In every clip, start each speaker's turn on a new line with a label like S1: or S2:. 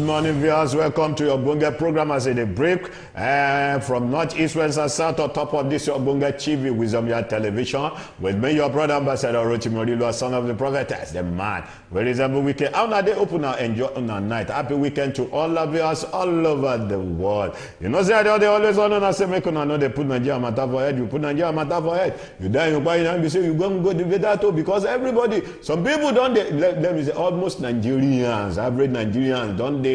S1: morning, viewers. Welcome to your Bunga program as a break from north, east, west, and south. On top of this, your Bunga TV Wisdom Yard Television with me, your brother ambassador Rotimorilu, son of the prophetess, the man. Where is every weekend? How now they open now, enjoy on a night. Happy weekend to all of us all over the world. You know, they always want to say, make on they put Nigeria matter for head. You put Nigeria matter for head. You die, you buy, and you say you go to Vedato because everybody, some people don't. Let me say almost Nigerians, average Nigerians, don't they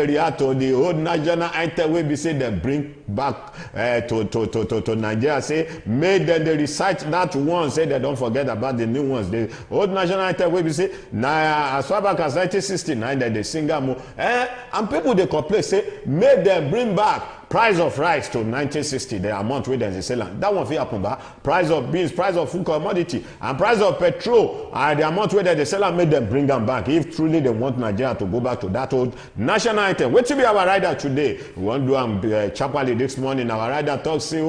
S1: react to the old national item where we say they bring back to Nigeria, say made them they recite that one, say they don't forget about the new ones. The old national item where we say as far back as 1969 that they sing and people they complain say made them bring back price of rice to 1960, the amount where there's a sell. That one for happen back. Price of beans, price of food commodity, and price of petrol, the amount where the seller made them bring them back. If truly they want Nigeria to go back to that old national item. What to be our rider today? We want to do Chapali this morning. Our rider talks say,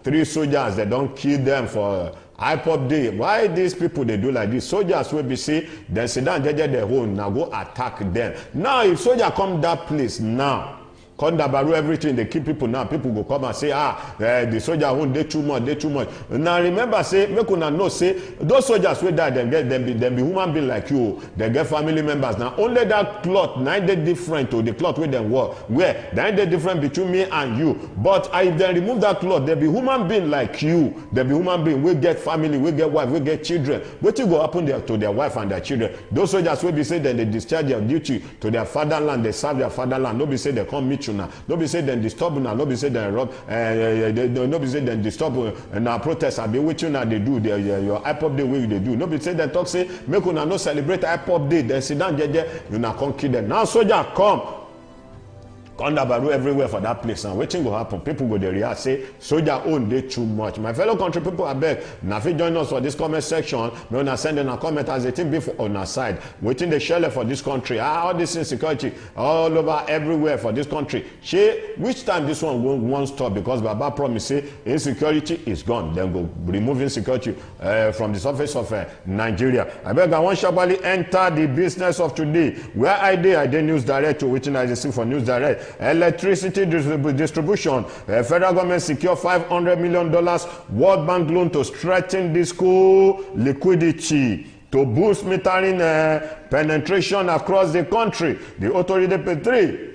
S1: 3 soldiers, they don't kill them for IPOP day. Why these people they do like this? Soldiers will be say they sit down, their home, now go attack them. Now if soldier come that place now, Kondabaru everything, they keep people now. People go come and say, the soldier won't they too much. Now remember, say, make una know, say, those soldiers will die, them be human being like you, they get family members. Now only that cloth, now they different to the cloth where they work. Where now they different between me and you. But if they remove that cloth, they be human being like you. They be human being, we get family, we get wife, we get children. What you go happen there to their wife and their children? Those soldiers will be say that they discharge their duty to their fatherland, they serve their fatherland. Nobody say they come meet now. Nobody say then disturb now. Nobody say then rob. Nobody say then disturb now protest. I be with you now. They do your IPOP day way they do. Nobody say then talk say make una no celebrate IPOP day. Then sit down jeje. You na come kill them. Now soldier come. Kondabaru everywhere for that place, and waiting will happen. People go there react say soldier own they too much. My fellow country people, I beg now if you join us for this comment section, we wanna send in a comment as a team be on our side. Waiting the shell for this country. All this insecurity all over everywhere for this country. Which time this one won't stop because Baba promise say insecurity is gone. Then go remove insecurity from the surface of Nigeria. I beg I want sharply enter the business of today. Where I did news direct to waiting as a see for news direct. Electricity distribution. Federal government secure $500 million World Bank loan to strengthen the school liquidity to boost metering penetration across the country. The authority pay 3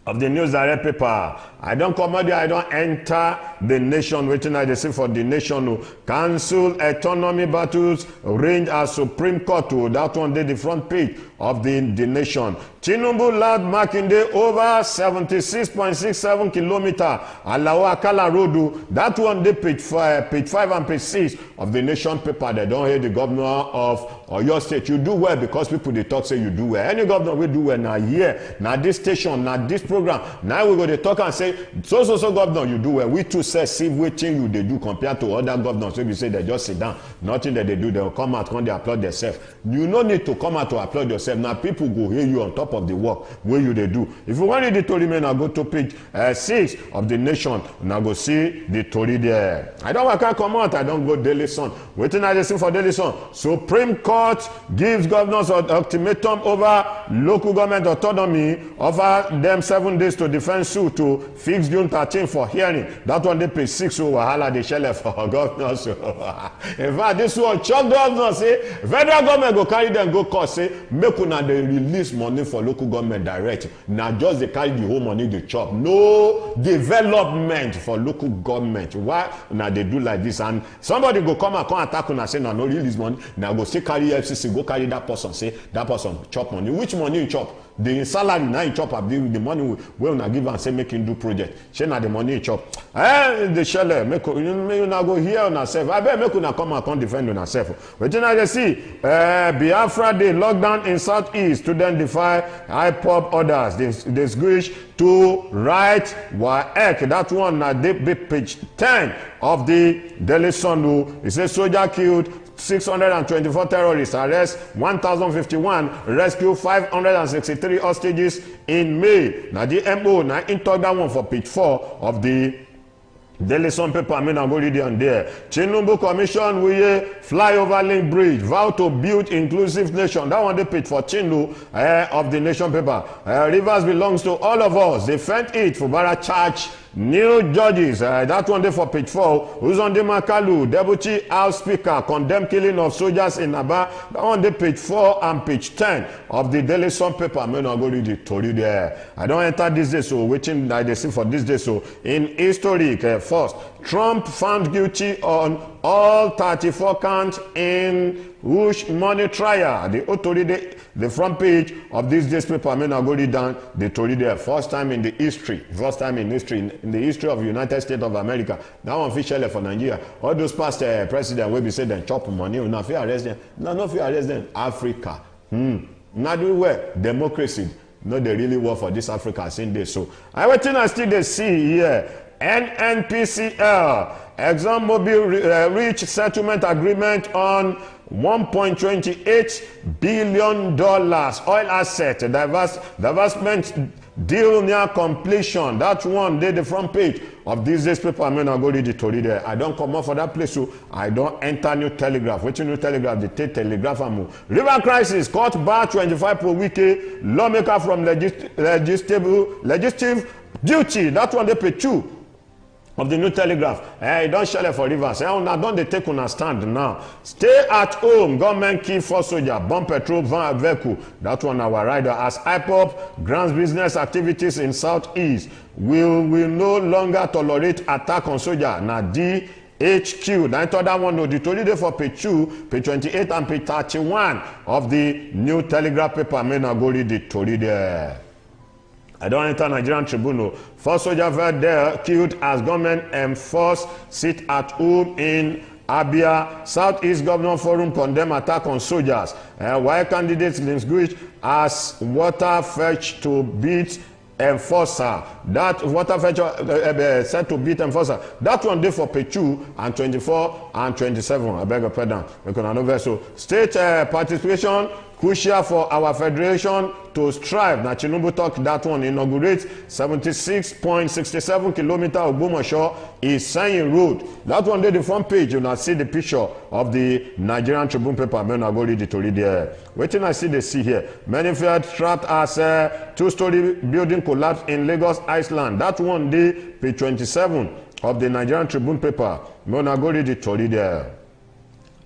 S1: of the news direct paper. I don't come out there, I don't enter the nation. Waiting I say for the nation who cancel autonomy battles range as Supreme Court. That one did the front page of the nation. Tinubu lad marking day over 76.67 kilometer. Alawa Akala Road. That one did page 5 and page 6 of the nation paper. They don't hear the governor of Oyo State. You do well because people they talk say you do well. Any governor will do well now here, now this station, now this program. Now we go to talk and say so governor you do well. We too say see waiting you they do compared to other governors. So we say they just sit down, nothing that they do, they'll come out when they applaud themselves. You no need to come out to applaud yourself. Now people go hear you on top of the work where you they do. If you want the story, man, I go to page 6 of the nation and I go see the story there. I don't want to come out, I don't go Daily Sun. Waiting I just see for Daily Sun. Supreme Court gives governors an ultimatum over local government autonomy, offer them 7 days to defend suit to fix June 13 for hearing. That one they pay 6 wahala they shell for governors. In fact, this one chop governors say federal government go carry them go court say make una they release money for local government direct. Now just they carry the whole money they chop. No development for local government. Why now they do like this? And somebody go come and attack una say no release money. Now go say carry FCC go carry that person say that person chop money. Which money you chop? The salary now you chop up the money we will not give and say make him do project. She na the money you chop. The shell make you now go here on yourself. I bet make you come and come defend on yourself. But you know they see Biafra day lockdown in southeast. Students defy IPOP orders. They squish to right WYTv. That one na page 10 of the Daily Sun. It says soldier killed 624 terrorists, arrest 1,051, rescue 563 hostages in May. Now the MO now into that one for page 4 of the Daily Sun paper, I mean, I'm going to read it on there. Tinubu Commission, we flyover link bridge, vow to build inclusive nation. That one they paid for Tinubu of the Nation paper. Rivers belongs to all of us. They fent it for Bara Church. New judges, that one day for page 4. Uzonde Makalu, Deputy House Speaker, condemned killing of soldiers in Aba. That one day page 4 and page 10 of the Daily Sun paper. I'm not going to read it there. I don't enter this day, so waiting I see for this day. So in historic, first, Trump found guilty on all 34 counts in Hush money trial. The authority, the front page of this day's paper, I mean, I go read down the story there. First time in the history, in the history of the United States of America. That one officially for Nigeria. All those past presidents will be said and chop money. No, if you arrest them, no, if you arrest them, Africa. Not do well, democracy. No, they really work for this Africa since this. So I waiting and still they see here. NNPCL, ExxonMobil reached settlement agreement on $1.28 billion oil asset divestment deal near completion. That one did the front page of this day's paper. I mean, I go read the story there. I don't come up for that place, so I don't enter New Telegraph. Which New Telegraph? The take Telegraph and move. River crisis, court bar 25 per week. Lawmaker from legislative duty. That one they pay 2. Of the New Telegraph. Don't share for rivers. Now don't they take on a stand now. Stay at home. Government key for soldier. Bomb petrol van vehicle. That one our rider. As IPOP grants business activities in Southeast. Will no longer tolerate attack on soldier. Now DHQ. Now that one no. The story there for page 2, page 28 and page 31 of the New Telegraph paper. I may not go read the story there. I don't enter Nigerian Tribunal. 4 soldiers were there killed as government enforced sit at home in Abia. Southeast Governor Forum condemned attack on soldiers. While candidates distinguished as water fetch to beat enforcer. That water fetcher said to beat enforcer. That one day for page 2 and 24 and 27. I beg your pardon. We can know so. State participation crucial for our federation to strive. Now Tinubu talk that one inaugurates 76.67 kilometer of Ogbomoso is Saying Road. That one day the front page you now see the picture of the Nigerian Tribune paper. I'm not going to read there. Waiting I see the see here. Many feared trapped as a 2-story building collapse in Lagos, Iceland. That one day page 27 of the Nigerian Tribune paper. I'm not going to read there.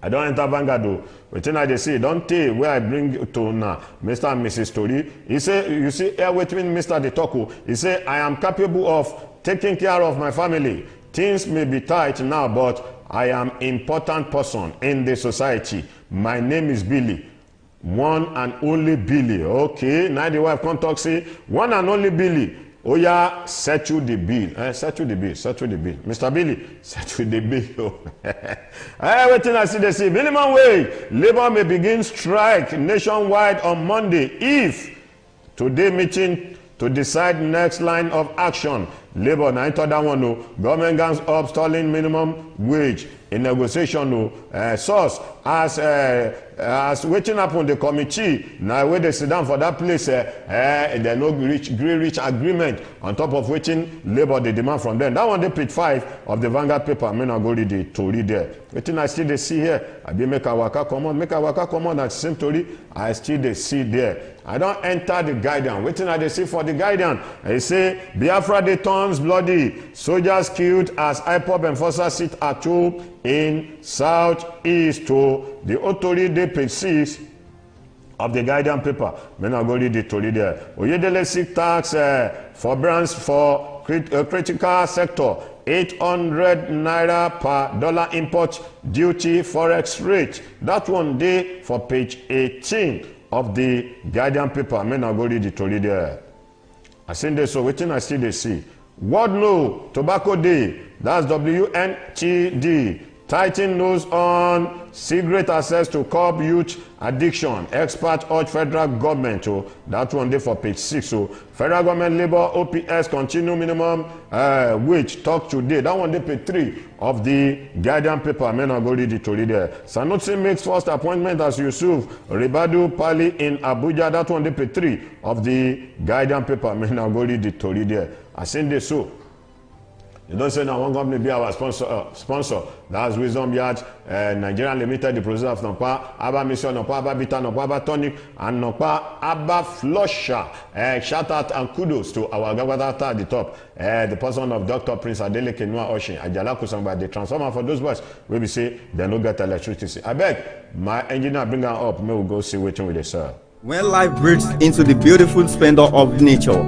S1: I don't enter Vanguard. Waiting I see, don't tell where I bring to now, Mr. and Mrs. Story. He say, you see, here waiting Mr. De Toko. He say, I am capable of taking care of my family. Things may be tight now, but I am important person in the society. My name is Billy. One and only Billy. Okay, now the wife come talk say, one and only Billy. Oh yeah, settle the bill. Settle the bill. Settle the bill. Mr. Billy, settle the bill. Waiting I see the see. Minimum wage. Labor may begin strike nationwide on Monday if today meeting to decide next line of action. Labor, now enter that one, no. Government gangs up stalling minimum wage in negotiation, no. Source, as waiting upon the committee, now where they sit down for that place, they no reach agreement on top of waiting labor they demand from them. That one they page 5 of the Vanguard paper. I may not go read it to read there. Waiting I still they see here. I be make a waka come on, that same story. I still they see there. I don't enter the guidance. Waiting I they see for the guidance. I say Biafra they turns bloody. Soldiers killed as IPOP enforcers sit at home in Southeast to the authority page 6 of the guidance paper. May not go read the story there. Oyedele seek tax forbearance for critical sector. 800 naira per dollar import duty forex rate. That one day for page 18 of the guidance paper. May not go read the story there. I seen this, so waiting I still they see. World No Tobacco Day. That's WNTD. Tighten nose on cigarette access to curb youth addiction. Expert urge federal government to that one day for page 6. So federal government labor OPS continue minimum wage talk today. That one day page 3 of the guidance paper. I may not go read it to read there. Sanusi makes first appointment as Yusuf Ribadu Pali in Abuja. That one day page 3 of the guidance paper. I may not go read it to read there. I seen this so. You don't say now one company be our sponsor. That's Wisdom Yard, Nigerian Limited, the producer of Nokpa, Abba Mission, Nokpa, Abba Bita, Nokpa, Abba Tonic, and Nokpa, Abba Flusher. Shout out and kudos to our Gavata at the top, the person of Dr. Prince Adele Kenua Oshin, Ajala Kusamba, the transformer for those boys, we say they no get electricity. I beg, my engineer bring her up, may we go see waiting with the sir.
S2: When life breaks into the beautiful splendor of nature,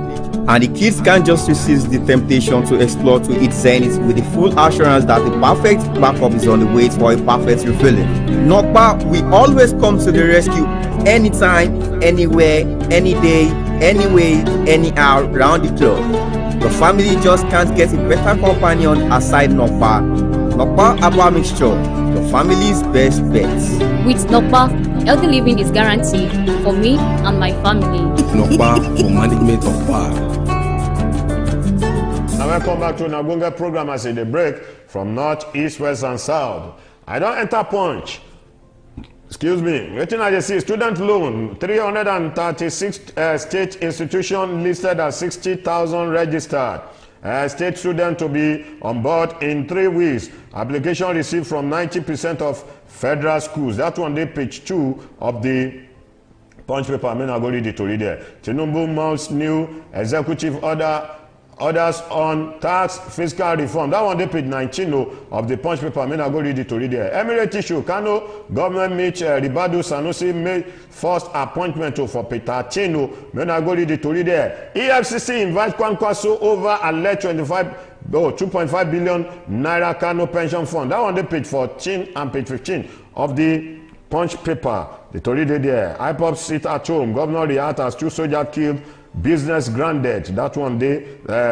S2: and the kids can't just resist the temptation to explore to its zenith with the full assurance that the perfect backup is on the way for a perfect refilling. Nokpa, we always come to the rescue anytime, anywhere, any day, anyway, anyhow, round the clock. Your family just can't get a better companion aside Nokpa. Nokpa Abba Mixture, your family's best bet.
S3: With Nokpa, healthy living is guaranteed for me and my family.
S4: Nokpa for management of power.
S1: Now welcome back to Nagunga program as in the break from north, east, west, and south. I don't enter punch. Excuse me. Waiting as you see, student loan, 336 state institution listed as 60,000 registered. State student to be on board in 3 weeks. Application received from 90% of federal schools. That one day page 2 of the punch paper. I mean, I go read it to read there. Tinubu mounts new executive orders on tax fiscal reform. That one day page 19 of the punch paper. I mean, I go read it to read there. Emirate issue. Kano government meet Ribadu Sanusi made first appointment for page 13. Then I go read it to read there. EFCC invite Kwankwaso over alleged 2.5 billion naira Kano pension fund. That one day page 14 and page 15 of the punch paper. The Tory day there. IPOP sit at home. Governor react as 2 soldiers killed. Business grounded. That one day,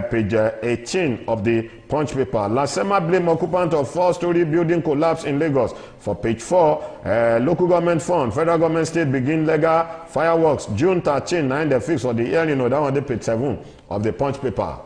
S1: page 18 of the punch paper. Lasema blame occupant of 4-story building collapse in Lagos. For page 4, local government fund, federal government state begin legal fireworks. June 13, 9 the fix for the year. That one day, page 7 of the punch paper.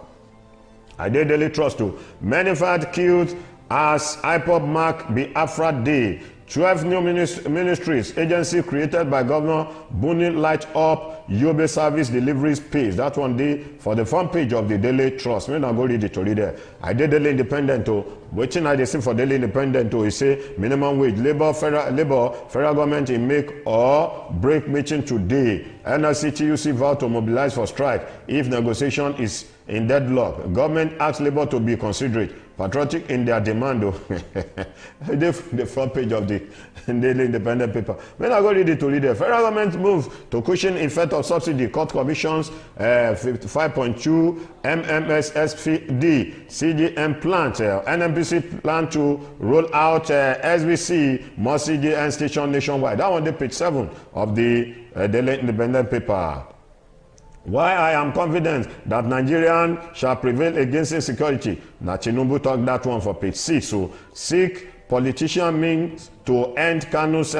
S1: I did daily trust to many fired killed as IPOP mark Biafra Day. 12 new ministries, agency created by Governor Buni light up Yobe service deliveries page. That one day for the front page of the Daily Trust. When I go read it to read there. I did Daily Independent to waiting I see for Daily Independent to say minimum wage federal government in make or break meeting today. NLC-TUC vow to mobilize for strike if negotiation is in deadlock. Government asks labor to be considerate, patriotic in their demand. The front page of the Daily Independent paper. When I go read it to read it, federal government move to cushion effect of subsidy. Court commissions 55.2 MMSSPD CGM plant. NMPC plan to roll out SBC more CGN station nationwide. That one, the page 7 of the Daily Independent paper. Why I am confident that Nigerian shall prevail against insecurity. Now Tinubu talk that one for page 6. So seek politician means to end Kanu's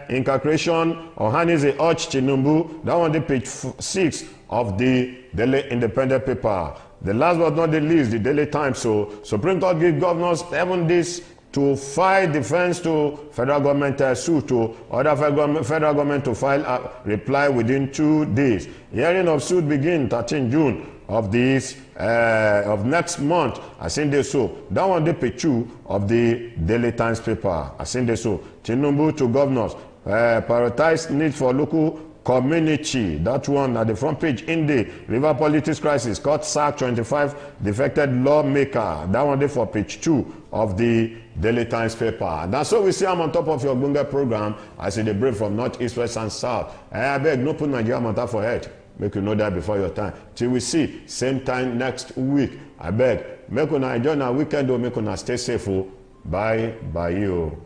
S1: incarceration. Ohanize urge Tinubu. That one the page 6 of the Daily Independent paper. The last but not the least, the Daily Times. So Supreme Court gives governors 7 days to file defense to federal government suit to other federal government to file a reply within 2 days. Hearing of suit begin 13 June of this of next month. I seen this so. That one the page 2 of the Daily Times paper. I seen this so. Tinubu to governors prioritize need for local community. That one at the front page in the river politics crisis. Court sack 25 defected lawmaker. That one there for page 2 of the Daily Times paper. That's what we see. I'm on top of your Bunga program. I see the break from north, east, west, and south. I beg no put Nigeria matter for head. Make you know that before your time. Till we see same time next week. I beg make una enjoy our weekend or make una stay safe. Bye you.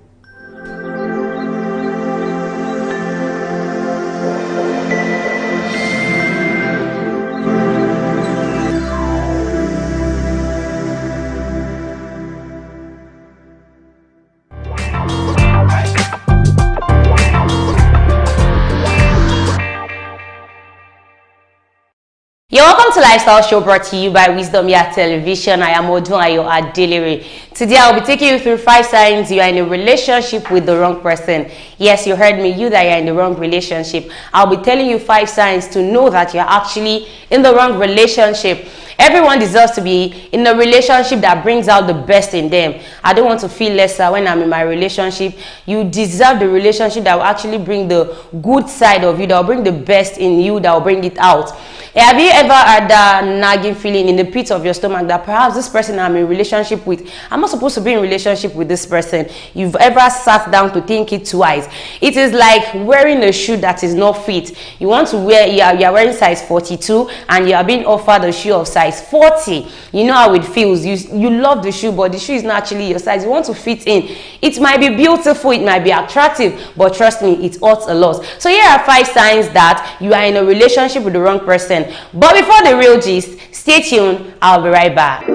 S5: You're welcome to Lifestyle Show brought to you by Wisdom Yard Television. I am Odun Ayo Adelere. Today I'll be taking you through 5 signs you are in a relationship with the wrong person. Yes, you heard me, you that you're in the wrong relationship. I'll be telling you 5 signs to know that you're actually in the wrong relationship. Everyone deserves to be in a relationship that brings out the best in them. I don't want to feel lesser when I'm in my relationship. You deserve the relationship that will actually bring the good side of you, that will bring the best in you, that will bring it out. Have you ever had that nagging feeling in the pit of your stomach that perhaps this person I'm in relationship with, I'm not supposed to be in relationship with this person? You've ever sat down to think it twice? It is like wearing a shoe that is not fit. You want to wear, you're wearing size 42 and you are being offered a shoe of size 40. You know how it feels. You love the shoe, but the shoe is not actually your size. You want to fit in. It might be beautiful, it might be attractive, but trust me, it hurts a lot. So here are 5 signs that you are in a relationship with the wrong person. But before the real gist, stay tuned. I'll be right back.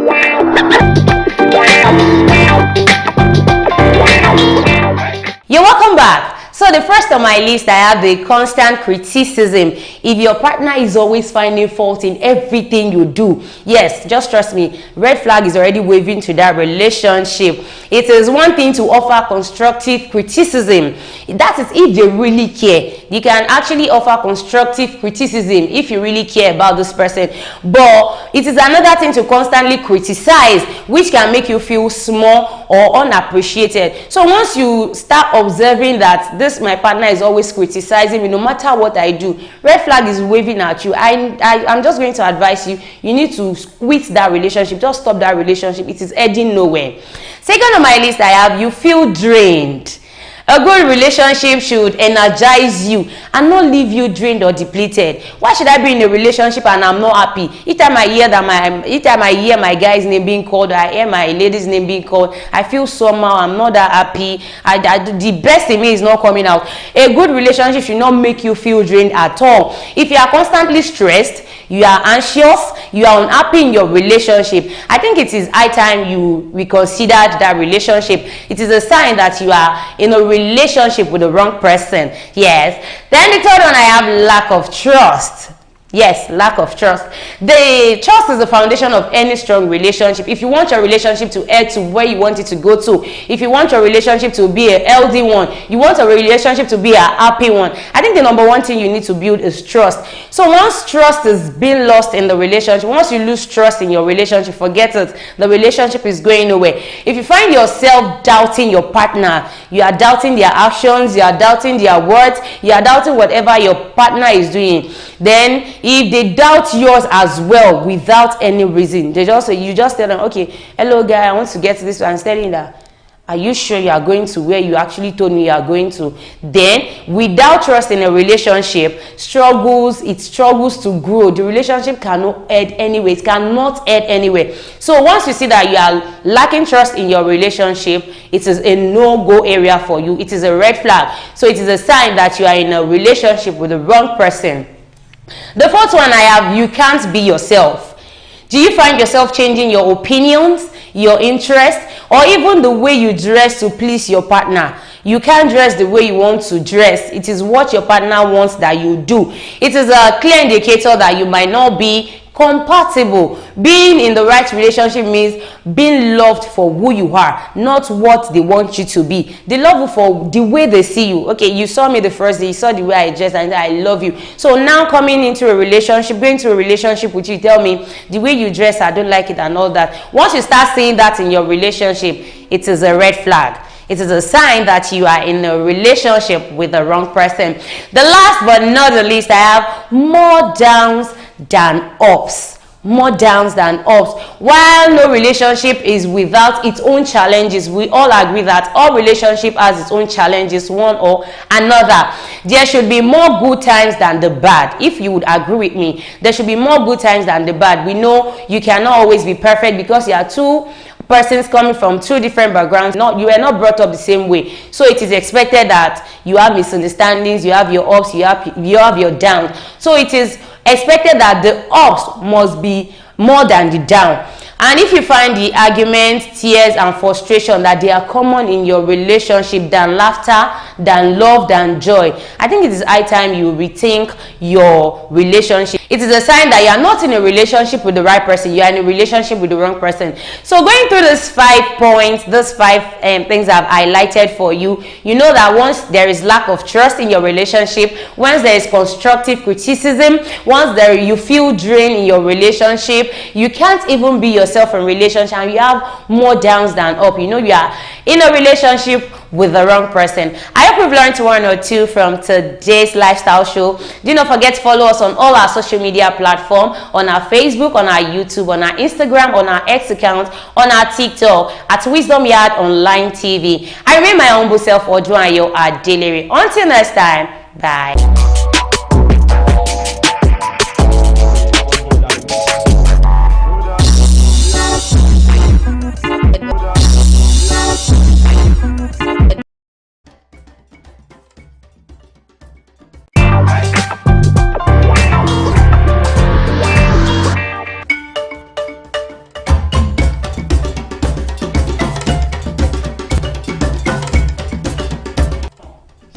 S5: You're welcome back. So the first on my list, I have the constant criticism. If your partner is always finding fault in everything you do, yes, just trust me, red flag is already waving to that relationship. It is one thing to offer constructive criticism. That is if they really care. You can actually offer constructive criticism if you really care about this person. But it is another thing to constantly criticize, which can make you feel small or unappreciated. So once you start observing that my partner is always criticizing me no matter what I do, red flag is waving at you. I'm just going to advise you, you need to quit that relationship. Just stop that relationship. It is heading nowhere. Second on my list, I have you feel drained. A good relationship should energize you and not leave you drained or depleted. Why should I be in a relationship and I'm not happy? Each time I hear my guy's name being called, or I hear my lady's name being called, I feel somehow I'm not that happy. The best in me is not coming out. A good relationship should not make you feel drained at all. If you are constantly stressed, you are anxious, you are unhappy in your relationship, I think it is high time you reconsider that relationship. It is a sign that you are in a relationship with the wrong person. Yes. Then the third one, I have lack of trust. Yes, lack of trust. The trust is the foundation of any strong relationship. If you want your relationship to head to where you want it to go to, if you want your relationship to be a healthy one, you want a relationship to be a happy one, I think the number one thing you need to build is trust. So once trust is being lost in the relationship, once you lose trust in your relationship, forget it. The relationship is going nowhere. If you find yourself doubting your partner, you are doubting their actions, you are doubting their words, you are doubting whatever your partner is doing, then if they doubt yours as well without any reason, you just tell them, okay, hello guy, I want to get to this one. I'm telling that, are you sure you are going to where you actually told me you are going to? Then without trust in a relationship, it struggles to grow. The relationship cannot head anywhere. It cannot head anywhere. So once you see that you are lacking trust in your relationship, it is a no-go area for you. It is a red flag. So it is a sign that you are in a relationship with the wrong person. The fourth one I have, you can't be yourself. Do you find yourself changing your opinions, your interests, or even the way you dress to please your partner? You can't dress the way you want to dress. It is what your partner wants that you do. It is a clear indicator that you might not be compatible. Being in the right relationship means being loved for who you are, not what they want you to be. They love you for the way they see you. Okay, you saw me the first day, you saw the way I dress, and I love you. So now coming into a relationship, going to a relationship with you, tell me the way you dress, I don't like it and all that. Once you start seeing that in your relationship, it is a red flag. It is a sign that you are in a relationship with the wrong person. The last but not the least, I have more downs than ups. More downs than ups. While no relationship is without its own challenges, we all agree that all relationship has its own challenges, one or another. There should be more good times than the bad. If you would agree with me, there should be more good times than the bad. We know you cannot always be perfect because you are two persons coming from two different backgrounds. You were not brought up the same way, so it is expected that you have misunderstandings, you have your ups, you have your downs. So it is expected that the ups must be more than the down. And if you find the arguments, tears, and frustration that they are common in your relationship than laughter, than love, than joy, I think it is high time you rethink your relationship. It is a sign that you are not in a relationship with the right person. You are in a relationship with the wrong person. So going through these 5 points, these 5 things I've highlighted for you, you know that once there is lack of trust in your relationship, once there is constructive criticism, once you feel drained in your relationship, you can't even be yourself in relationship, and you have more downs than up. You know you are in a relationship with the wrong person. I hope you've learned 1 or 2 from today's lifestyle show. Do not forget to follow us on all our social media platforms, on our Facebook, on our YouTube, on our Instagram, on our X account, on our TikTok at Wisdom Yard Online TV. I remain my humble self, Ojuayo Adelere. Until next time, bye.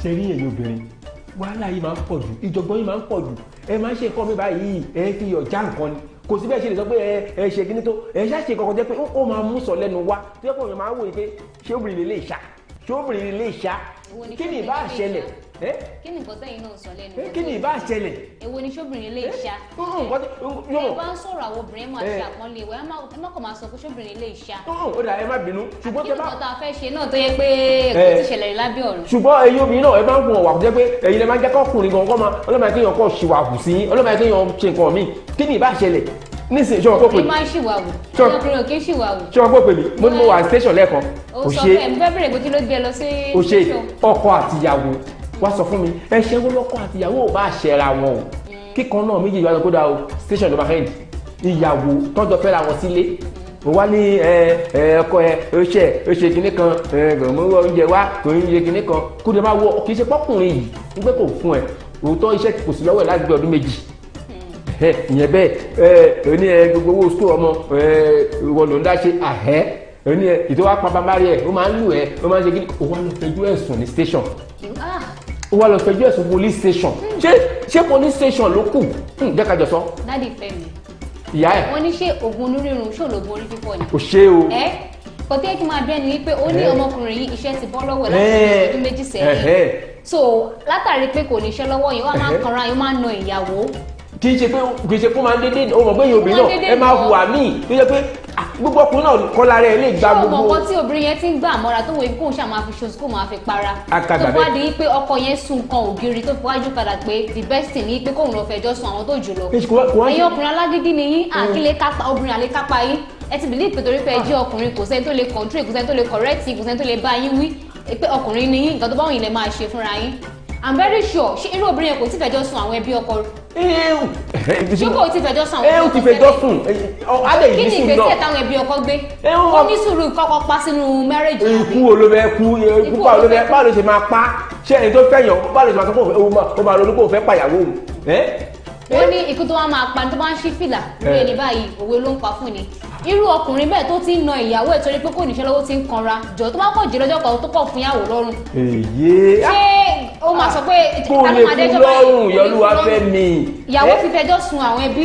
S6: Ṣé rí ẹ̀yin obìnrin wàhálà yìí máa ń pọ̀ jù, ìjọ̀gbọ́n yìí máa ń pọ̀ jù, ẹ máa ń ṣe nǹkan mi báyìí ẹ fi ọjà nǹkan ni kò sí bẹ́ẹ̀ ṣe lè sọ pé ẹ ṣe kíní tó ẹ ṣáà ṣe kankan jẹ́ pé ó máa mú sọ lẹ́nu wá tó yẹ kó èèyàn máa ń wòye pé ṣé obìnrin lè ṣá ṣé obìnrin lè ṣá kí ni ìbá ṣẹlẹ̀
S3: kí ni nǹkan tẹ́yìn náà sọ lẹ́nu
S6: kí ni ìbá ṣẹlẹ̀
S3: èwo ni ṣóbìnrin lè ṣá ẹ bá ń sọ̀rọ̀ àwọn obìnrin máa ṣe àpọ́nlé ẹ má kàn máa sọ pé ṣóbìnrin lè ṣá
S6: ó dà ẹ má bínú ṣùgbọ́n
S3: kí nǹkan tá a fẹ́ ṣe náà tó yẹ pé ẹ̀kọ́ ti ṣẹlẹ̀ lábẹ́ ọ̀run.
S6: ṣùgbọ́n ẹ̀yin obìnrin náà ẹ máa ń gun ọ̀wà jẹ́ pé ẹ̀yin lè máa ń jẹ́ kọ́kùnrin gan kọ́ máa ọlọ́mọ ẹ̀kẹ́ yàn kọ́ ṣìwàhù sí ọlọ́mọ ẹ̀kẹ́ yàn ṣe nǹkan míì kí ni ìbá ṣẹlẹ̀ nísìnyí ṣé wọn kó pè mí.
S3: ẹ máa ń ṣìwàhù ọkùnrin ò kí ń ṣìwàhù.
S6: ṣé wọn kó pè mí mo ní mo wà station lẹ́ẹ̀kan
S3: ó sọ pé ẹ̀mí fẹ́ bẹ̀rẹ̀ pé kí ló gbé lọ sí
S6: ó ṣe ọkọ àtìyàwó wá sọ fún mi ẹ ṣe wọ́n lọ́kọ àtìyàwó ò bá ṣẹra wọn o kíkan náà méjèèjì wá lọ kó dáa o station ló máa hẹ́ndì ìyàwó tọ́jọ́ fẹ́ra wọn sílé mo wá ní ọkọ ó ṣe kinní kan gbọ̀nmọ́wọ́ oúnjẹ wá kò ń yẹ kinní kan kó lè máa wọ kì í ṣe pọ́kùnrin yìí ń gbé kò fún ẹ òótọ́ iṣẹ́ kò sí lọ́wọ́ ẹ̀ láti gbé ọdún méjì ìyẹn bẹ́ẹ̀ òní gbogbo owó sùkúl ọmọ ìwọ ló ń dá ṣe òní ìtọ́wá pàpàmárì ẹ̀ ó máa ń lù ẹ́ ó máa ń ṣe kí ó wá lọ fẹjọ́ ẹ̀sùn ní station ó wá lọ fẹjọ́ ẹ̀sùn police station ṣé police station ló kù jẹ́ ká jọ sọ.
S3: dádì Fẹ́mi
S6: ìyá ẹ̀
S3: wọ́n ní ṣé oògùn onírúurú ṣòlògùn orí fífọ́ ni.
S6: kò ṣe o.
S3: kò tí ẹ kí máa bẹ́ẹ̀ ni wípé ó ní ọmọkùnrin yìí iṣẹ́ ti bọ́ lọ́wọ́ láti ọdún méjì sẹ́yìn so látàrí pé kò ní iṣẹ́ lọ́wọ́ yìí wọ́n máa ń kanra yìí máa ń na ìyàwó. kì í ṣe pé máa ń dédé o mọ̀ pé yóò bí náà ẹ máa hùwà míì tó yẹ pé gbogbo ọkùnrin náà kọ́ lára ẹ lè gba gbogbo. ṣé ọmọ kan tí obìnrin yẹn ti ń gbà mọ́ra tó wọ́n kóun ṣáà máa fi ṣoṣù kó máa fi para. tó bá di pé ọkọ yẹn sùn kan ògiri tó fi wájú padà pé the best thing ni pé kóun lọ fẹjọ́ sùn àwọn tó jù lọ. ẹ̀yin ọkùnrin alágídí ni yín àkílẹ̀ kápá obìnrin àlè kápá yín ẹ ti believe pé torí pé ẹ jẹ́ ọkùnrin kò sẹ́ni tó lè control kò sẹ́ni tó lè correct kò sẹ́ni tó lè bá yín wí pé ọkùnrin ni yín nǹkan tó bá wọn yìí lè máa ṣe fúnra yín. I'm very sure ṣé irú obìnrin yẹn kò tí fẹjọ́ sùn àwọn ẹbí ọkọ ṣé kò tí fẹjọ́ sùn àwọn ẹbí ọkọ
S6: ti fẹjọ́ sùn
S3: kí ni ìgbésẹ̀ táwọn ẹbí ọkọ gbé ó ní sùúrù kọ́kọ́ pa sínú marriage.
S6: ikú olóbẹ kú ikú pa olóbẹ báwo ló ṣe máa pa ṣé ẹni tó fẹ́ yàn báwo ló ṣe máa sọ pé ó máa ronú pé òun fẹ́ pàyàwó òun.
S3: wọ́n ní ikú tó wá máa pa tó bá ń ṣí fìlà lórí ẹni báyìí òwe ló ń pa fún ni irú ọkùnrin bẹ́ẹ̀ tó ti ń na ìyàwó ẹ̀ torí pé kò níṣẹ́ lọ́wọ́ ti ń kanra jọ tó bá kọ̀ jí lọ́jọ́ kan tó kọ̀ fún ìyàwó lọ́rùn. ṣé ó máa sọ pé
S6: kò lè fún lọ́rùn Yolúwa Fẹ́mi.
S3: ìyàwó fi fẹjọ́ sun àwọn ẹbí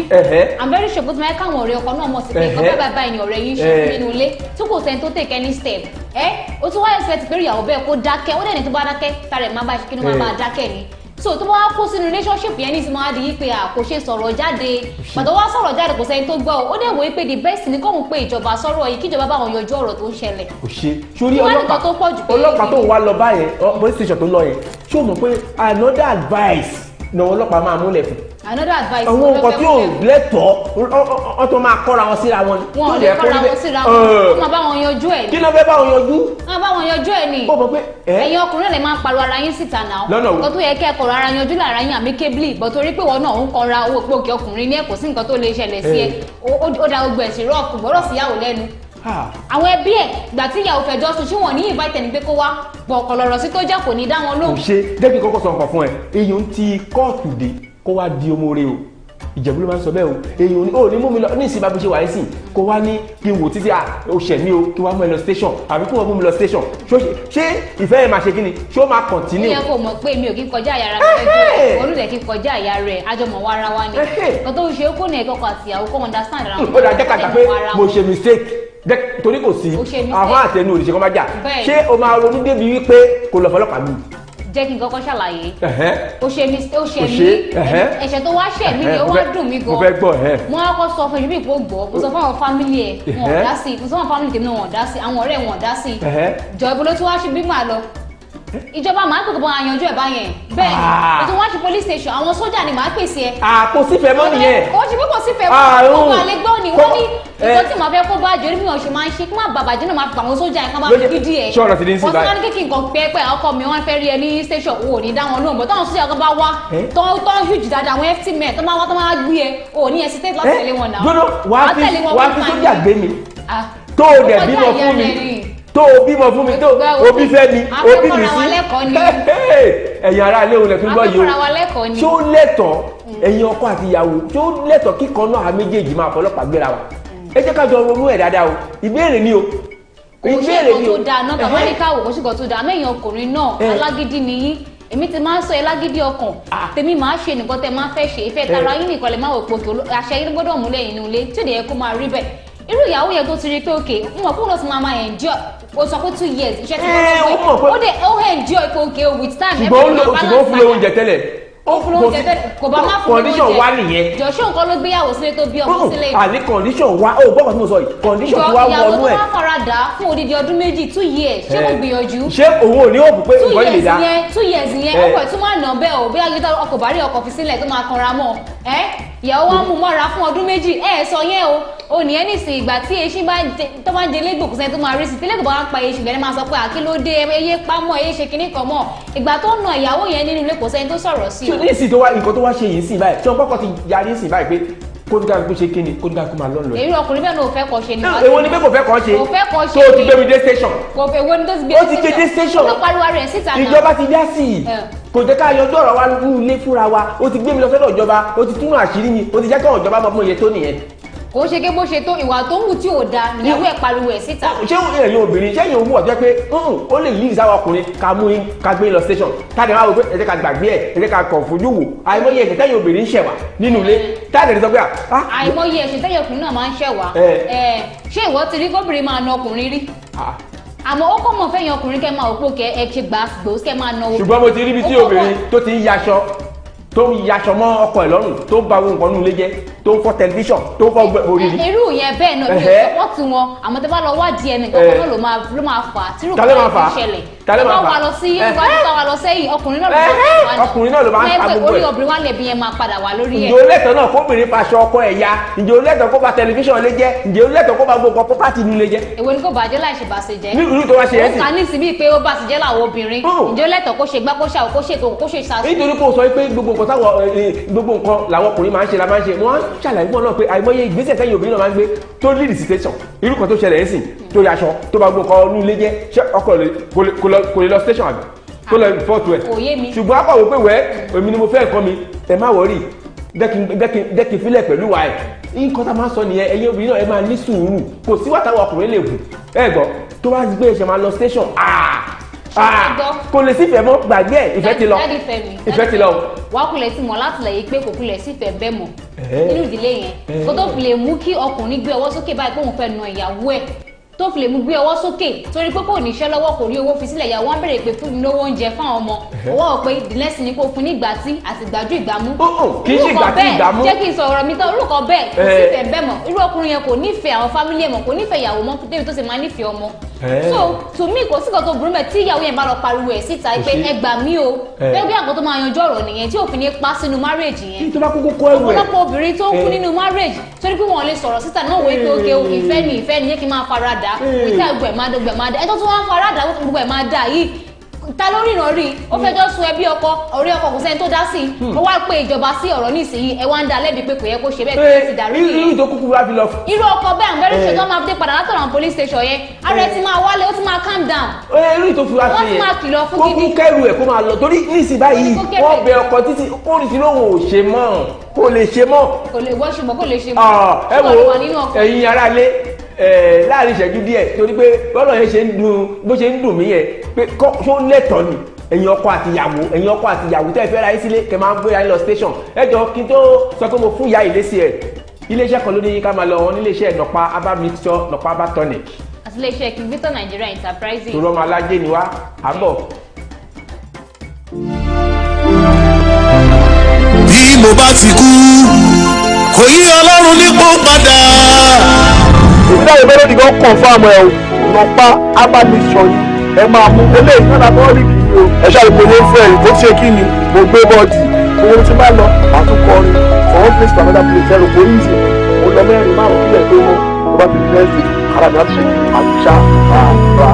S3: I'm very sure bó ti máa káwọn ọ̀rẹ́ ọkọ náà mọ̀ sí pé nǹkan bá bá ẹni ọ̀rẹ́ yín ṣe nínú ilé tí kò sẹ́ni tó take any step ó tún wáyé expect pé ìyàwó bẹ́ẹ̀ kó dákẹ́ ó dẹ̀ ní tó bá dákẹ́ tààrẹ̀ má bá ṣe kí ni wọ́n máa dákẹ́ ni so tó bá wá kó sínú relationship yẹn ní ìsinmi adi yìí pé kò ṣe sọ̀rọ̀ jáde pàtó wá sọ̀rọ̀ jáde kò sẹ́ni tó gbọ́ ó dẹ̀ wò ó pé the best ni kóhun pé ìjọba sọ̀rọ̀ yìí kíjọba bá wọn yanjú ọ̀rọ̀ tó ń ṣẹlẹ̀.
S6: kò ṣe sórí ọlọ́pàá tó ń wá lọ báyẹn police station tó lọ yẹn ṣé o mọ̀ pé another advice ni ọlọ́pàá máa múlẹ̀ fún.
S3: another advice.
S6: àwọn nǹkan tí ò lẹ́tọ̀ọ́ ọ tó máa kọ́ra wọn síra wọn.
S3: wọn ò lè kọ́ra wọn síra wọn wọn máa bá wọn yanjú ẹ̀ ni.
S6: kí ló fẹ́ bá wọn yanjú.
S3: wọn bá wọn yanjú ẹ̀ ni.
S6: ó mọ̀ pé
S3: ẹ̀yin ọkùnrin lè máa pariwo ara yín síta náà.
S6: lọ́nà wo
S3: nǹkan tó yẹ kẹ́ ẹ kọ̀rọ̀ ara yanjú lára yín amicably but torí pé wọn náà ń kanra owó pé òkè ọkùnrin ní ẹ̀ kò sí nǹkan tó lè ṣẹlẹ̀ sí ẹ ó da gbogbo ẹ̀sìn rọ́ọ̀kù gbọ́dọ̀ síyàwó lẹ́nu. àwọn ẹbí ẹ̀ gbà tí ìyàwó fẹjọ́ sùn ṣé wọn ní invite ẹni pé kó wá pọ̀ ọ̀kọ̀lọ̀rọ̀ sí tó jẹ́ kò ní dá wọn lóhùn.
S6: kò ṣe débi kọ́kọ́ sọ nǹkan fún ẹ èyí ń ti kóòtù dé kó wá di ọmọ rẹ o Ìjẹ̀bú ló máa ń sọ bẹ́ẹ̀ o èyàn ò ní mú mi lọ ní ìsìn bá bó ṣe wà ní sìn kó wá ní kí n wò títí ó ṣẹ̀ mí o kí wá mú ẹ lọ station àbí kí wọ́n mú mi lọ station ṣé ìfẹ́ yẹn máa ṣe kí ni ṣé ó máa continue.
S3: ó yẹ kó mọ̀ pé mi ò kí kọjá àyà rẹ̀ olùdẹ̀ kí kọjá àyà rẹ̀ àjọmọ̀ wa ara wa ni nǹkan tó ń ṣe kó ní ẹ̀kọ́ àtìyàwó kó understand ara wọn.
S6: ó dà jẹ́ ká gbà pé mo ṣe mistake torí kò sí àwọn àtẹnu òrìṣẹ́ kan bá jà ṣé o máa ronú débi wípé kò lọ fọlọ́pàá mi.
S3: jẹ́ kí n kọ́kọ́ ṣàlàyé ó ṣe mí ẹ̀ṣẹ̀ tó wá ṣẹ̀ mí ni ó wá dùn mí gan mo á kọ́ sọ fún ìbí ìpò gbọ́ mo sọ fún àwọn fámìlì ẹ̀ wọn ò dá sí mo sọ fún àwọn fámìlì tèmi náà wọn ò dá sí àwọn ọ̀rẹ́ wọn ò dá sí jọ ibo ló tún wá ṣe bí màá lọ ìjọba máa ń pè kó bọ́ àyànjú ẹ̀ báyẹn bẹ́ẹ̀ ni ètò wọn ṣe police station àwọn sójà ni màá pèsè ẹ.
S6: kò sífẹ̀ẹ́ mọ́ nìyẹn.
S3: ó ṣe pé kò sífẹ̀ẹ́ mọ́ gbogbo àlẹ́ gbọ́ ni wọ́n ní ìtọ́ tí màá fẹ́ kó bá jòrí mi ò ṣe máa ń ṣe kí má bàbàjẹ́ náà máa fi àwọn sójà yẹn ká máa fi gidi ẹ̀.
S6: ṣọ́ọ̀rọ̀ ti di ní sí báyìí.
S3: wọ́n tún wá ní kékeré nǹkan pẹ́ẹ́pẹ́ ọkọ mi wọ́n fẹ́ rí ẹ ní station ò ní dá wọn lóhùn bọ́ táwọn sójà kan bá wá tó huge dáadáa àwọn ft men tó máa wá tó máa gbé ẹ ò ní hesitate láti tẹ̀lé wọn náà.
S6: gbọ́dọ̀ wàá fi sójà gbé mi tó o dẹ̀ bímọ fún mi tó o bímọ fún mi tó o bí fẹ́ mi o bí mi sí ẹ̀yin ará ilé òun lè fi gbọ́ yìí o tí ó lẹ́tọ̀ọ́ ẹ̀yin ọkọ àti ìyàwó tí ó lẹ́tọ̀ọ́ kíkan náà a méjèèjì máa fọlọ́pàá gbéra wa ẹ jẹ́ ká jọ ronú ẹ̀ dáadáa o ìbéèrè ni o
S3: ìbéèrè ni o. kò sí nǹkan tó dáa náà bàbá ní káwò kò sí nǹkan tó dáa mẹ́yìn ọkùnrin náà alágídí nìyí èmi ti máa ń sọ ẹ lágídí ọkàn tèmi máa ṣe nǹkan tẹ máa fẹ́ ṣe ìfẹ́ tara yín nìkan lè máa wò pòkè àṣẹ yín gbọ́dọ̀ múlẹ̀ inú ilé tí ò dé yẹ kó máa rí bẹ́ẹ̀ irú ìyàwó yẹn tó ti rí pé òkè wọn kúrò sí máa enjoy o sọ pé 2 years iṣẹ́ tí wọ́n lọ pé ó dé ó enjoy pé òkè with time
S6: ṣùgbọ́n ó fún oúnjẹ tẹ́lẹ̀
S3: ó fún oúnjẹ tẹ́lẹ̀ kò bá má fún oúnjẹ
S6: condition wá nìyẹn
S3: jọ̀ṣọ́ nǹkan ló gbéyàwó sílé tó bí ọmọ sílé
S6: àní condition wá ó gbọ́dọ̀ tí mo sọ yìí condition tí wá wọ ọdún ẹ̀
S3: ìyàwó tó wá fara dà fún odidi ọdún méjì 2 years ṣé mo gbìyànjú
S6: ṣé òun ò ní òògùn pé nǹkan yìí lè dá
S3: 2 years yẹn ọkọ̀ ẹ̀ tún máa nà bẹ́ẹ̀ o bí agbẹ́ta ọkọ̀ bá rí ọkọ̀ fi sílẹ̀ tó máa kanra mọ́ ìyàwó wa mú mọ́ra fún ọdún méjì sọ yẹn o ní ẹni sí ìgbà tí eṣin tó bá ń jẹ lẹ́gbò kùsẹ́ tó máa rí sí tí lẹ́gbò bá ń pa eṣin gẹ̀rẹ́ máa sọ pé àkílódé ẹyẹ pámọ́ ẹyẹ ṣe kinní kan mọ́ ìgbà tó nà ìyàwó yẹn nínú ilé kò sẹ́ni tó sọ̀rọ̀ sí i.
S6: ní ìsìn tó wá nǹkan tó wá ṣe yìí sí báyìí tí wọn kọ́kọ́ ti yarí sí báyìí pé kóńdàkú ṣe kíni kóńdàkú máa lọ́nà.
S3: èyí ọkùnrin bẹ́ẹ̀ ni ò fẹ́ kọ́ ṣe ni.
S6: èwo ni pé kò fẹ́ kọ́ ṣe tó o ti gbé mi dé station.
S3: kò fẹ́ wo ni tó ti gbé dé station. ó ti pariwo rẹ̀ síta náà.
S6: ìjọba ti dá sí i kò jẹ́ ká yanjú ọ̀rọ̀ wa ní ilé fúnra wa ó ti gbé mi lọ sọ́dọ̀ ìjọba ó ti túnú àṣírí mi ó ti jẹ́ kí ọ̀jọba mọ̀ fún iye tó nìyẹn.
S3: kò ṣe ké bó ṣe tó ìwà tó ń wù tí ò da ìyàwó ẹ̀ pariwo ẹ̀ síta.
S6: ṣé ẹ̀yin obìnrin ṣé ẹ̀yin òwú ọ̀jẹ́ pé ó lè yí ìsáwọ̀ ọkùnrin ká mú in ká gbé lọ station táàdì máa wò pé ẹ jẹ́ ká gbàgbé ẹ̀ ẹ jẹ́ ká kàn fojú wò àìmọye ẹ̀ṣẹ̀ tẹ́yin obìnrin ń ṣẹ̀wà nínú ilé táàdì sọ pé
S3: àìmọye ẹ̀ṣẹ̀ tẹ́yin ọkùnrin náà máa ń ṣẹ̀wà ṣé ìwọ ti rí kóbìnrin máa na ọkùnrin rí àmọ́ ó kọ́ mọ̀ fẹ́yìn ọkùnrin kẹ́ máa òpó kẹ́ ẹ ṣe gbòósì kẹ́ máa na obìnrin.
S6: ṣùgbọ́n mo ti rí ibi tí obìnrin tó ti ń yaṣọ tó ń yaṣọ mọ́ ọkọ ẹ̀ lọ́rùn tó ń ba ohun nǹkan nínú ilé jẹ́ tó ń fọ́ tẹlifíṣàn tó ń fọ́ oríire.
S3: irú yẹn bẹ́ẹ̀ náà bí wọ́n ti wọn àmọ́ tẹ́ bá lọ wádìí ẹnì kan náà ló máa fà á tírú kan ló ti ṣẹlẹ̀ tẹ́ bá wà lọ sí iwájú tá wà lọ sẹ́yìn ọkùnrin náà ló máa ń fa gbogbo ẹ̀ orí obìnrin wa lè bí yẹn máa padà wà lórí ẹ̀.
S6: ǹjẹ́ o lẹ́tọ̀ọ́ náà kóbìnrin faṣọ ọkọ ẹ̀ ya ǹjẹ́ o lẹ́tọ̀ọ́ kó ba tẹlifíṣàn lé jẹ́ ǹjẹ́ o lẹ́tọ̀ọ́ kó ba gbogbo pọ́pátì nílé jẹ́.
S3: èwo ni kò bàjẹ́ láì ṣe bàṣẹ jẹ́.
S6: ní ìlú tó wá ṣe é sì.
S3: ó kà ní ìsinmi pé ó bàṣẹ jẹ́ làwọn obìnrin ǹjẹ́ o lẹ́tọ̀ọ́ kó ṣe gbá kó ṣàwọ̀ kó ṣe ètò kó ṣe ìsàsùn.
S6: nítorí pé o sọ pé gbogbo nǹkan làwọn ọkùnrin máa ń ṣe la máa ń ṣe wọ́n ṣàlàyé fún ọ náà pé àìmọye ìgbésẹ̀ tẹ́yìn obìnrin náà máa ń gbé tó lead station irú kan tó ṣẹlẹ̀ ẹ̀ sìn tó yaṣọ tó bá gbogbo nǹkan ní ilé jẹ́ ṣé ọkọ kò lè lọ station àbí kó lọ fọ́ọ̀tù ẹ̀ ṣùgbọ́n a kọ̀ wò pé wẹ́ èmi ni mo fẹ́ nǹkan mi ẹ má wọrí dẹ́kin fílẹ̀ pẹ̀lú wa ẹ̀ nǹkan tá a máa sọ nìyẹn ẹ̀yin obìnrin náà ẹ máa ní sùúrù kò sí wàtàwọn ọkùnrin lè wù ẹ gbọ́ tó bá gbé ẹ̀ṣẹ̀ máa lọ station kò lè sífẹ̀ẹ́ mọ́ gbàgbé ẹ̀ ìfẹ́ ti lọ.
S3: wàá kulẹ̀ sí mọ̀ láti lẹ̀ yí pé kò kulẹ̀ sífẹ̀ẹ́ bẹ́ẹ̀ mọ̀ nínú ìdílé yẹn kó tó fi lè mú kí ọkùnrin gbé ọwọ́ sókè báyìí pé òun fẹ́ na ìyàwó ẹ̀ tó fi lè mú gbé ọwọ́ sókè torí pé kò ní iṣẹ́ lọ́wọ́ kò rí owó fi sílẹ̀ ìyàwó wọn bèrè pé fún mi lówó oúnjẹ fáwọn ọmọ owó ọ̀pẹ ìdílẹ́sìn ni kò fún ní ìgbà tí àti ìgbàjú ìgbàmú.
S6: kì í ṣe ìgbà tí ìgbàmú.
S3: jẹ́ kí n sọ̀rọ̀ mi tán orúkọ bẹ́ẹ̀ kò sífẹ̀ẹ́ bẹ́ẹ̀ mọ̀ irú ọkùnrin yẹn kò nífẹ̀ẹ́ àwọn fámílì ẹ̀ mọ̀ kò nífẹ̀ẹ́ ìyàwó mọ́ débi tó ṣe máa nífẹ̀ẹ́ ọmọ. so to me kò sí kan tó burú mẹ́ tí ìyàwó yẹn bá lọ pariwo ẹ̀ síta pé ẹ gbà mí o bẹ́ẹ̀ bí àgọ́ tó máa yanjú ọ̀rọ̀ nìyẹn tí òfin ní pa sínú marriage yẹn.
S6: nítorí kókó kọ́ ẹ̀wẹ̀
S3: ọ̀pọ̀lọpọ̀ obìnrin tó ń kú nínú marriage torí pé wọ́n lè sọ̀rọ̀ síta náà wọ́n pé oge ìfẹ́ ni yẹ kí n máa fara dà wíkẹ́ gbẹ̀mádà ẹjọ́ tó wọ́n fara dà gbogbo ẹ̀ máa dà yìí ta lórí ìrọ̀rí ó fẹjọ́ sun ẹbí ọkọ ọ̀rẹ́ ọkọ kò sẹ́ni tó dá sí ó wá pé ìjọba sí ọ̀rọ̀ nísìnyí ẹ wá ń da lẹ́bi pé kò yẹ kó ṣe bẹ́ẹ̀ kí ti dàrú nìyẹn.
S6: irú tó kúkú wá fi lọ.
S3: irú ọkọ bẹ́ẹ̀ àwọn bẹ́ẹ̀ ṣe tó máa fi dé padà látọ̀rọ̀ àwọn police station yẹn ara ẹ ti máa wálé ó ti máa calm down.
S6: irú tó fi wá
S3: wọ́n ti máa kìlọ̀ fún gidi.
S6: kó kẹ́rù ẹ̀ kó máa lọ torí nísìnyí báyìí wọ́n bẹ ọkọ títí ó ní sí lóhùn ò ṣe mọ́ kó lè ṣe mọ́.
S3: kò lè wọ́ ṣùgbọ́n kò lè ṣe mọ́.
S6: ẹ wo ẹ̀yin aráalé láàrin ìṣẹ́jú díẹ̀ torí pé bọ́lọ̀ yẹn ṣe ń dùn bó ṣe ń dùn mí yẹn pé ṣó lẹ́tọ̀ọ́ ni ẹ̀yin ọkọ àtìyàwó tẹ́ ẹ fẹ́ ra yín sílé kẹ́ máa ń gbé ra yín lọ station ẹ jọ kí n tó sọ pé mo fún ìyá ìlésì ẹ̀ iléeṣẹ́ kan ló ní ká máa lọ wọn níléeṣẹ́ nọ̀pá abá mixture nọ̀pá abá tonic.
S3: àti iléeṣẹ́ King Victor Nigeria Enterprises.
S6: tòrọ ọmọ alájẹ ni wá àbọ̀.
S4: bí mo bá ti kú kò yí ọlọ́run nípò padà.
S7: ìdílé ìbẹ̀rẹ̀ nìkan confam ẹ̀ nọ̀pá abá mixture yìí ẹ máa mú eléyìí náà lábọ́ rí kì í o ẹ ṣàlùkò ní fẹ́ ẹ̀ tó ṣe kí ni mo gbé bọ́ọ̀dì owó tí bá lọ àtúkọrin for one place to another place ẹ̀rù kò easy mo lọ mẹ́rin márùn-ún kílẹ̀ tó mọ́ tó bá fi di next day ara mi á ṣe àbíṣà àbá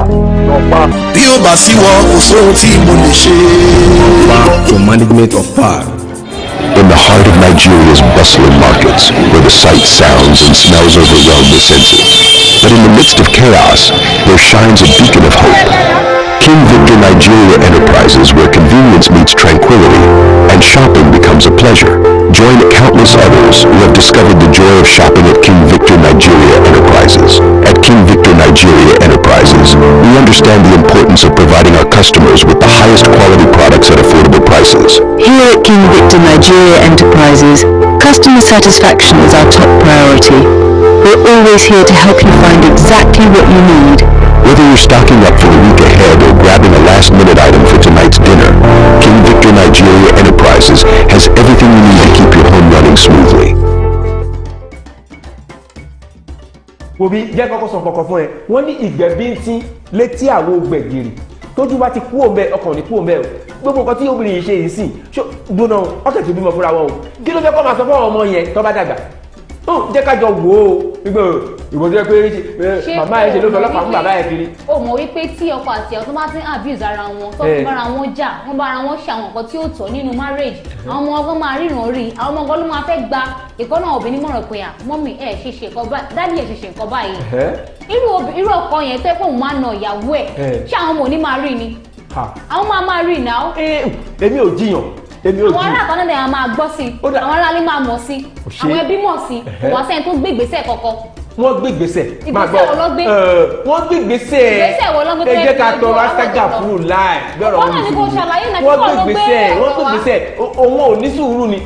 S7: nọ̀pá.
S4: bí ó bá sí wọ kò sóhun tí mo lè ṣe.
S2: For management of power.
S8: In the heart of Nigeria's bustling markets, where the sights, sounds, and smells overwhelm the senses. But in the midst of chaos, there shines a beacon of hope. King Victor Nigeria Enterprises, where convenience meets tranquility and shopping becomes a pleasure. Join countless others who have discovered the joy of shopping at King Victor Nigeria Enterprises. At King Victor Nigeria Enterprises, we understand the importance of providing our customers with the highest quality products at affordable prices.
S9: Here at King Victor Nigeria Enterprises, customer satisfaction is our top priority. We're always here to help you find exactly what you need.
S8: Whether you're stocking up for the week ahead or grabbing a last-minute item for tonight's dinner, King Victor Nigeria Enterprises has everything you need to keep your home running smoothly.
S6: Obi jẹ́ kọ́kọ́ sọ kọ́kọ́ fún ẹ wọ́n ní ìgbẹ́bíntín létí àwo gbẹ̀gìrì tójú bá ti kú òǹbẹ ọkàn ní kú òǹbẹ o gbogbo nǹkan tí obìnrin yìí ṣe yìí sìn gbóná ọkẹ́ tó bímọ fúnra wọn o kí ló fẹ́ kọ́ máa sọ fún àwọn ọmọ yẹn tó bá dàgbà jẹ́ ká jọ wò ó gbígbó ìwọ tó yẹ pé màmá ẹ ṣe ló fọlọ́pàá mú bàbá ẹ kiri.
S3: o mọ̀ wípé tí ọkọ àti ìyàwó tó bá ti ń abuse ara wọn tó fi bára wọn jà wọ́n bára wọn ṣe àwọn nǹkan tí ó tọ́ nínú marriage àwọn ọmọ ọgbọ́n máa ríran rí àwọn ọmọ ọgbọ́n ló máa fẹ́ gba ìkọ́nà obìnrin mọ̀ràn pé à mọ́mì ẹ̀ ṣe ṣe nǹkan báyìí dádì ẹ̀ ṣe ṣe nǹkan báyìí irú ọkọ yẹn tó yẹ pé òun máa na ìyàwó ẹ̀ ṣé àwọn ọmọ òní máa rí ni àwọn máa rí náà.
S6: èmi ò jiyàn
S3: àwọn ará àtọ́nà dẹ̀ a máa gbọ́ sí i àwọn aráalé máa mọ̀ sí i àwọn ẹbí mọ̀ sí i wọ́n sẹ́ni tó gbé ìgbésẹ̀ kọ̀ọ̀kan.
S6: wọ́n gbé ìgbésẹ̀ máa gbọ́
S3: ìgbésẹ̀ wo ló gbé.
S6: wọ́n gbé ìgbésẹ̀
S3: ìgbésẹ̀ wo ló gbé.
S6: ẹ jẹ́ ká tọrọ asájà fúru láì gbọ́dọ̀
S3: wọ́n náà ní kò ṣàlàyé náà kí
S6: wọ́n
S3: wọ́n ló
S6: gbé
S3: gbé
S6: ìgbésẹ̀ òun ò ní sùúrù ni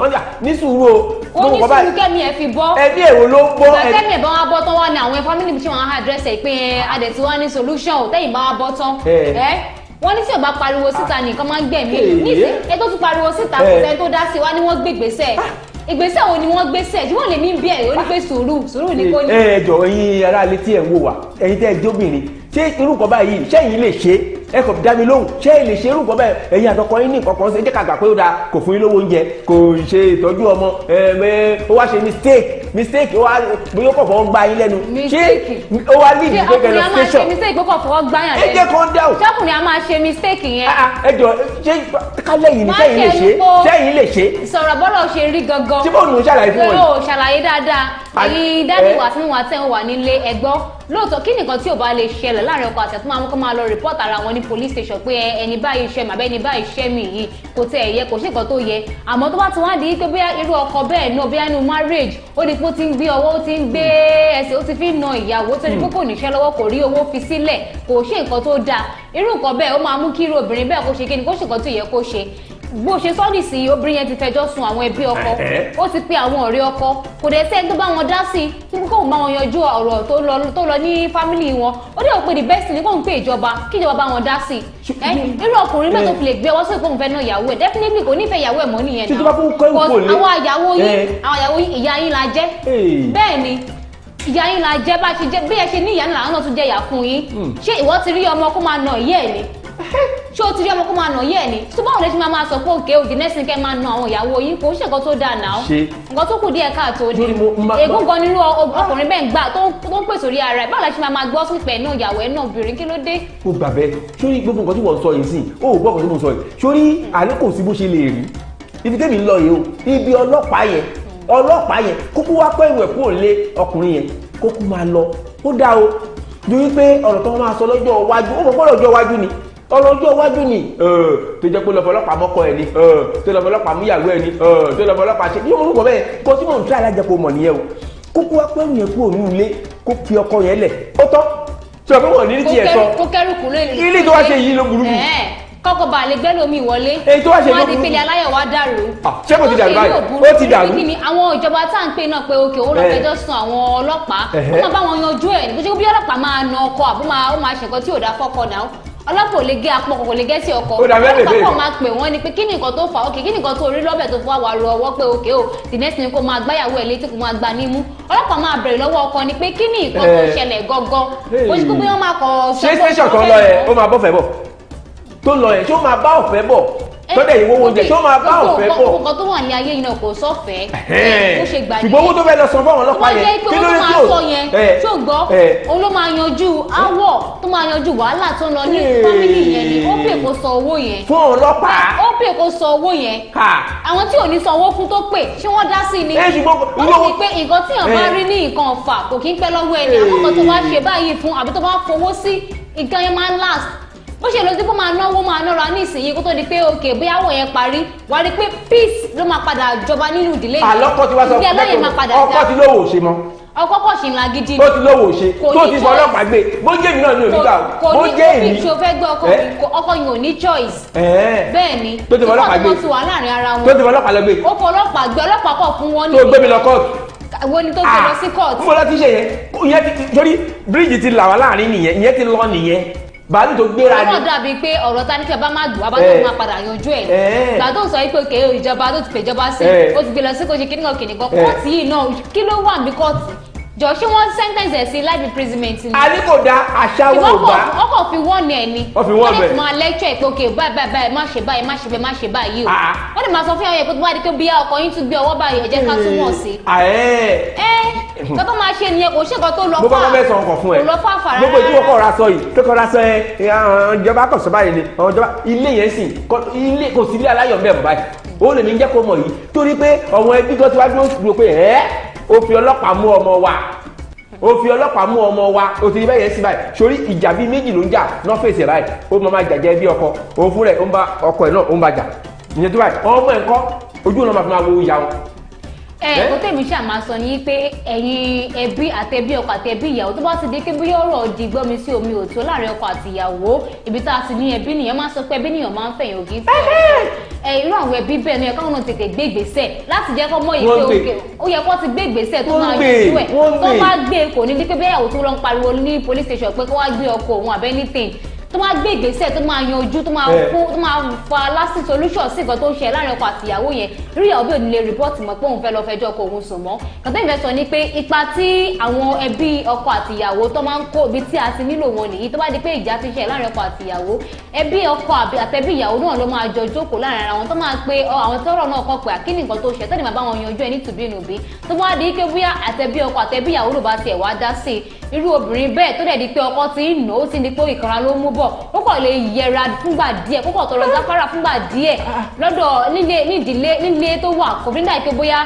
S6: ní sùúrù o.
S3: ó ní sùúrù kẹ́mi ẹ̀ fi bọ́.
S6: ẹbí èrò ló ń bọ́.
S3: ìgbà kẹ́mi ẹ̀ bá wá bọ́ tán wá ní àwọn family tí wọ́n á address ẹ̀ pé adẹ̀ tí wọ́n á ní solution tẹ́yìn bá wá bọ́ tán wọ́n ní tí ọba pariwo síta nìkan máa ń gbẹ̀mí nísìnyí ẹ tó tún pariwo síta kò sẹ́ni tó dá sí wa ni wọ́n gbé ìgbésẹ̀ wo ni wọ́n gbésẹ̀ tí wọ́n lè mí bí ẹ̀ ó ní pé sùúrù ní kò ní.
S6: ẹ jọ ẹ̀yin aráalé tí ẹ ń wò wá ẹ̀yin tẹ́ ẹ jóbìnrin ṣé irú nǹkan báyìí ṣẹ́yìn lè ṣe ẹ kò dá mi lóhùn ṣé ẹ lè ṣe irú nǹkan báyìí ẹ̀yin àtọkọ yín ní nǹkan kan ṣe jẹ́ ká gbà pé ó dáa kò fún yín lówó oúnjẹ kò ṣe ìtọ́jú ọmọ ó wá ṣe mistake ó wá bí ó kọ̀ fọwọ́ gbá yín lẹ́nu ṣé ó wá ní ìdíje kẹlẹ station
S3: mistake ó kọ̀ fọwọ́ gbá yàn lẹ́nu
S6: ẹ jẹ́ kó dáhùn
S3: ṣọ́kùnrin a máa ṣe mistake yẹn.
S6: ẹ jọ ṣé kálẹ̀ yìí ni ṣẹ́yìn lè ṣe
S3: sọ̀rọ̀ bọ́lọ̀ ṣe rí gangan
S6: tí bó nù ṣàlàyé fún wọn
S3: yóò ṣàlàyé dáadáa ẹ̀yin dáàbì wà sínú wa tẹ́ ń wà nílé ẹgbọ́ lóòótọ́ kí nìkan tí ò bá lè ṣẹlẹ̀ láàrin ọkọ àti àtúmọ̀ àwọn máa lọ report ara wọn ní police station pé ẹni báyìí ṣẹ́ mi àbẹ́ ẹni báyìí ṣẹ́ mi yìí kò tẹ̀ ẹ̀yẹ kò sí nǹkan tó yẹ àmọ́ tó bá ti wá di pé bóyá irú ọkọ bẹ́ẹ̀ náà bóyá inú marriage ó di pé ó ti ń gbé ọwọ́ ó ti ń gbé ẹsẹ̀ ó ti fi ń na ìyàwó tó di pé kò níṣẹ́ lọ́wọ́ kò rí owó fi sílẹ̀ kò ṣe nǹkan tó dáa irú nǹkan bẹ́ẹ̀ ó máa mú kí irú obìnrin bẹ́ẹ̀ kó ṣe kí ni kó ṣe nǹkan tó yẹ kó ṣe bó ṣe sọ́ọ̀dì sí obìnrin yẹn ti fẹjọ́ sun àwọn ẹbí ọkọ ó ti pe àwọn ọ̀rẹ́ ọkọ kò dẹ̀ sẹ́ni tó bá wọn dá sí i kí kóun bá wọn yanjú ọ̀rọ̀ tó lọ ní fámìlì wọn ó dẹ̀ pé the best ni kóun pé ìjọba kí ìjọba bá wọn dá sí i irú ọkùnrin bẹ́ẹ̀ tó fi lè gbé ọwọ́ sórí kóun fẹ́ náà ìyàwó ẹ̀ definitely kò nífẹ̀ẹ́ ìyàwó ẹ̀ mọ́ nìyẹn náà àwọn àyàwó yín ìyá yín la jẹ́ bẹ́ẹ̀ ni ìyá yín la jẹ́ bá ṣe jẹ́ bí ẹ ṣe ní ìyá náà tún jẹ́ ìyá fún yín ṣé ìwọ ti rí ọmọ kó máa nà ìyá ẹ̀ ni ṣé o ti rí ọmọ kó máa nà yẹ ni tó báwo lè ṣe máa sọ pé òkè òdì nẹ́sìn kẹ́ máa nà àwọn ìyàwó yín kò ń ṣe nǹkan tó dáa náà nǹkan tó kù díẹ̀ káàtó ni ègún gan nínú ọkùnrin bẹ́ẹ̀ ń gbà tó ń pèsè orí ara ẹ̀ báwo la ṣe máa gbọ́ sípẹ̀ náà ìyàwó ẹ̀ náà obìnrin kí ló dé.
S6: ó gbà bẹ́ẹ̀ sórí gbogbo nǹkan tí wọ́n sọ yìí sí ó gbọ́ nǹkan tí mo sọ yìí sórí àlẹ́ kò sí bó ṣe lè rí ibi tẹ́mi ń lọ yìí o ibi ọlọ́pàá yẹn kúkú wá pẹ́ ìwẹ̀ kúrò lé ọkùnrin yẹn kókú máa lọ ó dá o ju wípé ọ̀rọ̀ tó wọ́n máa sọ lọ́jọ́ iwájú ó mọ̀ pé ọjọ́ iwájú ni ọlọ́jọ́ iwájú ni tó jẹ́ pé lọ́fọlọ́pàá mọ́kọ ẹ̀ ni tó lọ́fọlọ́pàá múyàwó ẹ̀ ni tó lọ́fọlọ́pàá ṣe bí orúkọ bẹ́ẹ̀ kó tí mò ń tún alájẹpọ̀ mọ̀ nìyẹn o kókó wá pẹ́rù yẹn kúrò ní ilé kó fi ọkọ yẹn lẹ̀ ó tọ́ tí ọkọ wọn ní tiẹ̀ sọ
S3: kó kẹ́rù kúrò
S6: ilé tó wá ṣe yìí ló burú
S3: kọ́kọ́ bá lè gbẹ́ lómi ìwọlé
S6: èyí tó wá ṣe ló burú
S3: wọ́n á di pélé aláyọ̀ wá dàrú
S6: ṣé kò ti dàrú báyìí ó ti dàrú
S3: kí ni àwọn ìjọba tá à ń pè náà pé òkè ó lọ fẹjọ́ sùn àwọn ọlọ́pàá ó máa bá wọn yanjú ẹ̀ ní kó ṣe bí ọlọ́pàá máa na ọkọ àbó máa ṣe nǹkan tí ò dá fọ́kọ náà ọlọ́pàá ò lè gé apọ̀ kò lè gé sí ọkọ ọlọ́pàá máa pè wọ́n ni pé kí ni nǹkan tó fà ókè kí ni nǹkan tó rí lọ́bẹ̀ tó fún wa ro ọwọ́ pé òkè o the next thing kó máa gbáyàwó ẹ̀ létí kó máa gbà nímú ọlọ́pàá máa bẹ̀rẹ̀ lọ́wọ́ ọkọ ni pé kí ni nǹkan tó ṣẹlẹ̀ gangan ó ṣe kó bí wọ́n máa kọ
S6: ṣé station kan lọ yẹ ó máa bọ́fẹ̀ bọ̀ tó lọ yẹn ṣé ó máa bá ọ̀fẹ́ bọ̀ tó dẹ̀ ìwọ́wọ́ oúnjẹ ṣé ó máa bá ọ̀fẹ́ bọ̀.
S3: nǹkan tó wà ní ayé yìí náà kò sọ́fẹ̀ẹ́ ó ṣe gbà ní.
S6: ṣùgbọ́n owó tó fẹ́ lọ san fáwọn ọlọ́pàá yẹn
S3: kí ló dé tí ò tó gbọ́ òun ló máa yanjú áwọ̀ tó máa yanjú wàhálà tó ń lọ ní fámìlì yẹn ni ó pè kó san owó yẹn.
S6: fún ọlọ́pàá.
S3: ó pè kó san owó yẹn. àwọn tí ò ní san owó fún tó pè ṣé wọ́n dá sí ni. wọ́n ti pé nǹkan tí èèyàn bá rí ní nǹkan ọ̀fà kò kí ń pẹ́ lọ́wọ́ ẹni àkọ́kọ́ tó bá ṣe báyìí fún àbí tó bá fowó sí nǹkan yẹn máa ń last bó ṣe lọ sí kó máa náwó máa nára ní ìsinyìí kó tó di pé òkè bóyá àwọ̀ yẹn parí wà á rí pé peace ló máa padà jọba nínú ìdílé yẹn
S6: àlọ́kọ́ ti wá sọ fún ọkọ ti lówó ṣe mọ́
S3: ọkọ kọ̀ ṣì ń la gidi
S6: ó ti lówó ṣe tó ti fọ ọlọ́pàá gbé bó jẹ́ èmi náà ní ònígbà bó jẹ́ èmi
S3: kò ní ṣo fẹ́ gbé ọkọ yìí ò ní choice bẹ́ẹ̀ ni
S6: tó ti fọ ọlọ́pàá gbé
S3: tó ti wà láàrin ara wọn
S6: tó ti fọ ọlọ́pàá lọ gbé
S3: ó fọ ọlọ́pàá gbé ọlọ́pàá kọ̀ fún wọn ní
S6: tó gbé mi lọ kóòtù
S3: wo ni tó gbé lọ sí kóòtù.
S6: mo lọ ti ṣe yẹn ìyẹn ti torí bíríìjì ti là wá láàrin nìyẹn ìyẹn ti lọ nìyẹn bàálù tó gbéra ni.
S3: ọ̀rọ̀ dàbí pé ọ̀rọ̀ ta ní kí ẹ bá má gbọ́ abájọ́ máa padà yanjú ẹ̀. ìgbà tó ń sọ pé òkè ìjọba tó ti pè ìjọba sí ó ti gbé lọ sí kó ṣe kíníkan kìnìkan kóòtù yìí náà kí ló wà ní kóòtù jọ ṣé wọ́n sentence ẹ̀ sí life imprisonment ni.
S6: a ní kò da àṣà wo gbà.
S3: ọkọ̀ fi wọ́n ní ẹ̀ ni.
S6: wọ́n fi wọ́n bẹ̀.
S3: wọ́n lè máa lecture pé òkè báyìí má ṣe báyìí má ṣe bẹ́ẹ̀ má ṣe báyìí o. wọ́n lè máa sọ fún yàrá yẹn pé tó bá di pé bí ọkọ yín tún gbé ọwọ́ báyìí ẹ jẹ́ ká tún wọ̀n sí. nǹkan tó máa ṣe nìyẹn kò ṣe nǹkan tó lọ fà.
S6: mo bá wọn bẹ sọ ọkọ fún ẹ
S3: kò lọ fà fà rárá.
S6: gbogbo ìdí ọkọ ra sọ yìí tó kọ ra sọ ẹ ìjọba kọ sọ báyìí ni ìjọba ilé yẹn sì ilé kò sí ilé aláyọ̀ bẹ́ẹ̀ bọ̀ báyìí ó lè ní jẹ́ kó mọ̀ yìí torí pé ọmọ ẹbí tó ti wá dúró pé ó fi ọlọ́pàá mú ọmọ wa ó fi ọlọ́pàá mú ọmọ wa ó ti rí bẹ́ẹ̀ yẹn sí báyìí sórí ìjà bíi méjì ló ń jà náà fèsì báyìí ó máa jàjẹ́ bí ọkọ òun fún rẹ̀ ó ń bá ọkọ ẹ̀ náà ó ń bá jà ìyẹn tó báyìí ọmọ ẹ̀ ń kọ́ ojú náà máa fi máa wo ìyá wọn.
S3: kó tèmi ṣáà máa sọ ní pé ẹ̀yin ẹbí àtẹbí ọkọ àtẹbí ìyàwó tó bá ti di pé bí ọ̀rọ̀ di gbọ́mi sí omi òtó láàrin ọkọ àti ìyàwó ibi tá a ti ní ẹbí nìyẹn máa sọ pé ẹbí nìyẹn máa ń fẹ̀yìn ògì fẹ́ irú àwọn ẹbí bẹ́ẹ̀ ni ẹ̀ka wọn tètè gbé ìgbésẹ̀ láti jẹ́ kó mọ̀ yìí pé òkè ó yẹ kó ti gbé ìgbésẹ̀ tó máa yọjú ẹ̀ tó bá gbé kò ní di pé bẹ́ẹ̀ tó lọ ń pariwo ní police station pé kó wá gbé ọkọ òun àbẹ́ anything tó máa gbé ìgbésẹ̀ tó máa yanjú tó máa fa lasting solution sí nǹkan tó ń ṣe láàrin ọkọ àti ìyàwó yẹn rí ìyàwó bí ò ní lè report mọ́ pé òun fẹ́ lọ fẹjọ́ ọkọ òun sùn mọ́ kàtà ìfẹ́ sọ ni pé ipa tí àwọn ẹbí ọkọ àti ìyàwó tó máa ń kó ibi tí a ti nílò wọn nìyí tó bá di pé ìjà ti ṣe láàrin ọkọ àti ìyàwó ẹbí ọkọ àtẹbí ìyàwó náà ló máa jọ jókòó láàrin ara wọn tó máa pe àwọn tọ́rọ̀ náà kọ pé àkíní nǹkan tó ṣe tẹ́lẹ̀ máa bá wọn yanjú ẹ ní tùbínùbí tó bá di pé bóyá àtẹbí ọkọ àtẹbí ìyàwó ló bá tiẹ̀ wá dá sí irú obìnrin bẹ́ẹ̀ tó dẹ̀ di pé ọkọ ti ń nà ó ti di pé ìkanra ló mú bọ̀ ó kọ̀ lè yẹra fúngbà díẹ̀ kókò tọrọ gáfárà fúngbà díẹ̀ lọ́dọ̀ nílé tó wà kò ní dàbí pé bóyá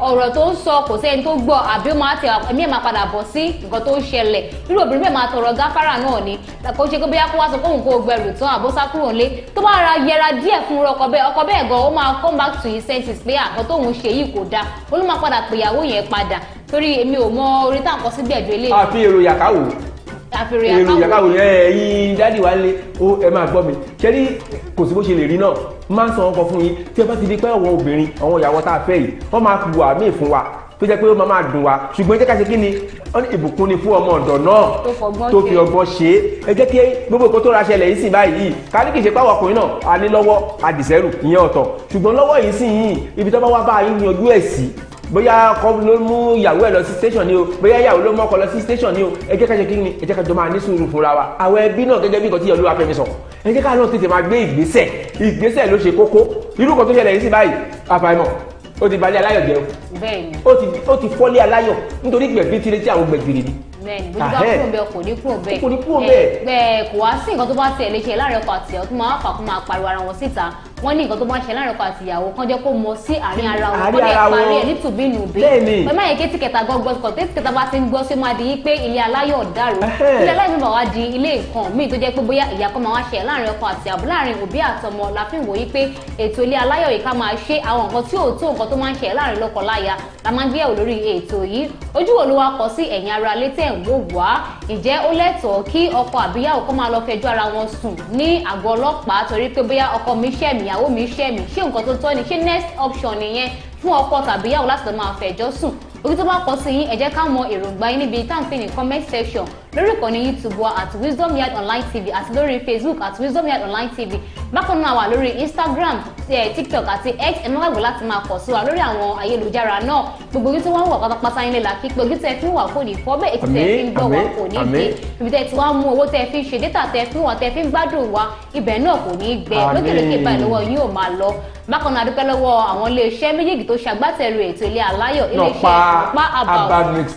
S3: ọ̀rọ̀ tó ń sọ kò sẹ́ni tó gbọ́ àbí ó máa tẹ ẹ̀mí ẹ̀ máa padà bọ̀ sí nǹkan tó ń ṣẹlẹ̀ irú obìnrin bẹ́ẹ̀ máa tọrọ gáfárà náà ni kò ṣe pé bóyá kó wá sọ kóhùn kó gbẹrù tán àbó sá kúrò nílé tó bá ra yẹra díẹ̀ fún ọkọ bẹ́ẹ̀ gan ó máa come back to his senses pé àkọ́ tóun ṣe yìí kò dáa ó ló máa padà pèyàwó yẹn padà torí èmi ò mọ orí tá à ń kọ sí gbẹ̀dọ̀ eléyìí.
S6: àfi èrò yàkáwò èrò yàkáwò ẹ̀yin dádì wa lé ẹ máa gbọ́ mi ṣé ní kò sí bó ṣe lè rí náà máa ń sọ ọkọ fún yín tí ẹ bá ti di pé àwọn obìnrin àwọn ìyàwó tá a fẹ́ yìí wọ́n máa fi wà míì fún wa tó jẹ́ pé ó máa dùn wa ṣùgbọ́n ẹ jẹ́ ká ṣe kí ni wọ́n ní ìbùkún ni fún ọmọ ọ̀dọ̀ náà tó fi ọgbọ́n ṣe ẹ jẹ́ kí gbogbo nǹkan tó ra ṣẹlẹ̀ yìí sì báyìí ká ní kì í ṣe páwọn ọkùnrin náà a ní lọ́wọ́ àdìsẹ́rù ìyẹn ọ̀tọ̀ ṣùgbọ́n lọ́wọ́ yìí sì yìí ibi tó bá wá bá yín yanjú ẹ̀ sí bóyá ọkọ ló mú ìyàwó ẹ lọ sí station ni o bóyá ìyàwó ló mú ọkọ lọ sí station ni o ẹ jẹ́ ká ṣe kí ni ẹ jẹ́ ká jọ máa ní sùúrù fúnra wa àwọn ẹbí náà gẹ́gẹ́ bí nǹkan tí Olúwa fẹ́ mi sọ ẹ jẹ́ ká náà tètè máa gbé ìgbésẹ̀ ló ṣe kókó irú kan tó ṣẹlẹ̀ yìí sí báyìí àfàìmọ̀ ó ti balẹ̀ aláyọ̀ jẹ́ o ó ti fọ́lé aláyọ̀ nítorí gbẹ̀gbẹ́ tí létí àwọn gbẹ̀gbìrì ni.
S3: bẹ́ẹ̀ni bó ti bá kúrò bẹ́ẹ̀ kò ní kúrò bẹ́ẹ̀ kò wá sí nǹkan tó bá tẹ̀ lé ṣe láàrin ọkọ àti ìyàwó tó máa fà kó máa pariwo ara wọn síta wọ́n ní nǹkan tó bá ń ṣe láàrin ọkọ àti ìyàwó kan jẹ́ kó mọ sí àárín ara wọn kó lè parí ẹ̀ nítùbínùbí pẹ̀lú máa yẹ kí tìkẹta gbọ́gbọ́ kọ̀ tí tìkẹta bá ti ń gbọ́ sí máa di pé ilé aláyọ̀ dàrú ilé aláyọ̀ mi máa wá di ilé nǹkan míì tó jẹ́ pé bóyá ìyá kan máa wá ṣe láàrin ọkọ àti ìyàwó láàrin òbí àtọmọ la fi ń wòye pé ètò ilé aláyọ̀ yìí ká máa ṣe àwọn nǹkan tí ò tó nǹkan tó máa ń ṣe láàrin lọ́kọláya la máa ń gbéyàwó lórí ètò yìí ojú wo ló wá kọ sí ẹ̀yin ara létí ẹ̀ ń wò wá ǹjẹ́ ó lẹ́tọ̀ọ́ kí ọkọ àbíyàwó kó máa lọ fẹjọ́ ara wọn sùn ní àgọ́ ọlọ́pàá torí pé bóyá ọkọ mi ṣẹ̀ mí ìyàwó mi ṣẹ̀ mí ṣé nǹkan tó tọ́ ni ṣé next option nìyẹn fún ọkọ tàbí ìyàwó láti lọ máa fẹjọ́ sùn orí tó bá kọ sí yín ẹ jẹ́ ká mọ èròǹgbà yín níbi tá à ń pè ní comment section lórí ìkànnì YouTube wa at Wisdom Yard Online TV àti lórí Facebook at Wisdom Yard Online TV bákan náà wà lórí Instagram TikTok àti X ẹ má gbàgbé láti máa kọ sí wa lórí àwọn ayélujára náà gbogbo ojú tí wọ́n ń wà pátápátá yín lè là kí pé ojú tẹ fi ń wà kò ní fọ́ bẹ́ẹ̀ ètò tẹ fi ń gbọ́ wa kò ní gbé ibi tẹ ti wá mú owó tẹ fi ń ṣe dátà tẹ fi ń wà tẹ fi ń gbádùn wa ibẹ̀ náà kò ní gbẹ lókèlókè báyìí lọ́wọ́ yín ò máa lọ bákan náà adúpẹ́ lọ́wọ́ àwọn iléeṣẹ́ méjèèjì tó ṣagbátẹrù ètò ilé aláyọ̀ iléeṣẹ́ Ọ̀pá About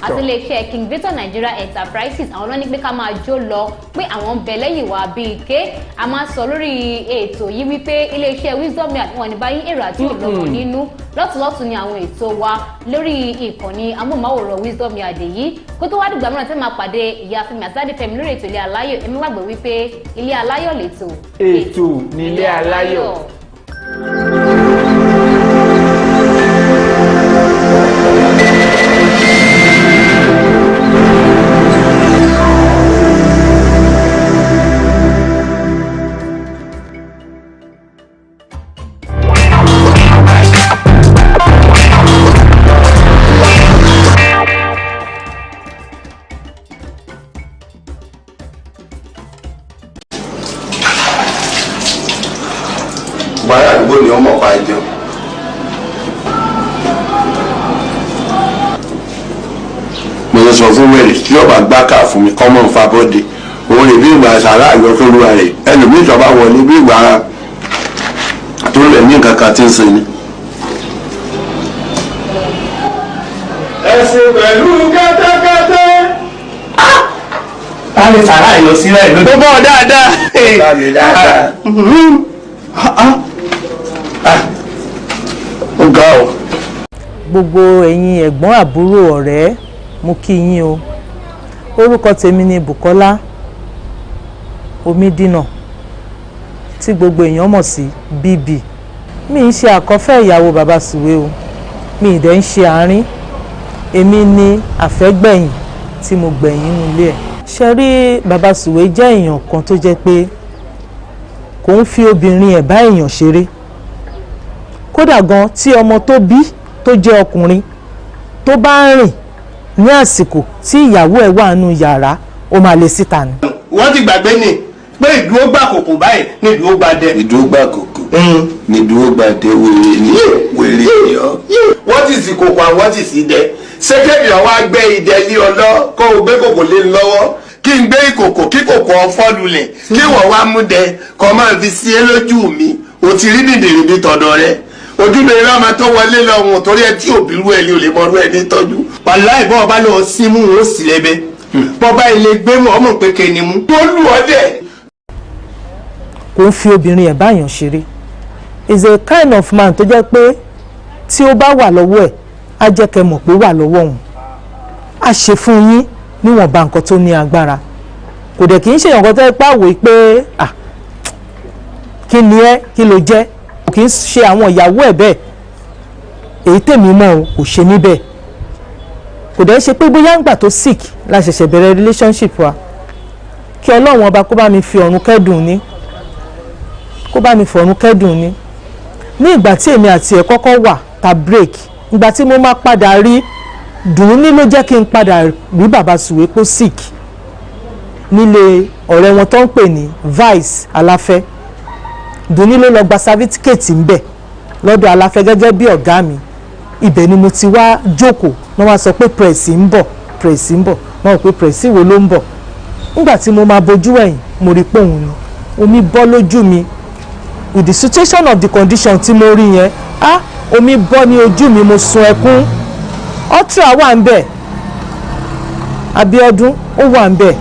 S3: àti iléeṣẹ́ King Victor Nigeria Enterprises àwọn náà ní pé ká máa jó lọ pé àwọn ń bẹ lẹ́yìn wa bíi ké a máa sọ lórí ètò yìí wípé iléeṣẹ́ Wisdom Yard wọn ní báyìí èrò àti ìlọ́mọ nínú lọ́tùlọ́tù ni àwọn ètò wa lórí ìkànnì amóhùnmáwòrán Wisdom Yard yìí kó tó wá dìgbà mìíràn tẹ́ máa pàdé ìyá Fẹ́mi àti Fẹ́mi lórí ètò ilé aláyọ̀ ẹ má gbàgbé wípé ilé aláyọ̀ lètò
S6: ètò ní ilé aláyọ̀.
S10: Ni ọmọ pa ẹjọ mo lọ sọ fún wẹrẹ tí ọba gbáka fún mi kọmọ nfa bọdẹ òun lè bí ìgbà sàrà àjọkọlùwà rẹ ẹlòmíì ìjọba wọlé bí ìgbà tó lẹ ní nǹkan kan tí ń ṣe ni.
S7: ẹsìn pẹ̀lú kẹ́tẹ́kẹ́tẹ́.
S10: ta ni sàrà àyọ sílẹ̀ ló tó bọ̀ dáadáa. bá mi dáadáa. Ó ga ọ.
S11: Gbogbo ẹ̀yin ẹ̀gbọ́n àbúrò ọ̀rẹ́ mo kí yín o orúkọ tèmi ni Bùkọ́lá Omídínà tí gbogbo èèyàn mọ̀ sí bíbí mi ń ṣe àkọ́fẹ́ ìyàwó bàbá Sùwé o mi ì dẹ̀ ń ṣe àárín èmi ni àfẹ́gbẹ̀yìn tí mo gbẹ̀yìn nílé ẹ̀ ṣe rí bàbá Sùwé jẹ́ èèyàn kan tó jẹ́ pé kò ń fi obìnrin ẹ̀ bá èèyàn ṣeré kódà gan tí ọmọ tó bí tó jẹ́ ọkùnrin tó bá ń rìn ní àsìkò tí ìyàwó ẹ̀ wà nínú yàrá ó máa lè síta ni.
S10: wọ́n ti gbàgbé ni pé ìdúró gbà kòkò báyìí ní ìdúró gbà dẹ. ìdúró gbà kòkò ní ìdúró gbà dẹ wèrè ni wèrè ni ọ. wọ́n ti sì kòkò àwọn ti sì dẹ ṣékèbí ọwọ́ gbé ìdẹ lé ọ lọ kó o gbé kòkò lé lọ́wọ́ kí n gbé ìkòkò kí kòkò ọfọ́ lulẹ̀ kí wọ́n wá mú dẹ kọ́ máa fi sí é lójú mi o ti rí dìndìnrín bí tọ̀dọ̀ rẹ ojúlé ilé ọmọ tó wọlé lọ́hùn torí ẹ tí òbí rú ẹ ní olè mọ́rú ẹ ní tọ́jú. wàláì bọ́ ọba lọ sí mú ó sì lẹ́bẹ̀ bọ́ba ilé gbé mọ́ ọmọ pé kéne mú. ó lù ọ́ dẹ̀.
S11: kò ń fi obìnrin ẹ̀ báyàn ṣeré is a kind of man tó jẹ́ pé tí ó bá wà lọ́wọ́ ẹ̀ á jẹ́ kẹ́ mọ̀ pé wà lọ́wọ́ òun á ṣe fún yín níwọ̀nba nǹkan tó ní agbára kò dẹ̀ kì í ṣe nǹkan tó ẹ pàwọ̀ pé kí ni ẹ kí ló jẹ́ kì í ṣe àwọn ìyàwó ẹ̀ bẹ́ẹ̀ èyí tèmi mọ̀ o kò ṣe níbẹ̀ kò dẹ̀ ṣe pé bóyá ńgbà tó sick la ṣẹ̀ṣẹ̀ bẹ̀rẹ̀ relationship wa kí Ọlọ́run ọba kó bá mi fi ọ̀run kẹ́dùn ní kó bá mi fọ̀run kẹ́dùn ní ìgbà tí èmi àti ẹ̀ kọ́kọ́ wà ta break ìgbà tí mo máa padà rí dùn ní ló jẹ́ kí n padà rí bàbá Sùwé kó sick nílé ọ̀rẹ́ wọn tó ń pè ní Vice Aláfẹ́ Dùnní ló lọ gba sáfítíkẹ̀tì ńbẹ̀ lọ́dọ̀ Aláfẹ́ gẹ́gẹ́ bí ọ̀gá mi ibẹ̀ ni mo ti wá jókòó wọ́n wá sọ pé pẹ̀sì ń bọ̀ wọ́n rò pé pẹ̀sì wo ló ń bọ̀ nígbà tí mo máa bojú ẹ̀yìn mo rí pé òun ni omi bọ́ lójú mi with the situation of the condition tí mo rí yẹn omi bọ́ ní ojú mi, mo sun ẹkún. Ultra wà ń bẹ̀, Abíọ́dún ó wà ń bẹ̀.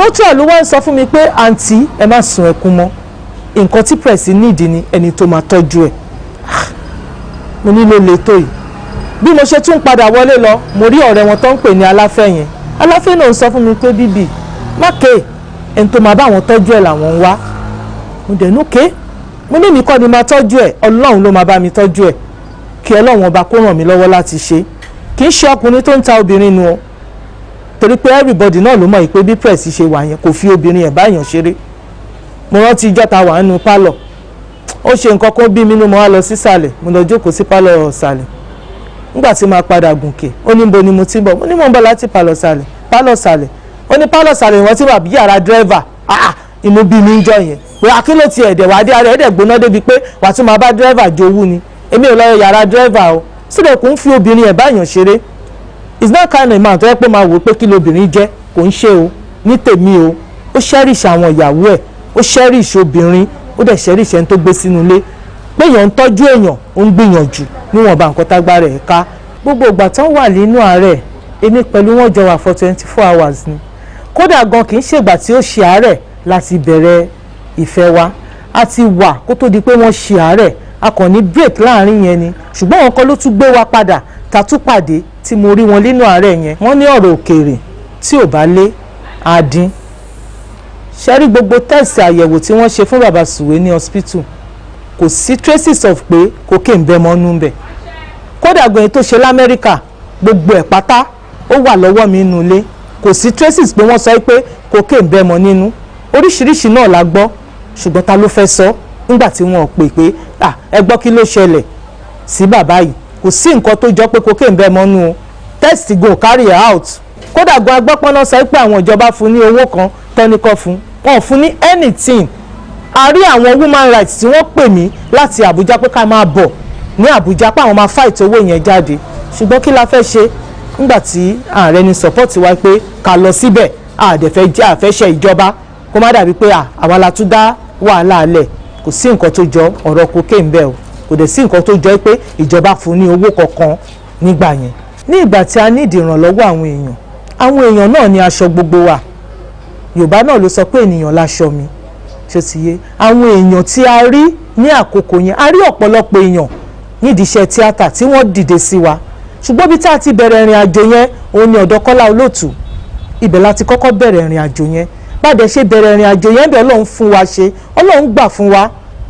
S11: Ultra ló wá ń sọ fún mi pé àǹtí ẹ má sun ẹkún mọ́, nǹkan tí press nídìí ni ẹni tó máa tọ́jú ẹ̀. Mo nílò lè tó yìí. Bí mo ṣe tún padà wọlé lọ, mo rí ọ̀rẹ́ wọn tó ń pè ní Aláfẹ́ yẹn. Aláfẹ́ náà ń sọ fún mi pé bíbí má ké ẹni tó máa bá wọn tọ́jú ẹ̀ làwọn ń wá. Mo dẹ̀ nú ké, mo ní mi kọ́ ni máa tọ́jú ẹ̀, Ọlọ́run ló máa bá mi tọ́jú ẹ̀, kí Ọlọ́run ọba kó ràn mí lọ́wọ́ láti ṣe. Kì í ṣe ọkùnrin tó ń ta obìnrin nu o, torí pé everybody náà ló mọ̀ pé bí press ṣe wà yẹn kò fi obìnrin ẹ̀ báyàn ṣeré. Mo rántí ìjọ́ ta wà nínú pálọ̀, ó ṣe nǹkan kan bí mi nínú mo wá lọ sísàlẹ̀, mo lọ jókòó sí pálọ̀ sàlẹ̀. Nígbà tí máa padà gùnkè, ó ní bo ni mo ti ń bọ̀, mo ní mo ń bọ̀ láti pálọ̀ sàlẹ̀. Ó ní pálọ̀ sàlẹ̀ wọ́n ti wà bí yàrá dírẹ́fà. Inú bí mi ń jọ yẹn pé akílò ti ẹ̀dẹ̀ wá dé ara ẹ̀dẹ̀ gbóná débi pé wàá tún máa bá dírẹ́fà jowú ni. Èmi ò lọ yàrá dírẹ́fà o, síbẹ̀ kò ń fi obìnrin ẹ̀ báyàn ṣeré. It's not kind of man tó yẹ pé máa wò pé kí lobìnrin jẹ́, kò ń ṣe o. Ní tèmi o, ó cherish àwọn ìyàwó ẹ̀, ó cherish obìnrin, ó dẹ̀ cherish ẹni tó gbé sínú ilé. Pé èèyàn ń tọ́jú èèyàn, ó ń gbìyànjú níwọ̀nba nǹkan tágbára ẹ̀ ká. Gbogbo ìgbà tán wà nínú àárẹ̀, èmi pẹ̀lú wọn jọ wà for 24 hours ni. Kódà gan kì í ṣègbà tí ó ṣe àárẹ̀ láti bẹ̀rẹ̀ ìfẹ́ wa. A ti wà kó tó di pé wọ́n ṣe àárẹ̀, a kàn ní break láàrin yẹn ni. Ṣùgbọ́n wọn kan ló tún gbé wa padà, ta tún pàdé tí mo rí wọn nínú àárẹ̀ yẹn. Wọ́n ní ọ̀rọ̀ òkèèrè tí ò bá lé àdín. Ṣẹ́rí gbogbo tẹ́sì àyẹ̀wò tí wọ́n ṣe fún bàbá Sùwé ní hospital, kò sí traces of pé cocaine bẹ́ mọ́nú bẹ̀. Kódà gan tó ṣe l'Amẹ́ríkà, gbogbo ẹ̀ pátá ó wà lọ́wọ́ mi nínú ilé. Kò sí traces pé wọ́n sọ pé cocaine bẹ́ mọ́ nínú. Oríṣiríṣi náà la gbọ́, ṣùgbọ́n ta ló fẹ́ sọ nígbà tí wọ́n pè pé ẹ gbọ́ kí ló ṣẹlẹ̀ sí bàbá yìí. Kò sí nǹkan tó jọ pé cocaine bẹ́ mọ́nú o. Test go carry out. Kódà gan agbọ́pọ́n náà sọ pé àwọn ìjọba fún ní owó kan tọ́nikọ́ fún, wọn fún ní anything. A rí àwọn woman rights tí wọ́n pè mí láti Àbújá pé ká máa bọ̀ ní Àbújá pé àwọn máa fight owó yẹn jáde. Ṣùgbọ́n kí la fẹ́ ṣe nígbà tí ààrẹ ní support wa pé ká lọ síbẹ̀, àdẹ̀fẹ́ jẹ́ àfẹ́ṣẹ́ ìjọba kó má dàbí pé àwa la tún dá wàhálà alẹ̀. Kò sí nǹkan tó jọ ọ̀rọ̀ cocaine bẹ́ẹ̀ o, kò dẹ̀ sí nǹkan tó jọ pé ìjọba fún ní owó kankan nígbà yẹn. Ní ìgbà tí a ní ìdìrànlọ́wọ́ àwọn èèyàn náà ni aṣọ gbogbo wa. Yorùbá náà ló sọ pé ènìyàn láṣọ mi, ṣó ti yé. Àwọn èèyàn tí a rí ní àkókò yẹn, a rí ọ̀pọ̀lọpọ̀ èèyàn nídìí iṣẹ́ tíátà tí wọ́n dìde sí wa. Ṣùgbọ́n bí tá a ti bẹ̀rẹ̀ ìrìn àjò yẹn, òun ni ọ̀dọ̀ Kọ́lá Olóòtú. Ibẹ̀ láti kọ́kọ́ bẹ̀rẹ̀ ìrìn àjò yẹn. Bàdẹ̀ ṣe bẹ̀rẹ̀ ìrìn àjò yẹn bẹ́ẹ̀ Ọlọ́run fún wa ṣe, Ọlọ́run gbà fún wa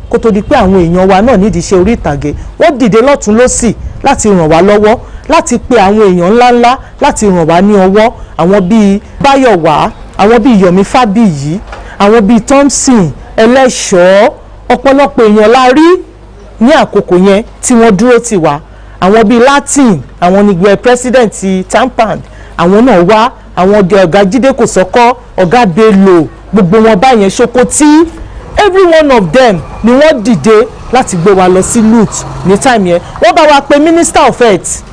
S11: kó tó di pé àwọn èèyàn wa náà nídìí iṣẹ́ orí ìtàgé wọ́n dìde lọ́tún lọ́sì láti ràn wá lọ́wọ́, láti pe àwọn èèyàn ńláńlá láti ràn wá ní ọwọ́. Àwọn bíi Báyọ̀wá, àwọn bíi Yomi Fábíyì, àwọn bíi Thompson Ẹlẹ́ṣọ́, ọ̀pọ̀lọpọ̀ èèyàn la rí ní àkókò yẹn tí wọ́n dúró tì wá. Àwọn bíi Latin, àwọn nígbẹ́ president Tampan, àwọn náà wá. Àwọn ọ̀gá Jídé Kòsọ́kọ́, ọ̀gá Bello, gbogbo wọn báyẹn Ṣókótí, every one of them ni wọ́n dìde láti gbé wa lọ sí LUT ní time yẹn. Wọ́n bá wa pe Minister of Health,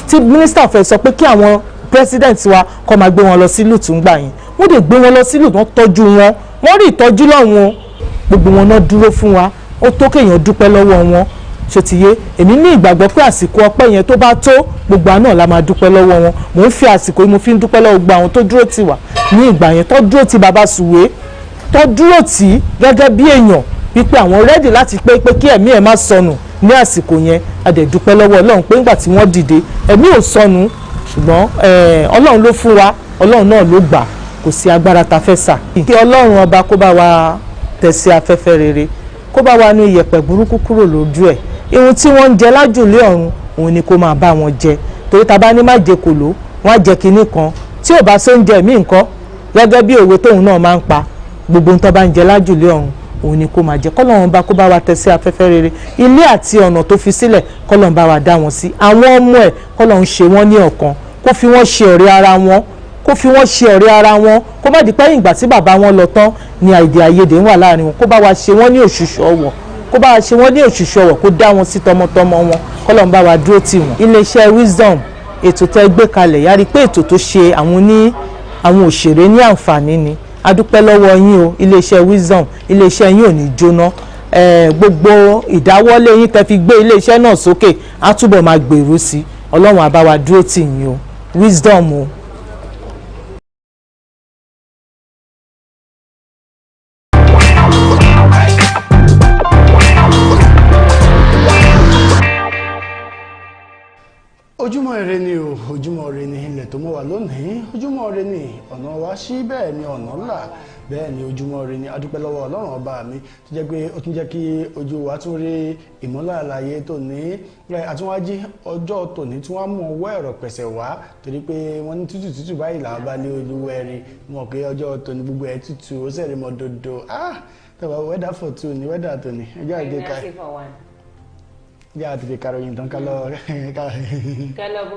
S11: tí Minister of Health sọ pé kí àwọn president wa kó máa gbé wọn lọ sí LUT ńgbà yẹn. Wọ́n dẹ̀ gbé wọn lọ sí LUT, wọ́n tọ́jú wọn, wọ́n rí ìtọ́jú lọ́wọ́. Gbogbo wọn náà dúró fún wa, ó tó kéèyàn dúpẹ́ lọ́wọ́ wọn. Ṣó ti yé. Èmi ní ìgbàgbọ́ pé àsìkò ọpẹ́ yẹn tó bá tó, gbogbo àná la máa dúpẹ́ lọ́wọ́ wọn. Mò ń fi àsìkò yìí mo fi ń dúpẹ́ lọ́wọ́ gbogbo àwọn tó dúró tì wá ní ìgbà yẹn, tó dúró tì bàbá Sùwé, tó dúró tì gẹ́gẹ́ bí èèyàn wípé àwọn rẹ́dì láti pé kí ẹ̀mí ẹ̀ má sọnù ní àsìkò yẹn. A dẹ̀ dúpẹ́ lọ́wọ́ Ọlọ́run pé nígbà tí wọ́n dìde ẹ̀mí ò sọnù, ṣùgbọ́n Ọlọ́run ló fún wa, Ọlọ́run náà ló gbà, kò sí agbára ta fẹ́ sà. Kí Ọlọ́run ọba kó bá wa tẹ̀sí afẹ́fẹ́ rere, kó bá wa ní iyẹ̀pẹ̀ burúkú kúrò lójú ẹ̀. Ihun tí wọ́n ń jẹ lájùlé ọ̀run, òun ni kó máa bá wọn jẹ. Torí ta bá ní má jẹ kòló, wọ́n á jẹ kinní kan. Tí ò bá sóúnjẹ mí nǹkan, gẹ́gẹ́ bí òwe tóun náà máa ń pa, gbogbo nǹkan bá ń jẹ lájùlé ọ̀run, òun ni kó máa jẹ. Kọ́lọ́run bá kó bá wa tẹ̀sí afẹ́fẹ́ rere. Ilé àti ọ̀nà tó fi sílẹ̀, Kọ́lọ́run bá wa dá wọn sí. Àwọn ọmọ ẹ̀, Kọ́lọ́run ṣe wọ́n ní ọ̀kan, kó fi wọ́n ṣe ọ̀rẹ́ ara wọn, kó fi wọ́n ṣe ọ̀rẹ́ ara wọn, kó má di pé ìgbà tí bàbá wọn lọ tán ni èdè àìyedè ń wà láàrin wọn. Kó bá wa ṣe wọ́n ní òṣùṣù ọwọ̀, kó bá wa ṣe wọ́n ní òṣùṣù ọwọ̀, kó dá wọn sí tọmọtọmọ wọn. Kọ́lọ́run bá wa dúró tì wọ́n. Iléeṣẹ́ Wisdom, ètò tẹ́ gbé kalẹ̀, yára pé ètò tó ṣe àwọn òṣèré ní àǹfààní ni. adúpẹ́ lọ́wọ́ yín o iléeṣẹ́ Wisdom iléeṣẹ́ yín ò ní jóná gbogbo ìdáwọ́lé yín tẹ́ fi gbé iléeṣẹ́ náà sókè á túbọ̀ máa gbèrú sí Ọlọ́run á bá wa dúró tì yín o Wisdom o.
S12: ojúmọ́ ire ni o ojúmọ́ ire ni ilẹ̀ tó mọ́ wa lónìí ojúmọ́ ire ni ọ̀nà wa ṣí bẹ́ẹ̀ ni ọ̀nà là bẹ́ẹ̀ ni ojúmọ́ ire ni adúpẹ́ lọ́wọ́ Ọlọ́run ọba mi tó jẹ́ pé ó tún jẹ́ kí ojú wa tún rí ìmọ́lẹ̀ àlàyé tòní àtúnwájí ọjọ́ tòní tí wọ́n mú ọwọ́ ẹ̀rọ pẹ̀sẹ̀ wá torí pé wọ́n ní tútù báyìí là bá lé olúwẹ̀rí mọ̀ pé ọjọ́ tòní gbogbo ẹ̀ tútù ó sẹ̀rí mọ́ dodo tọ́wọ́ wẹ́dà for two ni wẹ́dà tòní ẹjọ́ àgbẹ̀ ká ya ti fi karòyìn tán kálọ
S5: bó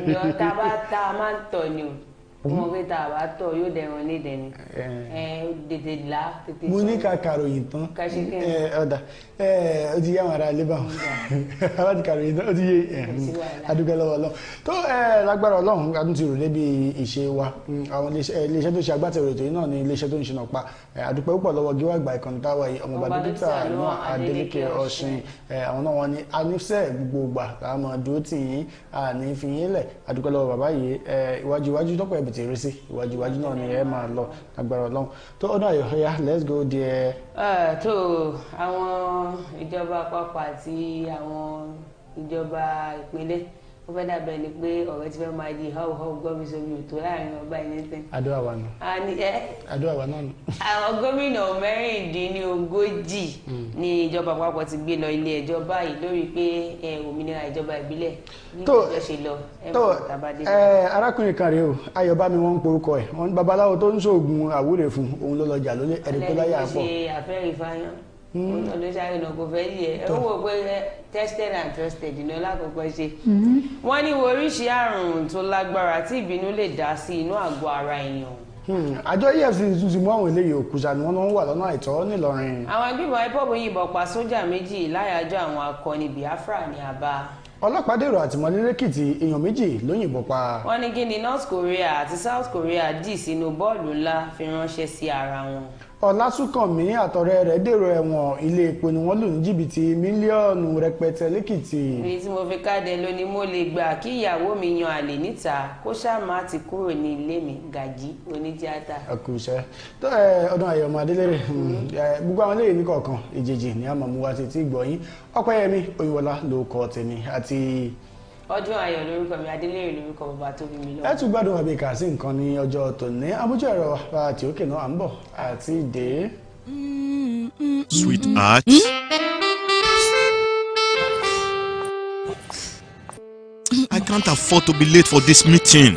S5: ìjọ tá a máa ń tọ̀ ni o mo pé tá a bá tọ̀ yóò dẹ̀rùn ní ìdẹ̀ni tètè là tètè sọ. mo ní ká karòyìn tán ọ̀dà ó ti yá àwọn ará ilé bá wọn aláti karòyìn tán ó ti yé adúgbò lọ́wọ́ Ọlọ́run tó lágbára Ọlọ́run a tún ti rò débi ìṣe wa àwọn iléeṣẹ́ tó ṣe agbátẹrù ètò yìí náà ni iléeṣẹ́ tó ń ṣe náà pa àdúpẹ́ púpọ̀ lọ́wọ́ gíwá àgbà ìkànnì táwa yìí ọmọọba dókítà náà Adélékè Ọ̀ṣìn àwọn náà wọn ni anífẹ́ gbogbo gbà láàmú dúró tì yín àní fi yín lẹ̀ àdúpẹ́ lọ́wọ́ bàbá yìí iwájú tọ́pọ̀ ẹ̀bìtì rí sí iwájú náà ni ẹ máa lọ agbára Ọlọ́run tó ọdún àyọ̀hẹ́yà let's go there. tó àwọn ìjọba àpapọ̀ àti àwọn ìjọba ìpínlẹ̀ ó fẹ́ dàbẹ̀ ni pé ọ̀rẹ́ ti fẹ́ máa di họ́wùhọ́wù gómìnà sómi òtó láàrin ọba ìnẹ́tẹ̀.
S12: àdúrà wa náà. àdúrà wa náà.
S5: àwọn gómìnà mẹ́rìndínlógójì ní ìjọba àpapọ̀ ti gbé lọ ilé ẹjọ́ báyìí lórí pé òmìnira ìjọba ìbílẹ̀ ní ìjọ ṣe lọ tàbádé.
S12: arákùnrin kan rèé o Ayọ̀bámi wọn ń porúkọ ẹ̀ wọn babaláwo tó ń ṣoògùn àwúrè fún òun ló lọ jà lólé ẹ̀rí tó láyà pọ̀.
S5: ṣe àfẹ́rí fáyán ọdún sáré náà kò fẹ́ yẹ ẹ wò pé tested and trusted ní ọlákọ̀ọ́kọ́ ṣe. wọ́n ní oríṣi àrùn tó lágbára tí ìbínú lè dá sí inú àgọ́ ara èèyàn.
S12: àjọ EFCC tún ti mú àwọn eléyìí òkúta ni wọ́n wà lọ́nà àìtọ́ ńìlọrin.
S5: àwọn agbébọn IPOB yìnbọn pa sójà méjì láyàájọ́ àwọn akọni Biafra ní Aba.
S12: ọlọ́pàá dèrò àtìmọ́lé lẹ́kìtì èèyàn méjì ló yìnbọn pa.
S5: wọ́n ní kí ni North Korea àti South Korea dì sínú bọ́ọ̀lù ńlá fi ránṣẹ́ sí ara wọn. Ọlásùnkànmí
S12: àtọ̀rẹ́ rẹ̀ dèrò ẹ̀wọ̀n ilé epo ni wọ́n lù ní jìbìtì mílíọ̀nù rẹpẹtẹ lẹ́kìtì.
S5: èyí tí mo fi káàdé ló ni mo lè gbà kí ìyàwó mi yan àlè níta kó ṣáà má ti kúrò ní ilé mi Gàjí onítíátà.
S12: ọkùnṣẹ́ tó ọdún Ayọ̀mọ́ Adélérè gbogbo àwọn eléyìí ní kọ̀ọ̀kan ìjèjì ni a máa mú wá títí gbọ̀yìn Ọpẹ́yẹmí Oyinwọlá ló kọ tèmi àti
S5: ọdún ayọ̀ lórúkọ mi Adélérè lórúkọ bàbá tó bí mi lọ.
S12: ẹ tún gbádùn àbí kà sí nǹkan ní ọjọ́ tòní abújọ ẹ̀rọ àti òkè náà à ń bọ̀ àti ìdè.
S4: Sweetheart. I can't afford to be late for this meeting.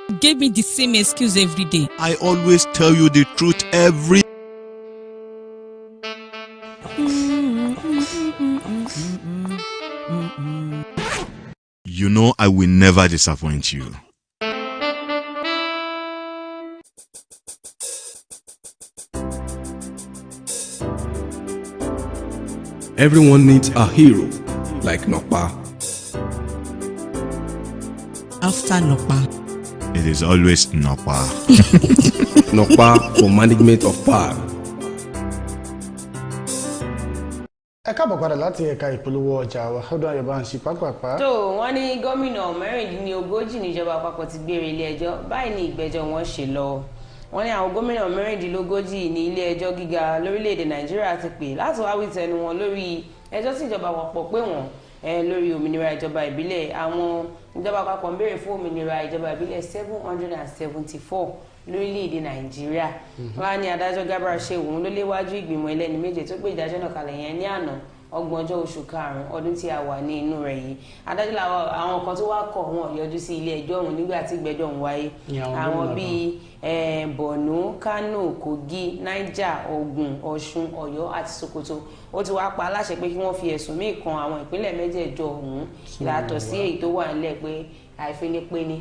S13: You gave me the same excuse every day.
S4: I always tell you the truth every. You know I will never disappoint you.
S14: Everyone needs a hero like Nokpa.
S13: After Nokpa,
S4: it is always Nokpa.
S14: Nokpa for management of power.
S12: ẹ káàbọ̀ padà láti ẹ̀ka ìpolówó ọjà wa ọdún Ayọ̀bá ń ṣe pápápá.
S5: tó wọ́n ní gómìnà mẹ́rìndínlógójì níjọba àpapọ̀ ti gbére ilé ẹjọ́ báyìí ní ìgbẹ́jọ́ wọn ṣe lọ. wọ́n ní àwọn gómìnà mẹ́rìndínlógójì ní ilé ẹjọ́ gíga lórílẹ̀‐èdè Nàìjíríà ti pè láti wá wí tẹnu wọn lórí ẹjọ́ tí ìjọba àpapọ̀ pè wọ́n lórí òmìnira ìjọba ìbílẹ̀. àwọn ìjọba àpapọ̀ ń béèrè fún òmìnira ìjọba ìbílẹ̀ 774 lórílẹ̀‐èdè Nàìjíríà. wọ́n á ní adájọ́ Gabriel Ṣeun ló léwájú ìgbìmọ̀ ẹlẹ́ni méje tó gbé ìdájọ́ náà kalẹ̀ yẹn ní àná 30 oṣù karùn-ún ọdún tí a wà ní inú rẹ̀ yìí. adájọ́ àwọn kan tó wá kọ̀ wọ́n yọjú sí ilé ẹjọ́ ọ̀hún nígbà tí ìgbẹ́jọ́ ọ̀hún wáyé. àwọn bíi Borno, Kano, Kogi, Niger, Ogun, Ọ̀ṣun, Ọ̀yọ́ àti Sokoto. ó ti wá pa aláṣẹ pé kí wọ́n fi ẹ̀sùn míì kan àwọn ìpínlẹ̀ mẹ́jẹ̀ẹ̀jọ ọ̀hún yàtọ̀ sí èyí tó wà nílẹ̀ pé àìfinipéni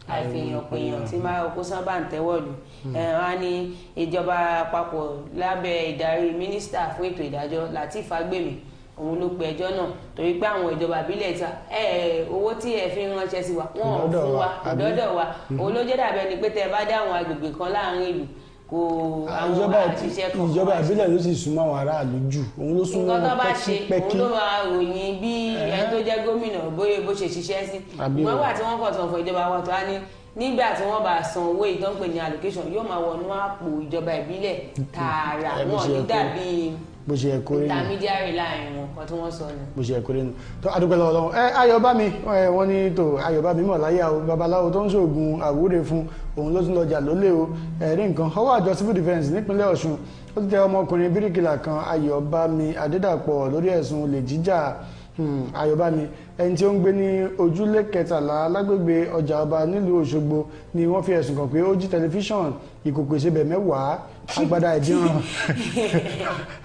S5: àìfihàn tí máa kó sábà ń tẹ́wọ̀lù. wọ́n ní ìjọba àpapọ̀ lábẹ́ ìdarí mínísítà fún ètò ìdájọ́ Lateef Fagbemi òun ló pe ẹjọ́ náà torí pé àwọn ìjọba ìbílẹ̀ ta owó tí ẹ fi ránṣẹ́ sí wa wọn ò fún wa ìdọ́dọ̀ wa òun ló jẹ́ dàbẹ́ ni pé tẹ́ ẹ bá dá àwọn agbègbè kan láàrin ìlú kò àwọn àṣìṣe kan
S12: ìjọba ìbílẹ̀ ló sì súnmọ́ àwọn aráàlú jù òun ló súnmọ́
S5: nǹkan tó bá ṣe òun ló máa ròyìn bí ẹni tó jẹ́ gómìnà bó ṣe ṣiṣẹ́ sí ìwọ́n wà tí wọ́n kọ̀ tán fún ìjọba wọn tó á ní nígbà tí wọ́n bá san owó ìdánpè ní allocation yóò máa wọnú àpò ìjọba ìbílẹ̀ tààrà wọn ní dàbí
S12: bó ṣe ẹ̀kọ́ rẹ̀
S5: intermediary láàrin wọn kan tí wọ́n sọ ni.
S12: bó ṣe ẹ̀kọ́ rẹ̀ nù tó adúpẹ́ lọ́wọ́ lọ́wọ́ Ayọ̀bámi wọ́n ní tó Ayọ̀bámi mọ̀ láyà o babaláwo tó ń ṣoògùn àwúre fún òun ló tún lọ́jà lólè o ẹ̀rí nǹkan ọwọ́ àjọ civil defence nípínlẹ̀ Ọ̀ṣun ó ti tẹ ọmọkùnrin bíríkìlà kan Ayọ̀bámi Adédàpọ̀ lórí ẹ̀sùn olè jíjà Ayọ̀bámi ẹni tí ó ń gbé ní ojúlé 13 lágbègbè ọjà ọba nílùú Òṣogbo ni wọ́n fi ẹ̀sùn kàn pé ó jí tẹlifíṣàn ìkòkò ìṣebẹ̀ 10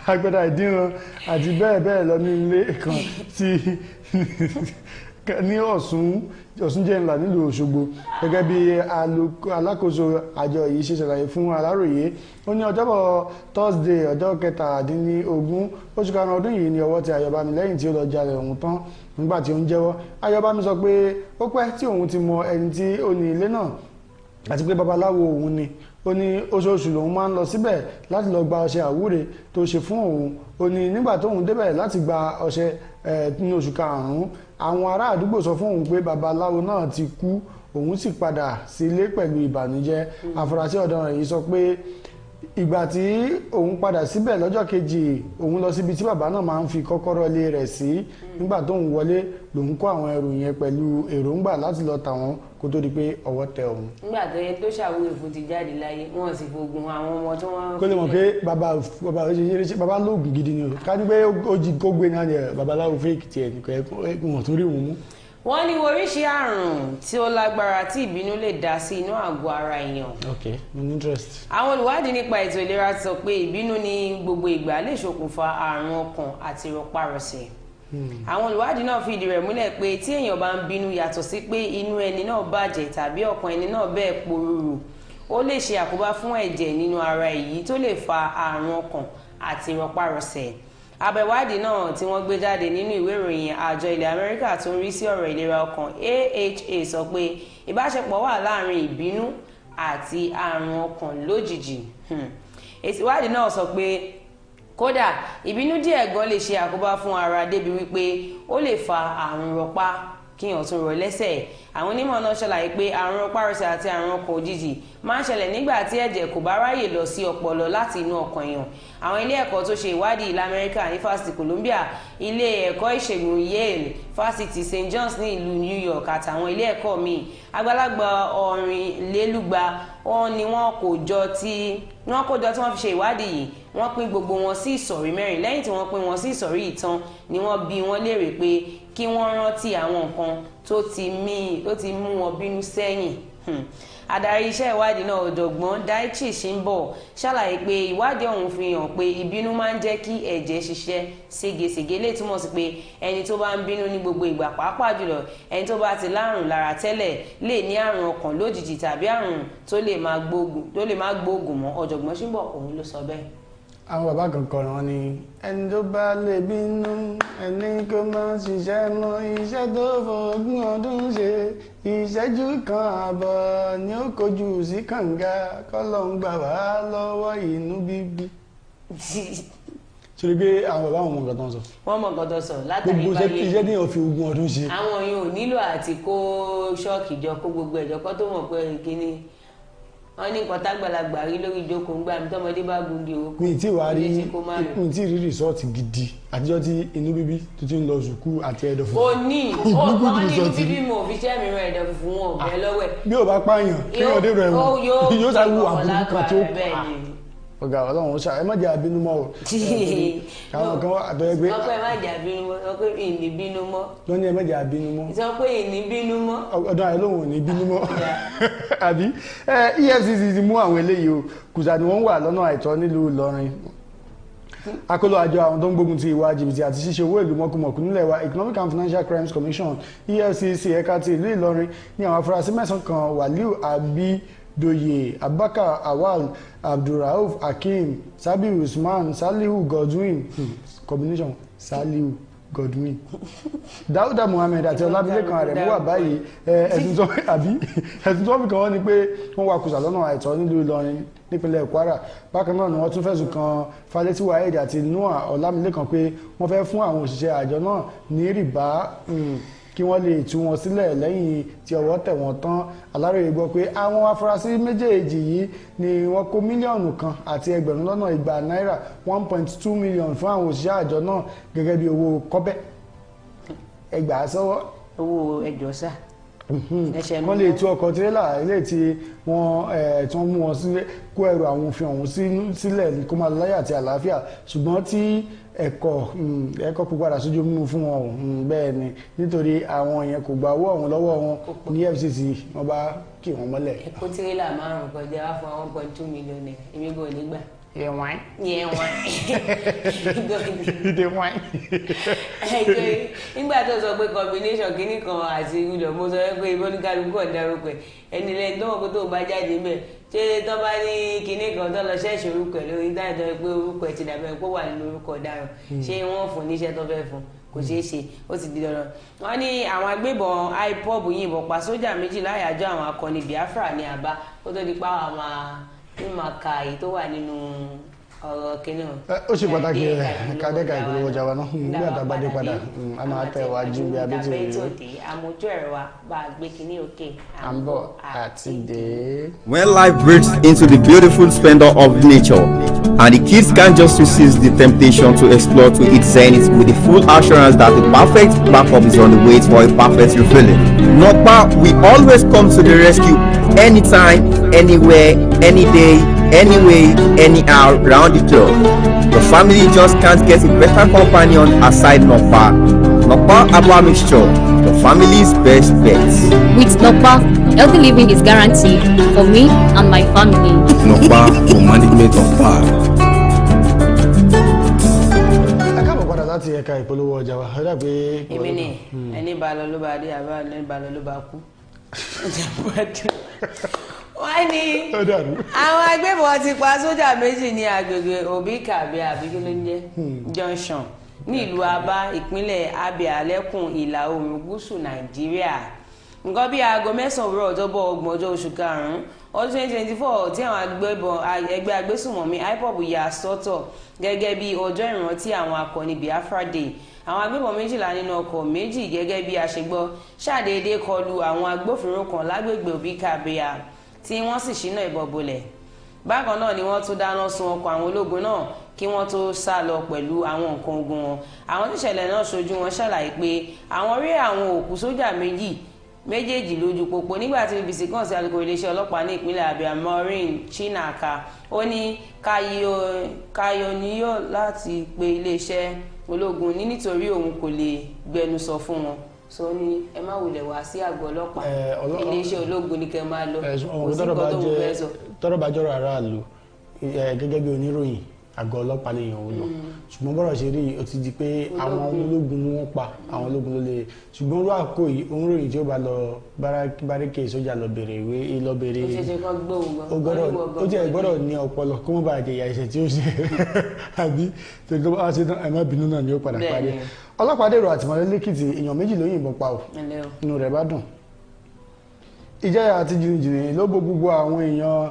S12: agbádá ìdínran àti bẹ́ẹ̀ bẹ́ẹ̀ lọ ní ilé kan tí ní Ọ̀ṣun jẹ́ ńlá nílùú Òṣogbo gẹ́gẹ́ bí alákòóso àjọ yìí ṣe ṣàlàyé fún Aláròyé ó ní ọjọ́bọ̀ Thursday ọjọ́ 17 oṣù karùn-ún ọdún yìí ni ọwọ́ tẹ Ayọ̀bámi lẹ́yìn tí ó lọ jalè ọ̀hún tán nígbà tí ó ń jẹ́wọ́ Ayọ̀bámi sọ pé ó pẹ́ tí òun ti mọ ẹni tí ó ní ilé náà àti pé babaláwo òun ni ó ní oṣooṣù lòun máa ń lọ síbẹ̀ láti lọ gba ọṣẹ àwúre tó ṣe fún òun ó ní nígbà tóun débẹ̀ láti gba ọṣẹ ní oṣù karùn-ún àwọn ará àdúgbò sọ fún òun pé babaláwo náà ti kú òun sì padà sílé pẹ̀lú ìbànújẹ́ afurasí ọ̀daràn yìí sọ pé ìgbà tí òun padà síbẹ̀ lọ́jọ́ kejì òun lọ síbi tí bàbá náà máa ń fi kọ́kọ́rọ́ ilé rẹ̀ sí nígbà tóun wọlé lòun kó àwọn ẹrù yẹn pẹ̀lú èròǹgbà láti lọ tà wọ́n kó tó di pé ọwọ́ tẹ òun.
S5: nígbà tó yẹ tó ṣàwúrò fún ti jáde láyé wọn sì fogun àwọn ọmọ tí wọn.
S12: kó lè mọ̀ pé bàbá lóògùn gidi ni o ká ní pé ó jí kó gbé náà ni babaláwo fake tiẹ̀ nìkan ẹ̀kún wọ̀n tó rí òun mú.
S5: wọ́n ní oríṣi àrùn tí ó lágbára tí ìbínú lè dá sí inú àgọ́ ara èèyàn.
S12: ok no interest.
S5: àwọn olùwádìí nípa ètò ìlera sọ pé ìbínú ní gbogbo ìgbà lè ṣokùnfà àrùn ọkàn àti rọpárọsẹ̀. àwọn olùwádìí náà fìdí rẹ̀ múlẹ̀ pé tí èèyàn bá ń bínú yàtọ̀ sí pé inú ẹni náà bàjẹ́ tàbí ọkàn ẹni náà bẹ́ẹ̀ porúurú ó lè ṣe àkóbá fún ẹ̀jẹ̀ nínú ara èyí tó lè fa àrùn ọkàn àti rọpárọsẹ̀. àbẹ̀wádìí náà tí wọ́n gbé jáde nínú ìwé ìròyìn àjọ ilẹ̀ Amẹ́ríkà tó ń rí sí ọ̀rọ̀ ìlera ọkàn AHA sọ pé ìbáṣepọ̀ wà láàrin ìbínú àti àrùn ọkàn lójijì. èsì ìwádìí náà sọ pé kódà ìbínú díẹ̀ gan lè ṣe àkóbá fún ara débi wípé ó lè fa àrùn rọpá kíyàn tún rọ lẹ́sẹ̀. àwọn onímọ̀ náà ṣàlàyé pé àrùn rọpárọsẹ̀ àti àrùn ọkàn òjijì máa ń ṣẹlẹ̀ nígbà tí ẹ̀jẹ̀ kò bá ráyè lọ sí ọpọlọ láti inú ọkàn èèyàn. àwọn ilé ẹ̀kọ́ tó ṣe ìwádìí ilẹ̀ Amẹ́ríkà ní fásitì Columbia, ilé ẹ̀kọ́ ìṣègùn Yale, fásitì St. John's ní ìlú New York àtàwọn ilé ẹ̀kọ́ míì àgbàlagbà ọ̀rìnlélúgba wọn ni wọ́n kó jọ tí wọ́n fi ṣe ìwádìí yìí. wọ́n pín gbogbo wọn sí ìsọ̀rí 4 lẹ́yìn tí wọ́n pín wọn sí ìsọ̀rí ìtàn ni wọ́n bi wọ́n léèrè pé kí wọ́n rántí àwọn nǹkan tó ti mú wọn bínú sẹ́yìn. adarí iṣẹ́ ìwádìí náà ọ̀jọ̀gbọ́n Daichi Shimbo ṣàlàyé pé ìwádìí ọ̀hún fi hàn pé ìbínú máa ń jẹ́ kí ẹ̀jẹ̀ ṣiṣẹ́ ségesège lè túmọ̀ sí pé ẹni tó bá ń bínú ní gbogbo ìgbà pàápàá jùlọ ẹni tó bá ti lárùn lára tẹ́lẹ̀ lè ní àrùn ọkàn lójijì tàbí àrùn tó lè má gbóògùn mọ́. ọ̀jọ̀gbọ́n Shimbo òun ló sọ bẹ́ẹ̀.
S12: àwọn bàbá kan kọrin wọn ni ẹni tó bá lè bínú ẹni kó máa ṣiṣẹ́ mọ́ iṣẹ́ tó fọ́gbọ̀n ọdún ṣe ìṣẹ́jú kan àbọ̀ ni ó kojú sí kànga kọ́lọ́ ń gbà wá lọ́wọ́ inú bíbí. ṣe pé àwọn bàbá wọn mọ nǹkan tó ń sọ.
S5: wọ́n mọ nǹkan tó sọ látàrí
S12: báyé gbogbo iṣẹ́ ní òfin ogún ọdún ṣe.
S5: àwọn yìí ò nílò àti kó ṣọ́ọ̀kì jọ kó gbogbo ẹ̀jọ̀ kó tó mọ̀ pé kíní wọ́n ní nǹkan tágbàlagbà rí lórí ìjókòó ń gbà mí tọ́mọdé bá gungi o.
S12: mi tí rí rìsọ́ọ̀tì gidi àtijọ́ tí inú bíbí tó ti ń lọ sùkú àti ẹ̀dọ̀ fún.
S5: o ní inú bíbí mo fi ṣẹ́ mi rán ẹ̀dọ̀ fún wọn ọ̀bẹ lọ́wọ́ ẹ̀.
S12: bí o bá pààyàn kí wọ́n dé rẹ̀ wọ́n yóò sá wù àbúrú kan tó ọ̀gá ọlọ́run ó ṣá ẹ má jẹ́ àbínú mọ́ o. káwọn kan àtọ́yẹ pé.
S5: wọ́n pẹ́ ẹ má jẹ́ àbínú mọ́ wọ́n pẹ́ ìní bínú mọ́.
S12: wọ́n ní ẹ má jẹ́ àbínú mọ́.
S5: sọ pé ìní bínú mọ́.
S12: ọ̀dọ́ àyè lóhùn ò ní bínú mọ́. àbí EFCC ti mú àwọn eléyìí o kùsà ni wọ́n wà lọ́nà àìtọ́ nílùú Ìlọrin. akóló àjọ àwọn tó ń gbógun ti ìwà jìbìtì àti ṣíṣe owó ìlú mọ̀kùmọ̀kù nílẹ̀ wa Economic and Financial Crimes Commission EFCC ẹ̀ka ti ìlú Ìlọrin ní àwọn afurasí 9 kan Wàlíù Doye, Abubakar Awal, Abdulrauf Hakim, Sabi Usman, Salihu Godwin, combination Salihu Godwin, Dauda Muhammed àti Ọlámilékan Arẹ̀mú wà báyìí. Ẹ̀sùn tó fi kan wọ́n ní pé wọ́n wakùsà lọ́nà àìtọ́ nílùú Ìlọrin nípínlẹ̀ Kwara. Bákan náà ni wọ́n tún fẹ̀sùn kan Falẹ́tí Waheed àti Noah Ọlámilékan pé wọ́n fẹ́ fún àwọn òṣìṣẹ́ àjọ náà ní rìbá kí wọ́n lè tú wọn sílẹ̀ lẹ́yìn tí ọwọ́ tẹ̀ wọ́n tán. Aláròyé gbọ́ pé àwọn afurasí méjèèjì yìí ni wọ́n kó mílíọ̀nù kan àti ẹgbẹ̀rún lọ́nà igba náírà 1.2 million fún àwọn òṣìṣẹ́ àjọ náà gẹ́gẹ́ bí owó kọ́bẹ̀. Ẹgbàá sọ́wọ́.
S5: Owó ẹjọ́ sá.
S12: Wọ́n lè tú ọkọ̀ tirẹ́là ilé tí wọ́n mú wọn sílẹ̀ kó ẹrù àwọn òfin ọ̀hún sílẹ̀ kó máa láyà àti àlàáfíà, ṣùgbọ́n tí ẹ̀kọ́ púpadà sójú mímú fún wọn bẹ́ẹ̀ ni nítorí àwọn yẹn kò gba owó ọ̀hún lọ́wọ́ wọn ní FCC wọ́n bá kì wọ́n mọ́lẹ̀.
S5: Ẹ̀kọ́ tirẹ́là márùn-ún kọjá wá fún 1.2 million naira èmi bò nígbà.
S12: Yẹ̀wọ̀n.
S5: Nígbà tó sọ pé combination kìíní kan àti ìlọ mo sọ pé ìbọ́nìkálukú ọ̀darúkọ ẹni lẹ́yìn tó wọ́n pé tó bá jáde mẹ́ ṣé tó bá ní kìíní kan tó lọ ṣẹ́ẹ̀ṣì orúkọ ẹ̀ lórí dáadáa pé orúkọ ẹ̀ ti dàbẹ̀ pé ó wà nínú orúkọ ọ̀daràn ṣé wọ́n fún níṣẹ́ tó fẹ́ fún kò ṣeé ṣe ó ti di dandan. Wọ́n ní àwọn agbébọn IPOB yìnbọn pa sójà méjì láyàjọ́ àwọn akọni Biafra ní Aba ó tó di pa àwọn mímọ̀ọ́ka èyí tó wà nínú ọ̀rọ̀ kìíní o.
S12: Ó ṣe pàtàkì kádẹ́ka ìpolówó ọjà wa náà nígbà tá a bá dé padà a máa tẹ̀ wá ju bí abẹ́tì rẹ̀ yìí.
S5: Àmójú ẹ̀rọ wa bá a gbé kìíní òkè.
S12: À ń bọ̀ àti dé.
S2: When life breaks into the beautiful splendor of nature and the kids can't just resist the temptation to explore to its zenith with the full assurance that the perfect backup is on the way for a perfect refilling. Nokpa, we always come to the rescue anytime, anywhere, any day, anyway, anyhow, round the clock. The family just can't get a better companion aside Nokpa. Nokpa Abba Mixture, the family's best bet.
S15: With Nokpa, healthy living is guaranteed for me and my family.
S14: Nokpa for management of power.
S12: Láti ẹ̀ka ìpolówó ọjà wa ó dàgbé.
S5: Èmi ni ẹni bá lọ ló bá dé àbá ẹni bá lọ ló bá kú. Wọ́n ní àwọn agbébọn ti pa sójà méjì ní agbègbè Obikabe àbíkí ló ń jẹ́ Junction ní ìlú Aba ìpínlẹ̀ Abia lẹ́kùn ìlà oòrùn gúúsù Nàìjíríà. Nǹkan bí aago 9 òwúrọ̀ ọjọ́bọ̀ 30 oṣù karùn-ún ọdún 2024 tí àwọn ẹgbẹ́ agbésùmọ̀mí IPOB yà sọ́tọ̀ gẹ́gẹ́ bí ọjọ́ ìrántí àwọn akọni Biafra Day. Àwọn agbébọn méjìlá nínú ọkọ̀ méjì gẹ́gẹ́ bí aṣègbọ́ ṣàdédé kọlu àwọn agbófinró kan lágbègbè Obikabe tí wọ́n sì ṣínà ìbọn bolẹ̀. Bákan náà ni wọ́n tún dáná sun ọkọ̀ àwọn ológun náà kí wọ́n tó sá lọ pẹ̀lú àwọn nǹkan ogun wọn. Àwọn tíṣẹ̀lẹ̀ náà ṣojú wọn ṣàlàyé pé àwọn rí àwọn òkú sójà méjèèjì lójú pópó nígbà tí BBC kàn sí alukoro iléeṣẹ́ ọlọ́pàá ní ìpínlẹ̀ Abia Maureen Chinaka. Ó ní káyọ̀níyọ̀ láti pe iléeṣẹ́ ológun nítorí òun kò lè gbẹnusọ fún wọn. So ní ẹ má wulẹ̀ wá sí àgọ́ ọlọ́pàá iléeṣẹ́ ológun ní kẹ́ máa lọ kò sí nǹkan tó ń fẹ́ sọ.
S12: Tọ́rọ̀ bá jọ̀rọ̀ aráàlú gẹ́gẹ́ bí oníròyìn àgọ́ ọlọ́pàá lè yàn ó lọ ṣùgbọ́n bọ́rọ̀ ṣe rí ó ti di pé àwọn ológun ni wọ́n pa àwọn ológun ló lè ṣùgbọ́n ló àkó yìí oníròyìn tí ó bá lọ báríkè sójà lọ bèrè ìwé lọ bèrè ó jẹ́ gbọ́dọ̀ ní ọpọlọ kó mọ́ bá jẹ̀yà ẹ̀ṣẹ̀ tí ó ṣe àbí tó tó bá ṣe tán ẹ̀mọ́ ìbínú náà ni ó padà parí. Ọlọ́pàá dèrò àtìmọ́lé lẹ́kìtì èèyàn méjì ló yìnbọn pa ò inú rẹ̀ bá dùn. Ìjayà àti jìnnìjìnnì ló bo gbogbo àwọn èèyàn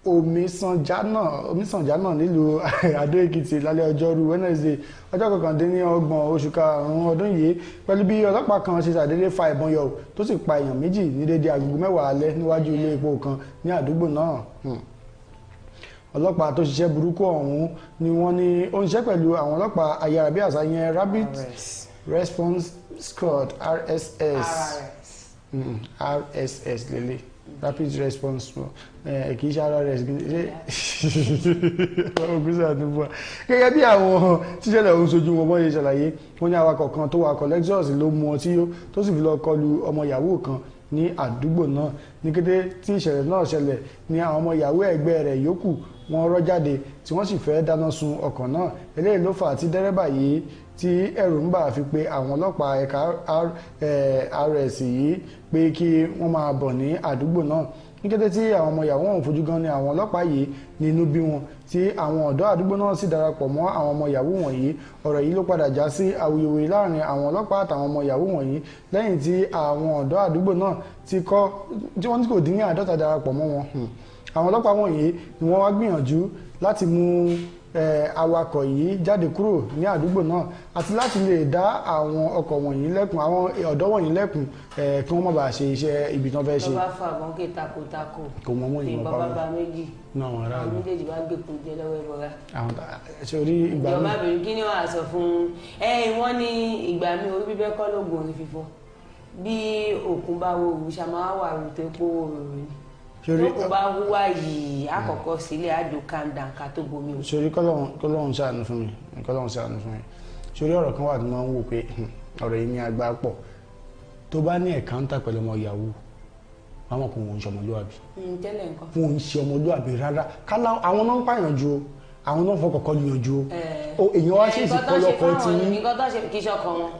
S12: Omisanjà náà nílùú Adó Èkìtì lálẹ́ ọjọ́rú Wednesday ọjọ́ 29 oṣù karùn-ún ọdún yìí pẹ̀lú bí ọlọ́pàá kan ṣe ṣàdédé fa ìbọn yọ tó sì pa èèyàn méjì ní dédé agogo 10 alẹ́ níwájú ilé epo kan ní àdúgbò náà. Ọlọ́pàá tó ṣiṣẹ́ burúkú ọ̀hún ni wọ́n ní ó ń ṣiṣẹ́ pẹ̀lú àwọn ọlọ́pàá ayárabíàṣá yẹn Rapid Response Squad RSS lélẹ̀ Rapid Response kì í ṣe RRS ogunṣe àdúgbò gẹ́gẹ́ bí àwọn tíṣẹ̀lẹ̀ ohun sojú wọn bọ́n ṣe ṣàlàyé wọ́n ní awakọ̀ kan tó wakọ̀ Lexus ló mu ọtí yó tó sì fi lọ kọlu ọmọ yahoo kan ní àdúgbò náà. Ní kété tí ìṣẹ̀lẹ̀ náà ṣẹlẹ̀ ní àwọn ọmọ yahoo ẹgbẹ́ rẹ̀ yòókù wọ́n rọ́ jáde tí wọ́n sì fẹ́ dáná sun ọkọ̀ náà. Eléyìí ló fà á tí dẹ́rẹ́bà yìí tí ẹ̀rù ń bà fi pé àwọn ọlọ́pàá ẹ̀ka RS yìí pé kí wọ́n máa bọ̀ ní àdúgbò náà. ní kété tí àwọn ọmọ ìyàwó wọn fojú gan ni àwọn ọlọ́pàá yìí ní inú bí wọn tí àwọn ọ̀dọ́ àdúgbò náà sì darapọ̀ mọ́ àwọn ọmọ ìyàwó wọ̀nyí. ọ̀rọ̀ yìí ló padà já sí awuyewuye láàrin àwọn ọlọ́pàá àtàwọn ọmọ ìyàwó wọ̀nyí lẹ́yìn tí àwọn ọ̀dọ́ àdúgbò náà tí wọ́n kò dín ní 50 darapọ̀ mọ́ wọn. àwọn ọlọ́pàá wọ̀nyí ni wọ́n wá gbìyànjú láti mú awakọ̀ yìí jáde kúrò ní àdúgbò náà àti láti lè dá àwọn ọkọ̀ wọ̀nyí lẹ́kùn àwọn ọ̀dọ́ wọ̀nyí lẹ́kùn kí wọ́n má bàa ṣe iṣẹ́ ibi tán fẹ́ ṣe.
S5: bàbá fà wọn kí takotako
S12: kò mọ mọ ìmọ̀
S5: bàbá bá méjì
S12: àwọn
S5: méjèèjì bá gbèkú jẹ lọ́wọ́ ìbọra.
S12: sórí ìgbà mi.
S5: ìjọba bẹ̀rù kí ni wọ́n á sọ fún wọ́n ní ìgbà mi orí bíbẹ́ kọ́ lóògùn orí fífọ́ bí òkun bá wo òwúṣà máa wà rúté pó òrùn lókun bá wúwá yìí àkọ́kọ́ sílẹ̀ àjò kàńdà ká tó bomi o.
S12: sórí kọ́lọ́hún ṣàánú fún mi sórí ọ̀rọ̀ kan wà tí wọ́n ń wò pé ọ̀rọ̀ yìí ní agbá pọ̀ tó bá ní ẹ̀káńtà pẹ̀lú ọmọ yahoo àwọn kò wọ́n ń ṣe ọmọlúwàbí.
S5: tẹ́lẹ̀ nǹkan.
S12: wọ́n ń ṣe ọmọlúwàbí rárá kálá àwọn náà ń pààyàn ju àwọn náà fọkọ̀ kọlu yanjú o èèyàn wá sí ìsìnkú ọlọ́kọ̀ tí ní.
S5: nǹkan tó ṣe kí sọkàn wọn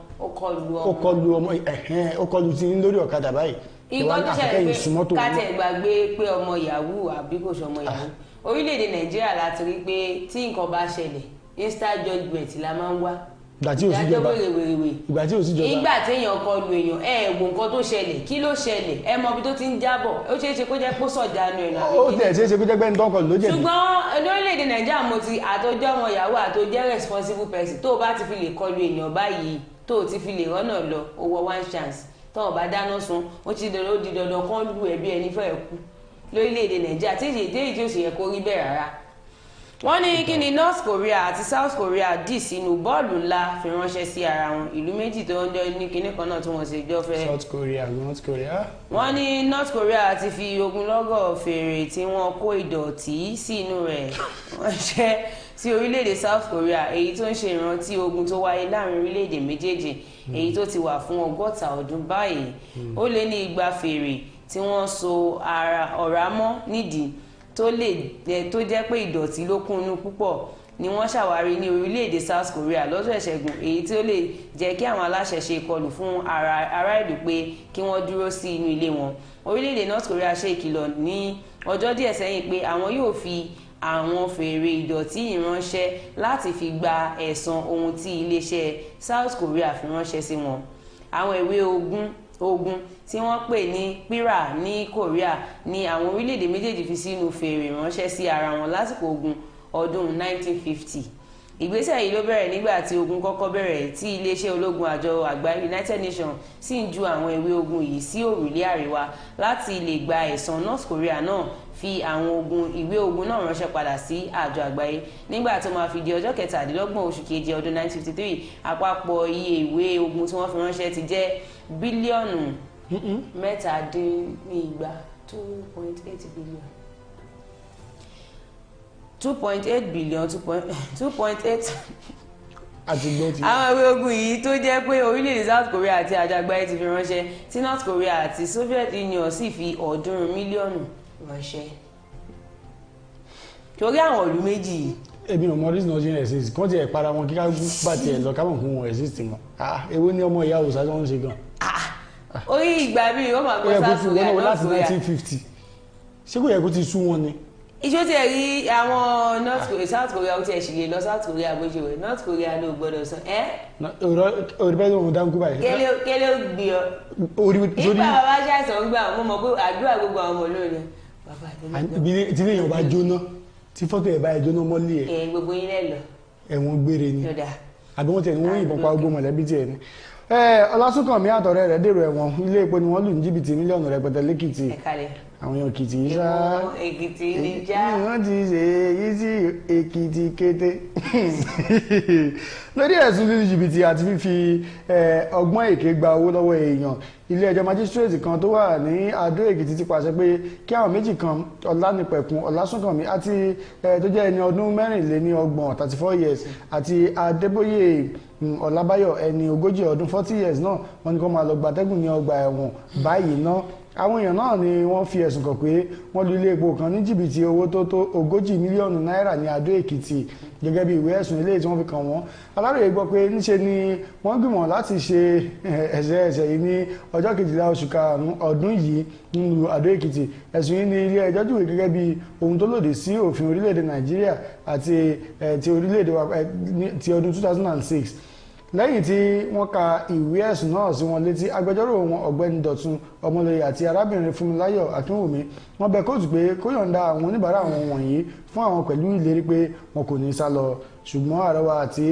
S12: ó kọlu tí ní lórí ọ̀kadà báyìí.
S5: nǹkan tó ṣẹlẹ̀ pé kátẹ̀ gbàgbé pé ọmọ yahoo àbí kò ṣe ọmọ yahoo orílẹ̀-èdè nàìjíríà láti rí pé tí nǹkan bá ṣẹlẹ̀ instant judgement la máa ń wá
S12: ìgbà tí ò sí jọba
S5: ìgbà tí ò sí jọba ìgbà téèyàn kọlu èèyàn wo nǹkan tó ṣẹlẹ̀ kí ló ṣẹlẹ̀ mọ ibi tó ti ń jábọ̀ ó ṣeé ṣe kó jẹ́ pé sọ̀jánu ẹ̀nà àbí
S12: ó tẹ̀ ṣeé ṣe kó jẹ́ pé ń tọ́kọ̀ ló jẹ̀bi.
S5: ṣùgbọ́n lórílẹ̀‐èdè nàìjíríà mo ti àtọjọ́ ọmọ ìyàwó àtọjẹ́ responsible person tó o bá ti fi lè kọlu èèyàn báyìí tó o ti fi lè rọ́nà lọ owó one chance tó o bá dáná sun ó ti di dandan kán lu ẹbí ẹni fẹ́ẹ̀ kú lórílẹ̀‐èdè nàìjíríà tí èyí tí ó sì yẹ kó rí bẹ́ẹ̀ rárá. wọ́n ní kí ni North Korea àti South Korea dì sínú bọ́ọ̀lù ńlá fi ránṣẹ́ sí ara wọn ìlú méjì tó ń jọ ní kinní kan náà tí wọ́n ṣe jọ fẹ́.
S12: North Korea.
S5: wọ́n ní North Korea ti fi ogunlọ́gọ̀ fèrè tí wọ́n kó ìdọ̀tí sí inú rẹ̀ ránṣẹ́ sí orílẹ̀-èdè South Korea èyí tó ń ṣe ìrántí ogun tó wáyé láàrin orílẹ̀-èdè méjèèjì èyí tó ti wà fún 60 ọdún báyìí ó lé ní 200 fèrè tí wọ́n so ọ̀rá mọ́ nídìí tó jẹ́ pé ìdọ̀tí ló kúnnú púpọ̀ ni wọ́n ṣàwárí ní orílẹ̀-èdè South Korea lọ́jọ́ ìṣẹ́gun èyí tí ó lè jẹ́ kí àwọn aláṣẹ ṣe ìkọlù fún ará ìlú pé kí wọ́n dúró sí inú ilé wọn. orílẹ̀-èdè North Korea ṣe ìkìlọ̀ ní ọjọ́ díẹ̀ sẹ́yìn pé àwọn yóò fi àwọn fèrè ìdọ̀tí ìránṣẹ́ láti fi gba ẹ̀san ohun tí iléeṣẹ́ South Korea fi ránṣẹ́ sí wọn. àwọn ìwé ogun tí wọ́n pè ní pírà ní Korea ni àwọn orílẹ̀-èdè méjèèjì fi sínú fèrè ránṣẹ́ sí ara wọn lásìkò ogun ọdún 1950. ìgbésẹ̀ yìí ló bẹ̀rẹ̀ nígbà tí ogun kọ́kọ́ bẹ̀rẹ̀ tí iléeṣẹ́ ológun àjọ àgbáyé United Nations sì ń ju àwọn ìwé ogun yìí sí òrùlé àríwá láti lè gba ẹ̀san North Korea náà fi àwọn ìwé ogun náà ránṣẹ́ padà sí àjọ àgbáyé nígbà tó máa fi di ọjọ́ 27 oṣù keje ọdún 1953 àpapọ̀ iye ìwé ogun tí wọ́n fi ránṣẹ́ ti jẹ́ bílíọ̀nù 7.2 billion. 2.8 billion 2.8 àwọn ìwé ogun yìí tó jẹ́ pé orílẹ̀-èdè South Korea àti àjọ àgbáyé ti fi ránṣẹ́ tí North Korea àti Soviet Union sì fi 300 mílíọ̀nù ránṣẹ́ torí àwọn ìlú méjì yìí.
S12: èmi ò mọ reason ọdún exist kàn tiẹ̀ para wọn kíkà bá tiẹ̀ lọ káwọn kún wọn exist mọ́ èwo ni ọmọ ìyá òòsà tó ń ṣe gan.
S5: orí ìgbà bíi ó máa gbọ́ South Korea
S12: North Korea láti 1950 ṣé kò yẹ kó ti sú wọn ni.
S5: ìṣó tiẹ̀ rí àwọn South Korea ó tiẹ̀ sì lè lọ South Korea bó ṣe wẹ̀ North Korea ló gbọ́dọ̀ sàn
S12: orí bẹ́ẹ̀ ló ń dánkú báyìí.
S5: kélé ó gbé ọ nígbà bàbá ṣàìsàn gbà mo mọ̀ pé àdúrà gbogbo àwọn ọmọ olóòrùn bàbá
S12: tí lèèyàn bá jóná tí fọ́tò ẹ̀ bá ẹ̀ jóná mọ́lé ẹ̀
S5: gbogbo yín lẹ́ lọ
S12: ẹ̀wọ̀n gbére ni àbí wọ́n tiẹ̀ ní wọ́n yìnbọn pa gbogbo mọ̀lẹ́bí tiẹ̀ ni. Ọlásùnkànmí àtọ̀rẹ́ rẹ̀ dèrò ẹ̀wọ̀n ilé epo ni wọ́n lù ní jìbìtì mílíọ̀nù rẹpẹtẹ lẹ́kìtì àwọn èèyàn Èkìtì yìí ṣá
S5: Èkìtì ní já
S12: wọ́n ti ṣe èyí sí Èkìtì kété lórí ẹ̀sùn lílu jìbìtì àti fífi ọgbọ́n èké gba owó lọ́wọ́ èèyàn ilé ẹjọ́ májísírèètì kan tó wà ní Adó Èkìtì ti pàṣẹ pé kí àwọn méjì kan Ọlánìpẹ̀kun Ọlásùnkànmí àti tó jẹ́ ẹni ọdún 24 34 years àti Adébóyè Ọlábáyọ̀ ẹni 40 ọdún 40 years náà wọ́n ní kó máa lọ gbatẹ́gùn ní ọgbà ẹ̀wọ̀n báyìí náà àwọn èèyàn náà ni wọ́n fi ẹ̀sùn kàn pé wọ́n lu ilé epo kan ní jìbìtì owó tó tó 40 mílíọ̀nù náírà ní Adó Èkìtì gẹ́gẹ́ bí ìwé ẹ̀sùn eléyìí tí wọ́n fi kàn wọ́n. Aláròyé gbọ́ pé níṣe ni wọ́n gbìmọ̀ láti ṣe ẹ̀ṣẹ̀ yìí ní ọjọ́ 12 oṣù karùn-ún ọdún yìí nílùú Adó Èkìtì. ẹ̀sùn yìí ni ilé ẹjọ́ júwe gẹ́gẹ́ bí ohun tó lòdì sí òfin orílẹ̀-èdè Nàìjíríà àti ti orílẹ̀-èdè wa ti ọdún 2006. lẹ́yìn tí wọ́n ka ìwé ẹ̀sùn náà sí wọn létí, agbẹjọ́rò wọn ọ̀gbẹ́ni Dọ̀tun Ọmọlóye àti arábìnrin Fúnmiláyọ̀ Akínwùmí wọ́n bẹ̀ kóòtù pé kó yọ̀ǹda àwọn oníbàárà wọn wọ̀nyí fún àwọn pẹ̀lú ìlérí pé wọn kò ní sá lọ. ṣùgbọ́n àrẹwà àti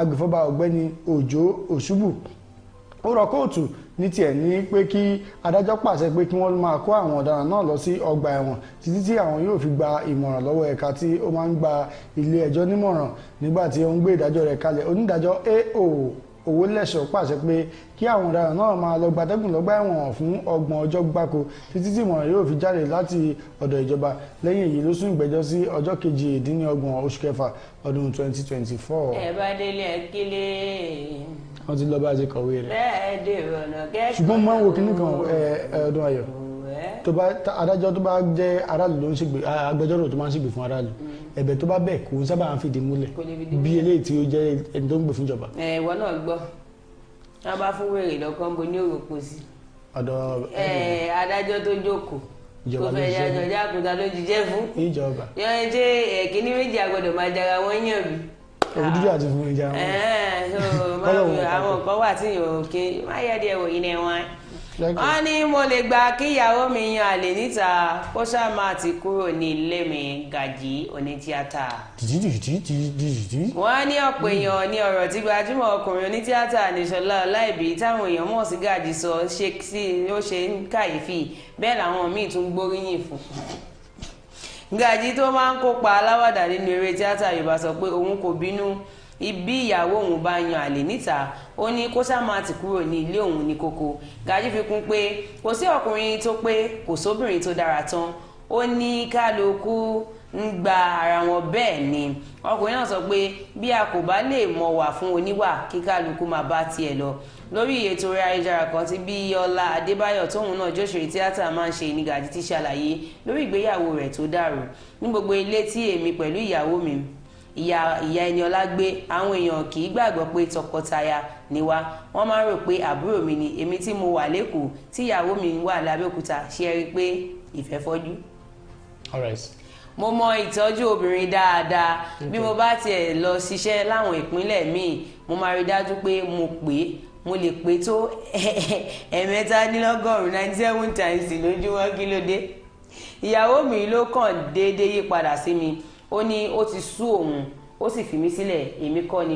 S12: agbèfọ́ba ọ̀gbẹ́ni Òjó Òṣùbù ó rọ kóòtù ní tiẹ̀ ní pé kí adájọ́ pàṣẹ pé kí wọ́n máa kó àwọn ọ̀daràn náà lọ sí ọgbà ẹ̀wọ̀n títí tí àwọn yóò fi gba ìmọ̀ràn lọ́wọ́ ẹ̀ka tí ó máa ń gba ilé ẹjọ́ nímọ̀ràn nígbà tí ó ń gbé ìdájọ́ rẹ̀ kalẹ̀. onídàájọ́ A.O. Owólẹ́ṣọ̀ pàṣẹ pé kí àwọn ọ̀daràn náà máa lọ gbatẹ́gùn lọ́gbà ẹ̀wọ̀n fún 30 ọjọ́ gbáko títí tí ìmọ̀ràn yóò fi jáde láti ọ̀dọ̀ ìjọba. lẹ́yìn èyí ló sún ìgbẹ́jọ́ sí ọjọ́ 28 oṣù kẹfà ọdún 2024.
S5: ẹ bá délé ẹ kílé.
S12: wọ́n ti lọ bá ti kọ̀wé rẹ̀.
S5: bẹ́ẹ̀ dé ọ̀nà kẹ́kọ̀ọ́.
S12: ṣùgbọ́n máa ń wo kinní kan ọdún ayọ̀ adájọ́ tó bá jẹ́ aráàlú ló ń ṣègbè, agbẹjọ́rò tó máa ń ṣègbè fún aráàlú, ẹ̀bẹ̀ tó bá bẹ̀ kò ń sábà ń fìdí múlẹ̀ bí eléyìí tí ó jẹ́ ẹni tó ń gbè fún ìjọba.
S5: ìwọ náà gbọ́ wọn bá fún wèrè lọ́kàn bo ní òròpó sí.
S12: ọ̀dọ̀
S5: adájọ́ tó jókòó tó fẹ́ yàjọ jákúta ló jíjẹ́ fún.
S12: ìjọba.
S5: yọ̀ọ́ ṣe ẹ̀kíní méjì àgbọ̀dọ̀ máa jara wọn yàn bí.
S12: òdúdú àti fún ìjà
S5: wọn. àwọn nǹkan wà tí yòó ké má yá díẹ̀ wò yín ẹ̀ wọ́n. wọ́n ní mo lè gba kí ìyàwó mi yan àlè níta kó ṣáà máa ti kúrò ní ilé mi. Gàjí onítíátà. wọ́n ní ọ̀pọ̀ èèyàn ní ọ̀rọ̀ tí gbajúmọ̀ ọkùnrin onítíátà Níṣọlá Ọláìbí táwọn èèyàn mọ̀ sí Gàjí sọ ó ṣe ń kàyéfì, bẹ́ẹ̀ làwọn míì tún gbóríyìn fún. Gàjí tó máa ń kópa aláwàdà nínú eré tíátà Yorùbá sọ pé òun kò bínú ibi ìyàwó òun bá yan àlè níta, ó ní kó ṣáà máa ti kúrò ní ilé òun ní kókó. Gàjí fi kún pé kò sí ọkùnrin tó pé kò sóbìnrin tó dára tán, ó ní kálukú ń gba ara wọn. bẹ́ẹ̀ ni ọkùnrin náà sọ pé bí a kò bá lè mọ wà fún oníwà kí kálukú máa bá tiẹ̀ lọ. lórí ètò orí ayélujára kan tí Bíọ́lá Adébáyọ̀ tóun náà jóṣèré tíátà máa ń ṣe ní Gàjí ti ṣàlàyé lórí ìgbéyàwó rẹ̀ tó dàrú. ní gbogbo ilé tí èmi pẹ̀lú ìyàwó mi ìyá Ẹniọlá gbé, àwọn èèyàn kì í gbàgbọ́ pé tọkọtaya ni wá, wọ́n máa ń rò pé àbúrò mi ni èmi tí mo wà lẹ́kọ̀ọ́ tí ìyàwó mi wà lábẹ́òkúta. ṣé ẹ rí i pé ìfẹ́ fọ́jú. mo mọ ìtọ́jú obìnrin dáadáa. bí mo bá tiẹ̀ lọ ṣiṣẹ́ láwọn ìpínlẹ̀ míì, mo máa rí dájú pé mo lè pé tó 97 times lójúmọ́. kí ló dé? ìyàwó mi ló kàn déédéé yí padà sí mi, ó ní ó ti sú òun, ó sì fi mí sílẹ̀. èmi kọ́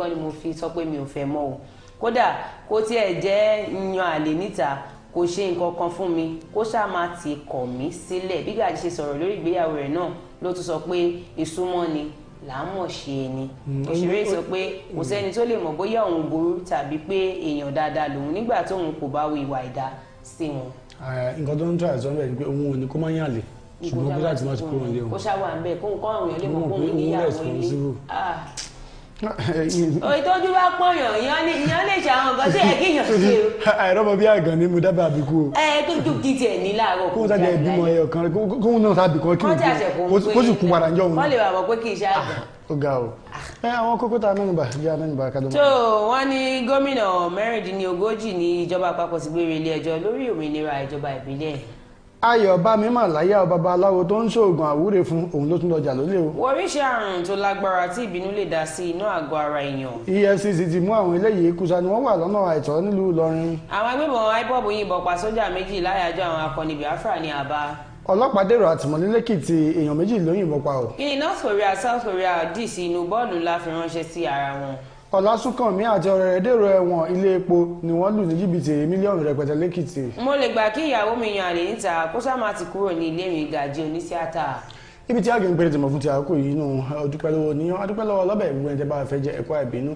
S5: ni mo fi sọ pé mi ò fẹ́ mọ́ o. kódà kó tiẹ̀ jẹ́ yan àlè níta kò ṣe nǹkan kan fún mi, kó ṣáà má ti kọ̀ mí sílẹ̀. bí Gàjí ṣe sọ̀rọ̀ lórí ìgbéyàwó rẹ̀ náà ló tún sọ pé ìsúnmọ́ ni làámọ̀ ṣe ni. òṣèré sọ pé kò sẹ́ni tó lè mọ̀ bóyá òun burú tàbí pé èèyàn dáadáa lòun nígbà tóun kò bá wo ìwà ìdá sí wọn.
S12: nǹkan tó ń tọ́ àìsàn bẹ́ẹ̀ ni pé òun ò ní kó má yàn lè, ṣùgbọ́n kó láti má ti kúrò nílé wọn.
S5: kó ṣáà wà ń bẹ̀ kóun kọ́ àwọn èèyàn lè mọ̀ kóun níyàwó ilé. ìtọ́jú bá pọ̀yàn ìyàn lè ṣe àwọn nǹkan tí ẹ̀ kíyàn ṣe o.
S12: àìrọ́mọ bí àgàn ni mo dábàá àbíkú o.
S5: tó ju kí tiẹ̀ ní láàárọ̀.
S12: kóun sájà ìbímọ ẹyọ kan kóun náà sábì kan kí kó sì kú padà jọ òun.
S5: wọ́n lè wà mọ̀ pé kì í ṣe àgbà.
S12: ó ga o. àwọn kókó tá a mẹ́nubà bí a mẹ́nubà ká ló mọ̀.
S5: tó wọ́n ní gómìnà 36 ní ìjọba àpapọ̀ ti gbére ilé ẹjọ́ lórí òmìnira ìjọba ìbílẹ̀.
S12: Ayọ̀ Bámímọ̀ láyà babaláwo tó ń ṣoògùn àwúre fún òun ló tún lọ jà lólè o.
S5: oríṣi àrùn tó lágbára tí ìbínú lè dá sí inú àgọ́ ara èèyàn.
S12: EFCC ti mú àwọn eléyìí kùsà ni wọ́n wà lọ́nà àìtọ́ nílùú Ìlọrin.
S5: àwọn agbébọn IPOB yìnbọn pa sójà méjì láyàjọ́ àwọn akọni Biafra ní Aba.
S12: ọlọ́pàá dèrò àtìmọ́lé lẹ́kìtì èèyàn méjì ló yìnbọn pa o.
S5: kí North Korea South Korea dì sí inú bọ́ọ̀lù ńlá fi ránṣẹ́ sí ara wọn.
S12: Ọlásùnkànmí àti ọ̀rẹ́ rẹ̀ dèrò ẹ̀wọ̀n ilé epo ni wọ́n lù ní jìbìtì mílíọ̀nù rẹpẹtẹ lẹ́kìtì.
S5: mo lè gbà kí ìyàwó mi yan àlè níta kó sáà má ti kúrò ní ilé mi. Gàjí onítíátà.
S12: ibi tí àgbẹ̀ ń pèrè tìmọ̀ fún ti àkókò yìí nù ọdúpẹ́ lọ́wọ́ níyàn adúpẹ́ lọ́wọ́ ọlọ́bẹ̀ ìgbìmọ̀ ẹ̀jẹ̀ bá fẹ́ jẹ́ ẹ̀kọ́ ìbínú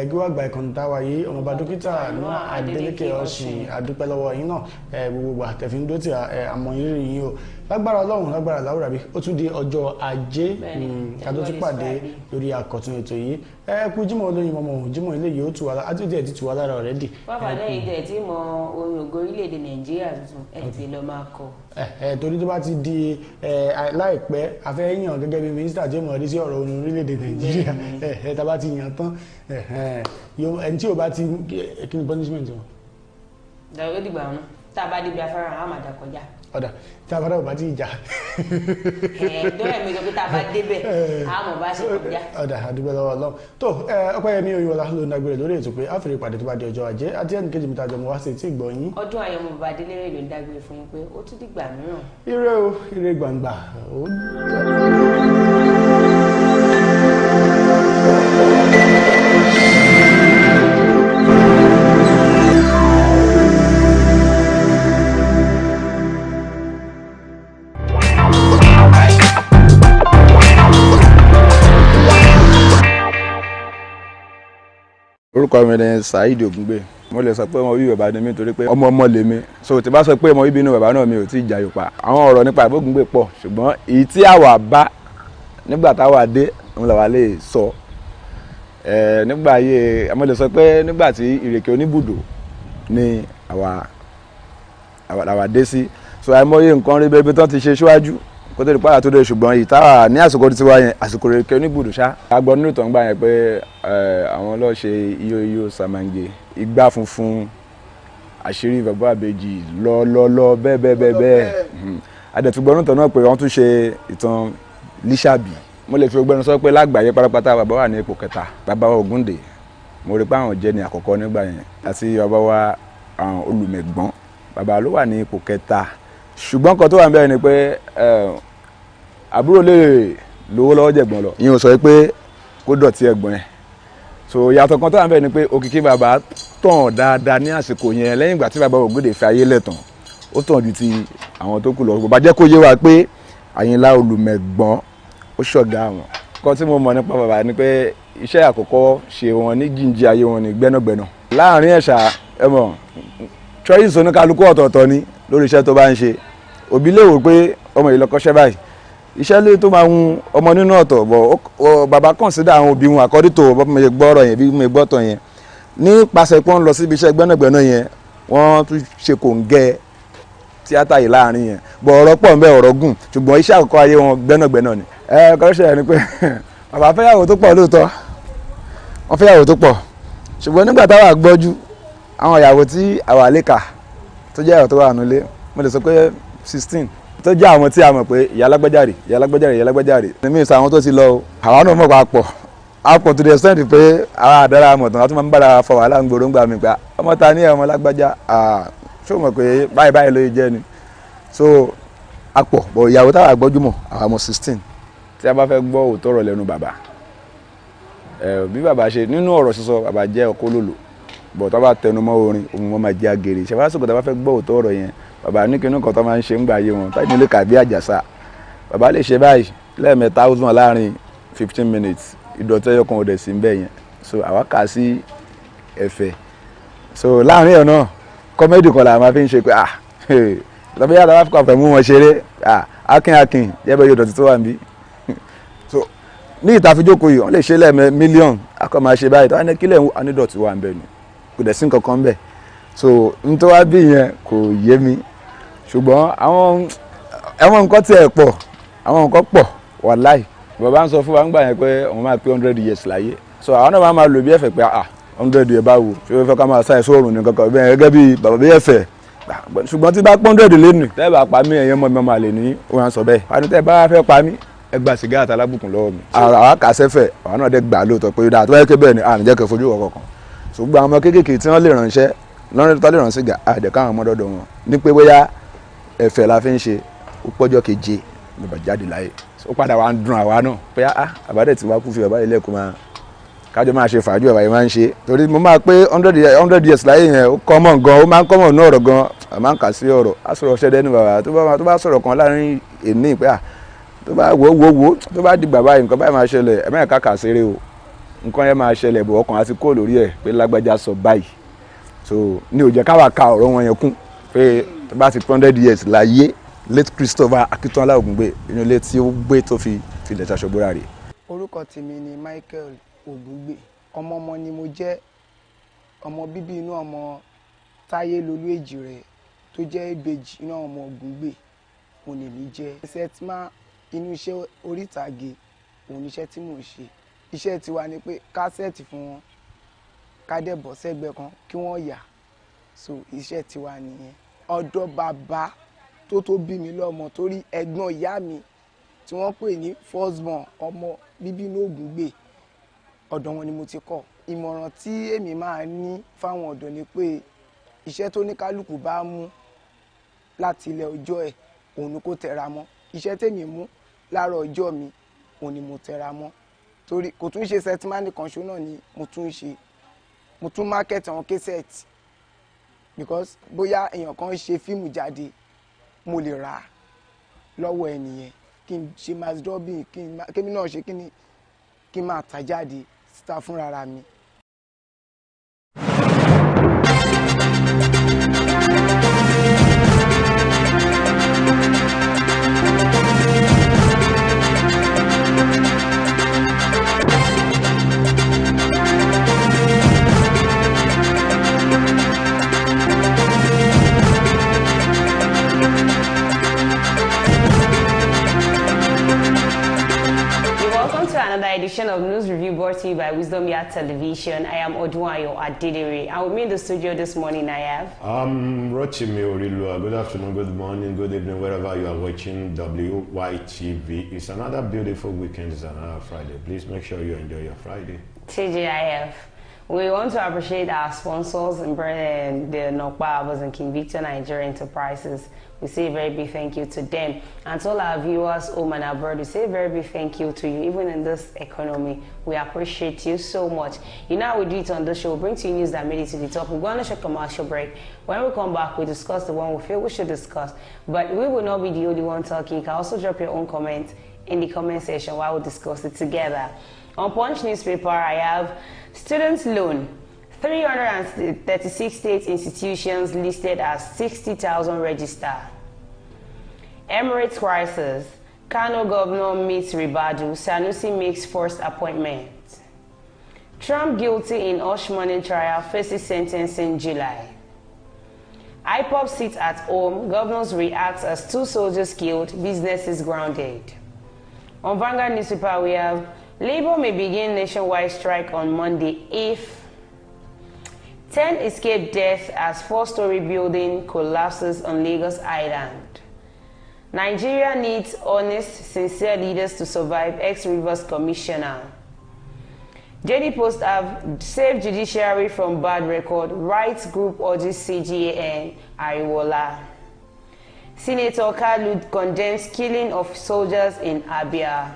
S12: gíwá àgbà ìkànnì táwa yìí ọmọọba dókítà Noah Adélékè Ọ̀sìn adúpẹ́ lọ́wọ́ yìí náà gbogbo àtẹ̀fíndótì àmọ́ ìrírí yìí o lágbára Ọlọ́run lágbára làwúrà bí ó tún di ọjọ́ ajé ká tó tún pàdé lórí àkọ́tún ètò yìí ẹ kú Jímọ̀ olóyin mọ́mọ́ Jímọ̀ eléyìí ó tù wá àti ìdí ẹ̀ ti tù wá lára already.
S5: bàbá lẹ́yìn tẹ̀ tí mọ orin ògo orílẹ̀-èdè Nàìjíríà tuntun ẹ̀ ti lọ máa kọ.
S12: torí tó bá ti di láìpẹ́ afẹ́yàn gẹ́gẹ́ bí mínísítà tí ó mọ̀ rí sí ọ̀rọ̀ orin orílẹ̀-èdè Nàìjíríà tá bá ti yàn tán ẹni tí ò bá ti kí ni punishment wọn.
S5: ó dìgbà wọn tá a bá débi afárá àwọn àmàdà kọjá.
S12: ọ̀dà tí a bá dábò bá ti ìjà.
S5: dọ́rẹ̀ mi sọ pé tá a bá débẹ̀ àmọ̀ bá ṣe kọjá.
S12: ọ̀dà àdúgbò lọ́wọ́ Ọlọ́run tó Ọpẹ́yẹmí Oyinwọlá ló ń dágbére lórí ètò pé àfẹ́rẹ́ ìpàdé tó bá di ọjọ́ ajé àti ẹnì kejì mi tàjọ mọ́ wá sí etí ìgbọ́ yín.
S5: ọdún ayọ̀mọ̀ bàbá délérè ló ń dágbére fún yín pé ó tún dìgbà mìíràn.
S12: ire o ire gbangba ó
S16: orúkọ mi ni Saheed Ògúngbè mo lè sọ pé ọmọ bíbí bàbá ni mí torí pé ọmọ lèmi so tí bá sọ pé ọmọ bíbí inú bàbá náà mi ò tí ì jayò pa àwọn ọ̀rọ̀ nípa Ògúngbè pọ̀ ṣùgbọ́n èyí tí àwa bá nígbà táwa dé òun làwa lè sọ nígbà ayé mo lè sọ pé nígbà tí ìrèké oníbùdó ni àwa dé sí so àìmọye nǹkan rí bẹ́ẹ̀ tó ti ṣe síwájú kó tó di pàdà tó dé ṣùgbọ́n ìtawà ní àsìkò tí wá yẹn àsìkò ìrèké oníbùdó ṣá agbọ́n nínú ìtàn gbà yẹn pé àwọn lọ́ọ́ ṣe iyó sàmàǹgè igbá funfun àṣírí bàbá àbèjì lọ́ọ́lọ́ọ́ bẹ́ẹ̀ adẹ̀tùgbọ́n nínú ìtàn náà pé wọ́n tún ṣe ìtàn Lísàbí mo lè fi ọgbẹ́ni sọ pé lágbàáyé pátápátá bàbá wà ní ipò kẹta bàbá wa Ògúndé mo rí pé àwọn jẹ́ ní àkọ́kọ́ nígbà yẹn àti bàbá wa Olùmẹ̀gbọ́n bàbá ló wà ní ipò kẹta ṣùgbọ́n kan tó wà níbẹ̀ ni pé àbúrò lè lówó lọ́wọ́ jẹ̀gbọ́n lọ ìyẹn ò sọ pé kó dọ̀tí ẹ̀gbọ́n ẹ̀ so ìyàtọ̀ kan tó wà níbẹ̀ ni pé òkìkí bàbá tàn dáadáa ní àsìkò yẹn lẹ́yìn ìgbà tí bàbá Ògúndé fi ayé lẹ̀ tán ó tàn ju ti àwọn tó kù lọ bàbá jẹ́ kó yé wa pé Àyìnlá Olùmẹ̀gbọ́n ó ṣọ̀gá àwọn kan tí mo mọ̀ nípa bàbá ni pé iṣẹ́ àkọ́kọ́ ṣe wọn ní jíǹjì ayé wọn ní gbẹ́nàgbẹ́nà láàrin ẹ̀ṣà ẹ̀mọ̀ choice oníkálukú ọ̀tọ̀ọ̀tọ̀ ni lórí iṣẹ́ tó bá ń ṣe òbí lè wò pé ọmọ yìí lọ kọ́ṣẹ́ báyìí iṣẹ́ lè tó máa hun ọmọ nínú ọ̀tọ̀ bọ̀ bàbá consider àwọn òbí wọn according to bọ́ mi gbọ́rọ̀ yẹn bí mi gbọ́tọ̀ yẹn nípasẹ̀ pé wọ́n lọ síbi iṣẹ́ gbẹ́nàgbẹ́nà yẹn wọ́n tún ṣe kò ń gẹ́ tíátà yìí láàrin yẹn bọ̀ ọ̀rọ̀ pọ̀ ń bẹ ọ̀rọ̀ gùn ṣùgbọ́n iṣẹ́ àkọ́kọ́ ayé wọn gbẹ́nàgbẹ́nà ni kọ́ṣẹ́ ni pé bàbá fẹ́yàwó tó pọ̀ lóòótọ́ wọ́n fẹ́yàwó tó pọ̀ ṣùgbọ́n nígbà táwa gbọ́jú àwọn ìyàwó tí àwa lè kà tó jẹ́ ìyàwó tó wà nílé mo lè sọ pé 16 tó jẹ́ àwọn tí a mọ̀ pé ìyá lágbájáre ní mí sọ àwọn tó ti lọ àwọn náà mọ̀ pa àpọ̀ to the extent pé àwọn àdára mọ̀ tán wọ́n tún máa ń bára fọ wàhálà ń gbòòrò ń gbà mí pa ọmọ ta ní ọmọ lágbájá ṣó mọ̀ pé báyìí ló jẹ́ ni so àpọ̀ bọ̀ ìyàwó táwa gbọ́júmọ̀ àwọn ọmọ 16 tí a bá fẹ́ gbọ́ òótọ́ ọ̀rọ̀ lẹ́nu bàbá bí bàbá ṣe nínú ọ̀rọ̀ sísọ bàbá jẹ́ ọkọ lòlò bọ̀ tó bá tẹnu mọ́ orin òun wọn máa jẹ́ àgèrè ṣe fásitì tó bá fẹ́ gbọ́ òótọ́ ọ̀rọ̀ yẹn bàbá ní kinú kan tó máa ń ṣe ń gbà ayé wọn táyì nílé kàbí àjàsà bàbá lè ṣe báyìí lẹ́ẹ̀mẹ́ta ó sùn láàrin 15 minutes ìdọ̀tí ẹyọ kan ò dẹ̀ sí ń bẹ̀ yẹn so àwa kà sí ẹ̀fẹ̀ so láàrin ẹ̀ náà kọ́mẹ́dì kan làwọn máa fi ń ṣe pé lọ́bí yàrá wá fún àfẹ́mú wọn ṣeré akin jẹ́bẹ̀ yóò dọ̀tí tó wà níbí so ní ìtàfijókòó yìí wọ́n lè ṣe lẹ́ẹ̀mẹ́ mílíọ̀nù akọ́ máa ṣe báyìí tó wá ní kílẹ̀ anídọ̀tí wà ń bẹ̀ ni kò dẹ̀ sí nǹkan kan ń bẹ̀ so n tó wá bí yẹn kò yé mi ṣùgbọ́n àwọn nǹkan tí ẹ̀ pọ̀ àwọn nǹkan pọ̀ wàláì bàbá ń sọ fún wa ń gbà yẹn pé òun máa pé 100 years láyé so àwọn náà máa lò bí ẹ̀fẹ̀ pé 100 years báwo ṣé ó fẹ́ ká máa sáyẹ̀ sóòrùn ní kankan bẹ́ẹ̀ gẹ́gẹ́ bí bàbá bí ẹ̀fẹ̀ ṣùgbọ́n tí bá 100 lẹ́nu tẹ́ bá pa mí ẹ̀yẹ́ mọ́ mi máa lè ní òun sọ bẹ́ẹ̀ wà ní tẹ́ bá fẹ́ pa mí ẹ gba sìgá àtàlábùkún lọ́wọ́ mi àwa kà sẹ́fẹ̀ àwọn náà dẹ́ gbà lóòótọ́ pé dáa tó bá yẹ kí bẹ́ẹ̀ ni àrùn jẹ́ kẹ́ fojú wọ̀ kankan ṣùgbọ́n àwọn ọmọ kéékèèké tí wọ́n lè ránṣẹ́ lọ́rùn tó lè rán sìgá àjẹ́ káwọn ọmọ dọ́dọ̀ wọn ní pé bóyá ẹ̀fẹ̀ la fi ń ṣe ó pọ́jọ́ keje ló bá jáde láyé ó padà wá ń dun àwa náà pé àbádẹ́ tí wàá kú fi bàbá ilé ẹ̀kọ́ máa kájọ máa ṣe fàájú bàbá yìí máa ń ṣe torí mo máa pé 100 years láyé yẹn ó kọ́mọ̀ gan ó máa ń kọ́mọ̀ ní ọ̀rọ̀ gan a máa ń kà sí ọ̀rọ̀ á sọ̀rọ̀ ṣẹ́dẹ́ ní bàbá tó bá sọ̀rọ̀ kan láàrin èní pé tó bá wo tó bá di bàbá yìí nǹkan báyìí máa ṣẹlẹ̀ ẹ̀ mẹ́rin káàkà ṣeré o nǹkan yẹn máa ṣẹlẹ̀ bọ̀ ọkàn àti kó lórí ẹ̀ pé lágbájá sọ báyìí so ní ó jẹ́ káwa ka ọ̀rọ̀ wọn yẹn kún pé tó bá ti 100 years láyé late Christopher Akitola Ogungbe inú ilé tí ó gbé tó fi ilẹ̀ ṣaṣọ́búrà rẹ̀.
S17: Orúkọ tèmi ni Michael Ogungbe. Ọmọ ni mo jẹ́, ọmọ bíbí inú ọmọ Táyé Lolú Èjìrẹ́ tó jẹ́ ìbejì inú ọmọ Ogungbe mo lè mí jẹ́. Iṣẹ́ tí máa inú iṣẹ́ orí ìtàgé òun iṣẹ́ tí mò ń ṣe. Iṣẹ́ tiwa ni pé kásẹ̀tì fún wọn ká dẹ̀ bọ́ sẹ́gbẹ́ kan kí wọ́n yà. So iṣẹ́ tiwa nìyẹn. Ọ̀dọ̀ bàbá tó bí mi lọ́mọ torí ẹ̀gbọ́n ìyá mi tí wọ́n pè ní firstborn ọmọ bíbí inú Ògúngbè ọ̀dọ̀ wọn ni mo ti kọ́. Ìmọ̀ràn tí èmi máa ní fáwọn ọ̀dọ́ ni pé iṣẹ́ tó ní kálukú bá mú láti ilẹ̀ ọjọ́ ẹ̀ òun ni kó tẹra mọ́. Iṣẹ́ tèmi mú láàárọ̀ ọjọ́ mi òun ni mo tẹra mọ́ torí kò tún ṣe sẹ́tìmánì kan ṣó náà ni mo tún ṣe. Mo tún market àwọn késẹ̀tì because bóyá èèyàn kan ṣe fíìmù jáde mo lè rà á lọ́wọ́ ẹnìyẹn kí n ṣe mass dubbing kémi náà ṣe kí n máa tà jáde síta fúnra mi.
S5: Another edition of News Review brought to you by WYTv Television. I am Odunayo Adedere. And with me in the studio this morning I have...
S1: Rotimi Orilua. Good afternoon, good morning, good evening, wherever you are watching WYTv. It's another beautiful weekend, it's another Friday. Please make sure you enjoy your Friday.
S5: TGIF. We want to appreciate our sponsors and the Nokpa Abbas and King Victor Nigeria Enterprises. We say a very big thank you to them. And to all our viewers home and abroad, we say a very big thank you to you. Even in this economy, we appreciate you so much. You know how we do it on the show. We'll bring to you news that made it to the top. We're going to short commercial break. When we come back, we discuss the one we feel we should discuss. But we will not be the only one talking. You can also drop your own comment in the comment section while we discuss it together. On Punch newspaper, I have students' loan. 336 state institutions listed as 60,000 registered. Emirates crisis. Kano governor meets Ribadu. Sanusi makes first appointment. Trump guilty in Hush money trial faces sentence in July. IPOP sits at home. Governors react as 2 soldiers killed. Businesses grounded. On Vanguard newspaper, we have Labour may begin nationwide strike on Monday if 10 escape deaths as 4-story building collapses on Lagos Island. Nigeria needs honest, sincere leaders to survive, ex-Rivers Commissioner. JD Post have saved judiciary from bad record. Rights group urges CGAN Ariwola. Senator Kalu condemns killing of soldiers in Abia.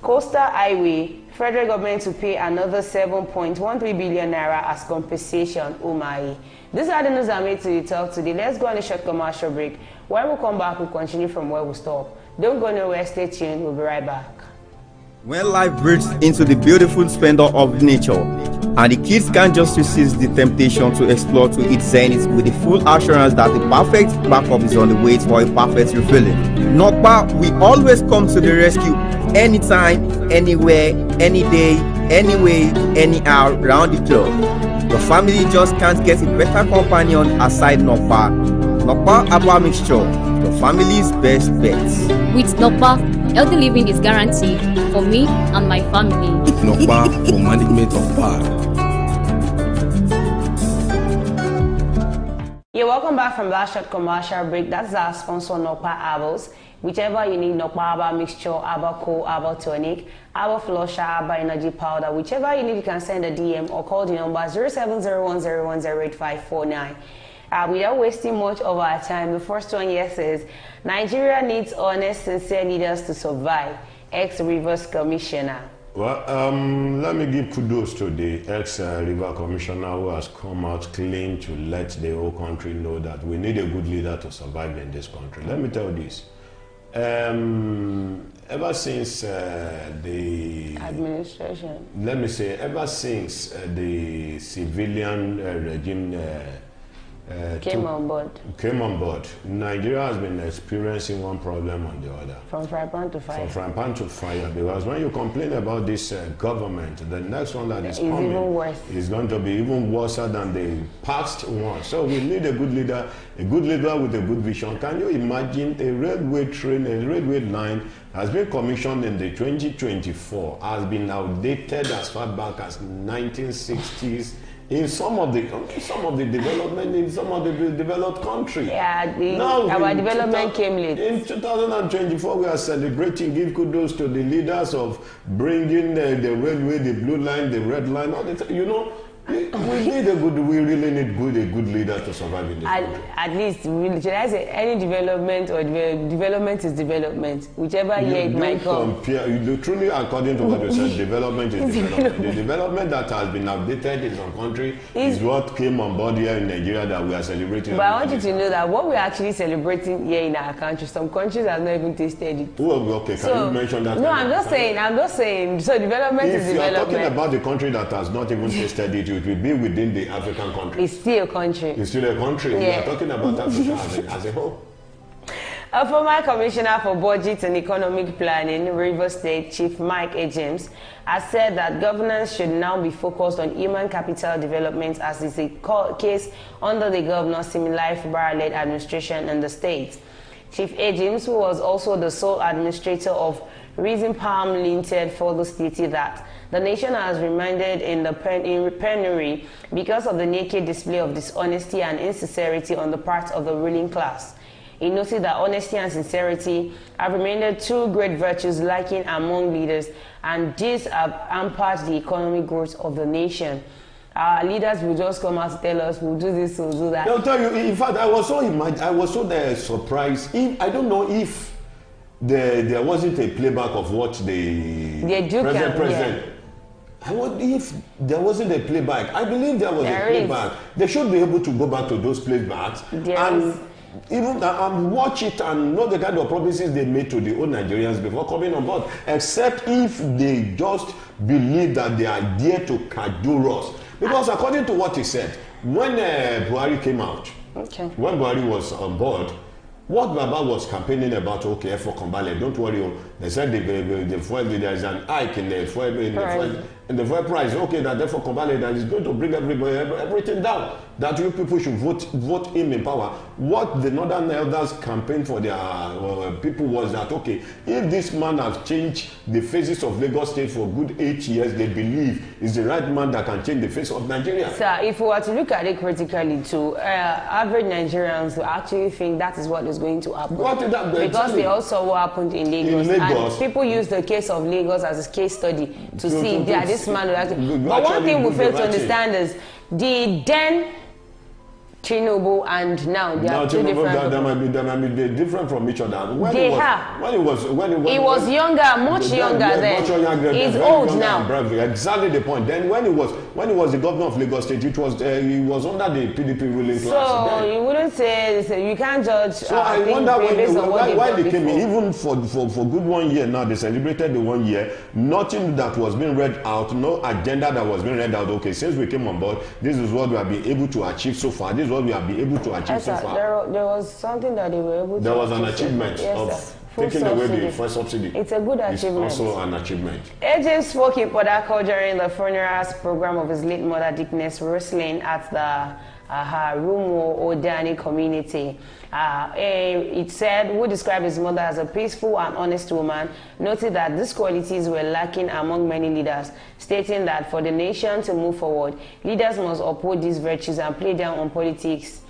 S5: Coastal Highway, federal government to pay another 7.13 billion naira as compensation. Umai. These are the news that made to the talk today. Let's go on a short commercial break. When we come back, we'll continue from where we stop. Don't go nowhere, stay tuned, we'll be right back.
S2: When life breaks into the beautiful splendor of nature, and the kids can't just resist the temptation to explore to its zenith with the full assurance that the perfect backup is on the way for a perfect refilling. Nokpa, we always come to the rescue anytime, anywhere, any day, anyway, anyhow, round the clock. Your family just can't get a better companion aside Nokpa. Nokpa Abba Mixture, your family's best bet.
S15: With Nokpa, healthy living is guaranteed for me and my family.
S14: Nokpa for management of power.
S5: Yeah, welcome back from that short commercial break. That's our sponsor, Nokpa Abos. Whichever you need, Nokpa Abba Mixture, Abba Co, Abba Tonic, Abba Flusher, Abba Energy Powder. Whichever you need, you can send a DM or call the number 0701010849. Without wasting much of our time, the first one here says, Nigeria needs honest, sincere leaders to survive. Ex-Rivers Commissioner.
S1: Well, let me give kudos to the ex-River Commissioner who has come out clean to let the whole country know that we need a good leader to survive in this country. Let me tell you this. Ever since the
S5: administration,
S1: let me say, ever since the civilian regime
S5: came on board.
S1: Nigeria has been experiencing one problem on the other.
S5: From frying pan to fire.
S1: From frying pan to fire. Because when you complain about this government, the next one that is coming
S5: even worse.
S1: Is going to be even worse than the past one. So we need a good leader with a good vision. Can you imagine a railway train, a railway line has been commissioned in the 2024, has been outdated as far back as 1960s. In some of the development in some of the developed countries.
S5: Yeah, our development came late.
S1: In 2024, we are celebrating, give kudos to the leaders of bringing the railway, the blue line, the red line, all the, you know. We really need a good leader to survive in this country.
S5: At least, should I say, any development or development is development, whichever year it might come.
S1: Truly, according to what you said, development is development. The development that has been outdated in some country is what came on board here in Nigeria that we are celebrating.
S5: But I want you to know that what we are actually celebrating here in our country, some countries have not even tasted it.
S1: Oh, okay, can you mention that?
S5: No, I'm just saying. So development is development. If you are talking
S1: about the country that has not even tasted it, it will be within the African country.
S5: It's still a country.
S1: It's still a country. Yeah. We are talking about Africa as a whole.
S5: A former commissioner for budget and economic planning, Rivers State Chief Mike A. James, has said that governance should now be focused on human capital development, as is the case under the Governor Similaif Bara-led administration in the state. Chief A. James, who was also the sole administrator of Reason Palm Limited, further stated that the nation has reminded in penury because of the naked display of dishonesty and insincerity on the part of the ruling class. He noted that honesty and sincerity have remained two great virtues lacking among leaders, and these have hampered the economic growth of the nation. Our leaders will just come out to tell us, we'll do this, we'll do that.
S1: They'll tell you, in fact, I was so surprised. I don't know if there wasn't a playback of what the president. I wonder if there wasn't a playback. I believe there was a playback. They should be able to go back to those playbacks and even watch it and know the kind of promises they made to the old Nigerians before coming on board. Except if they just believe that they are there to cajole us. Because according to what he said, when Buhari came out, when Buhari was on board, what Baba was campaigning about, okay, for Kombale, don't worry, they said the fuel, there is an hike in the fuel price. Okay, that therefore Kombale, that is going to bring everything down. That you people should vote him in power. What the Northern Elders campaign for their people was that, okay, if this man has changed the faces of Lagos State for good 8 years, they believe is the right man that can change the face of Nigeria.
S5: Sir, if we were to look at it critically too, average Nigerians will actually think that is what is going to happen. Because they also what happened in Lagos. And people use the case of Lagos as a case study to see that this man will actually. But one thing we fail to understand is the then Tinubu and now they are two different.
S1: They might be different from each other. When
S5: he was younger, much younger then. He's old now.
S1: Exactly the point. Then when he was the governor of Lagos State, he was under the PDP ruling class.
S5: So you wouldn't say you can't judge.
S1: So I wonder why they came in. Even for good 1 year now, they celebrated the 1 year. Nothing that was being read out, no agenda that was being read out. Okay, since we came on board, this is what we have been able to achieve so far. This is what we have been able to achieve so far.
S5: There was something that they were able to.
S1: There was an achievement of taking away the first subsidy.
S5: It's a good achievement.
S1: It's also an achievement.
S5: AJ spoke in Port Harcourt during the funerals program of his late mother, Dickness Roslyn, at the Rumo Odani community. It said, who described his mother as a peaceful and honest woman, noted that these qualities were lacking among many leaders, stating that for the nation to move forward, leaders must uphold these virtues and play down on politics.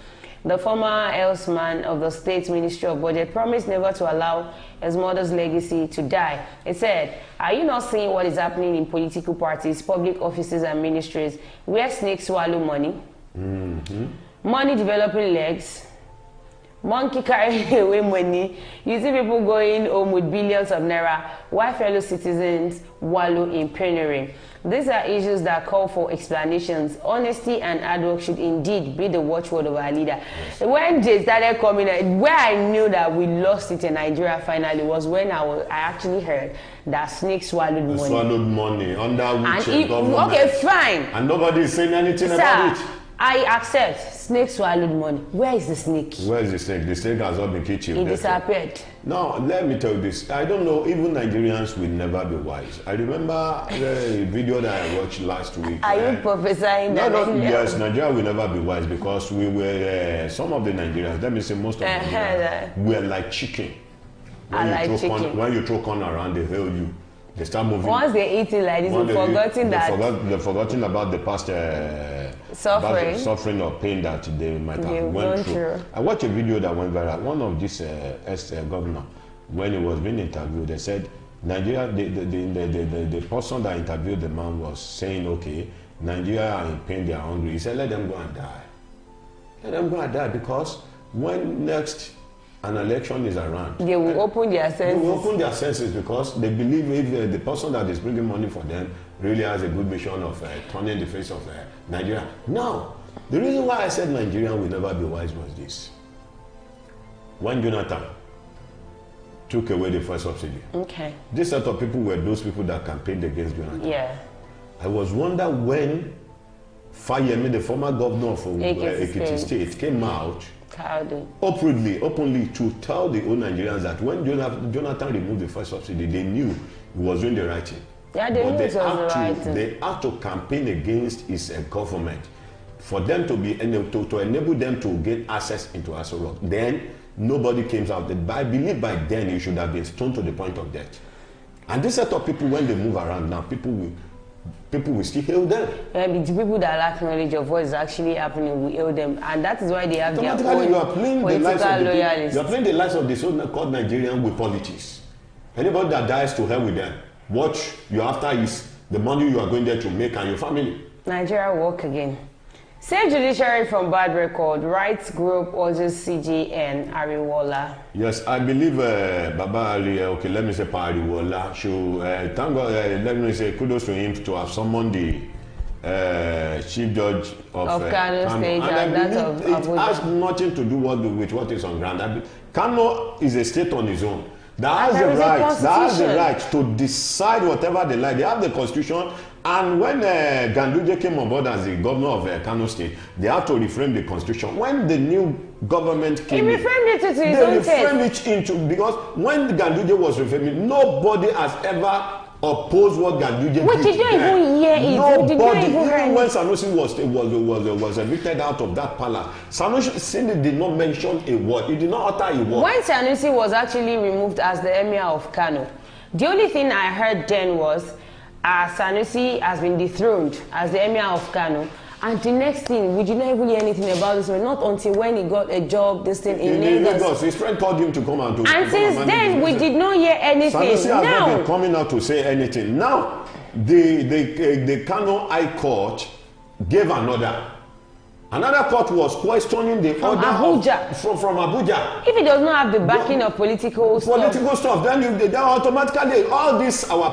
S5: The former helmsman of the State Ministry of Budget promised never to allow his mother's legacy to die. He said, are you not seeing what is happening in political parties, public offices and ministries, where snakes swallow money? Money developing legs, monkey carrying away money. You see people going home with billions of naira, while fellow citizens wallow in penury. These are issues that call for explanations. Honesty and hard work should indeed be the watchword of our leader. When they started coming, where I knew that we lost it in Nigeria finally was when I actually heard that snakes swallowed money.
S1: Swallowed money under which government.
S5: Okay, fine.
S1: And nobody is saying anything about it.
S5: I accept. Snake swallowed money. Where is the snake?
S1: Where is the snake? The snake has not been killed.
S5: It disappeared.
S1: Now, let me tell you this. I don't know, even Nigerians will never be wise. I remember the video that I watched last week.
S5: Are you prophesying that?
S1: Yes, Nigeria will never be wise because we were, some of the Nigerians, let me say most of the Nigerians, were like chicken. When you throw corn around, they hail you. They start moving.
S5: Once they eat it like this,
S1: they've forgotten about the past suffering or pain that they might have went through. I watched a video that went viral. One of this ex-governor, when he was being interviewed, they said Nigeria. The person that interviewed the man was saying, "Okay, Nigeria are in pain, they are hungry." He said, "Let them go and die. Let them go and die because when next an election is around,
S5: they will open their senses. They
S1: will open their senses because they believe if the person that is bringing money for them really has a good mission of turning the face of Nigeria." Now, the reason why I said Nigeria will never be wise was this. When Jonathan took away the first subsidy, this set of people were those people that campaigned against Jonathan.
S5: Yeah.
S1: I was wondering when Fayemi, the former governor of Ekiti State, came out openly to tell the old Nigerians that when Jonathan removed the first subsidy, they knew he was doing the right thing.
S5: Yeah, they knew it was the right thing.
S1: They had to campaign against his government for them to be to enable them to get access into Aso Rock. Then nobody came out. I believe by then he should have been stoned to the point of death. And this set of people, when they move around now, people will still hail them.
S5: Yeah, but the people that lack knowledge of what is actually happening will hail them, and that is why they have their own political loyalists.
S1: You are playing the lives of the so-called Nigerian with politics. Anybody that dies, to hell with them. What you're after is the money you are going there to make and your family.
S5: Nigeria walk again. Save judiciary from bad record. Rights group urges CJN Ariwola.
S1: Yes, I believe Baba Ali, okay, let me say Pa Ariwola, should thank God, let me say kudos to him to have summoned the chief judge of
S5: Kano State, and that of
S1: it has nothing to do with what is on ground. Kano is a state on its own. That has the right to decide whatever they like. They have the constitution, and when Ganduje came on board as the governor of Kano State, they had to reframe the constitution. When the new government came,
S5: he reframed it to his own taste.
S1: They reframed it into, because when Ganduje was reframing, nobody has ever opposed what Ganduje did.
S5: Which did you even hear it?
S1: Nobody, even when Sanusi was evicted out of that palace, Sanusi did not mention a word. He did not utter a word.
S5: When Sanusi was actually removed as the emir of Kano, the only thing I heard then was Sanusi has been dethroned as the emir of Kano. And the next thing, we did not even hear anything about this man, not until when he got a job, this thing in Lagos.
S1: His friend called him to come and do.
S5: And since then, we did not hear anything.
S1: Sanusi has not been coming out to say anything. Now, the Kano High Court gave another court was questioning the
S5: from
S1: order
S5: Abuja.
S1: From Abuja.
S5: If it does not have the backing of political
S1: stuff, then automatically all these our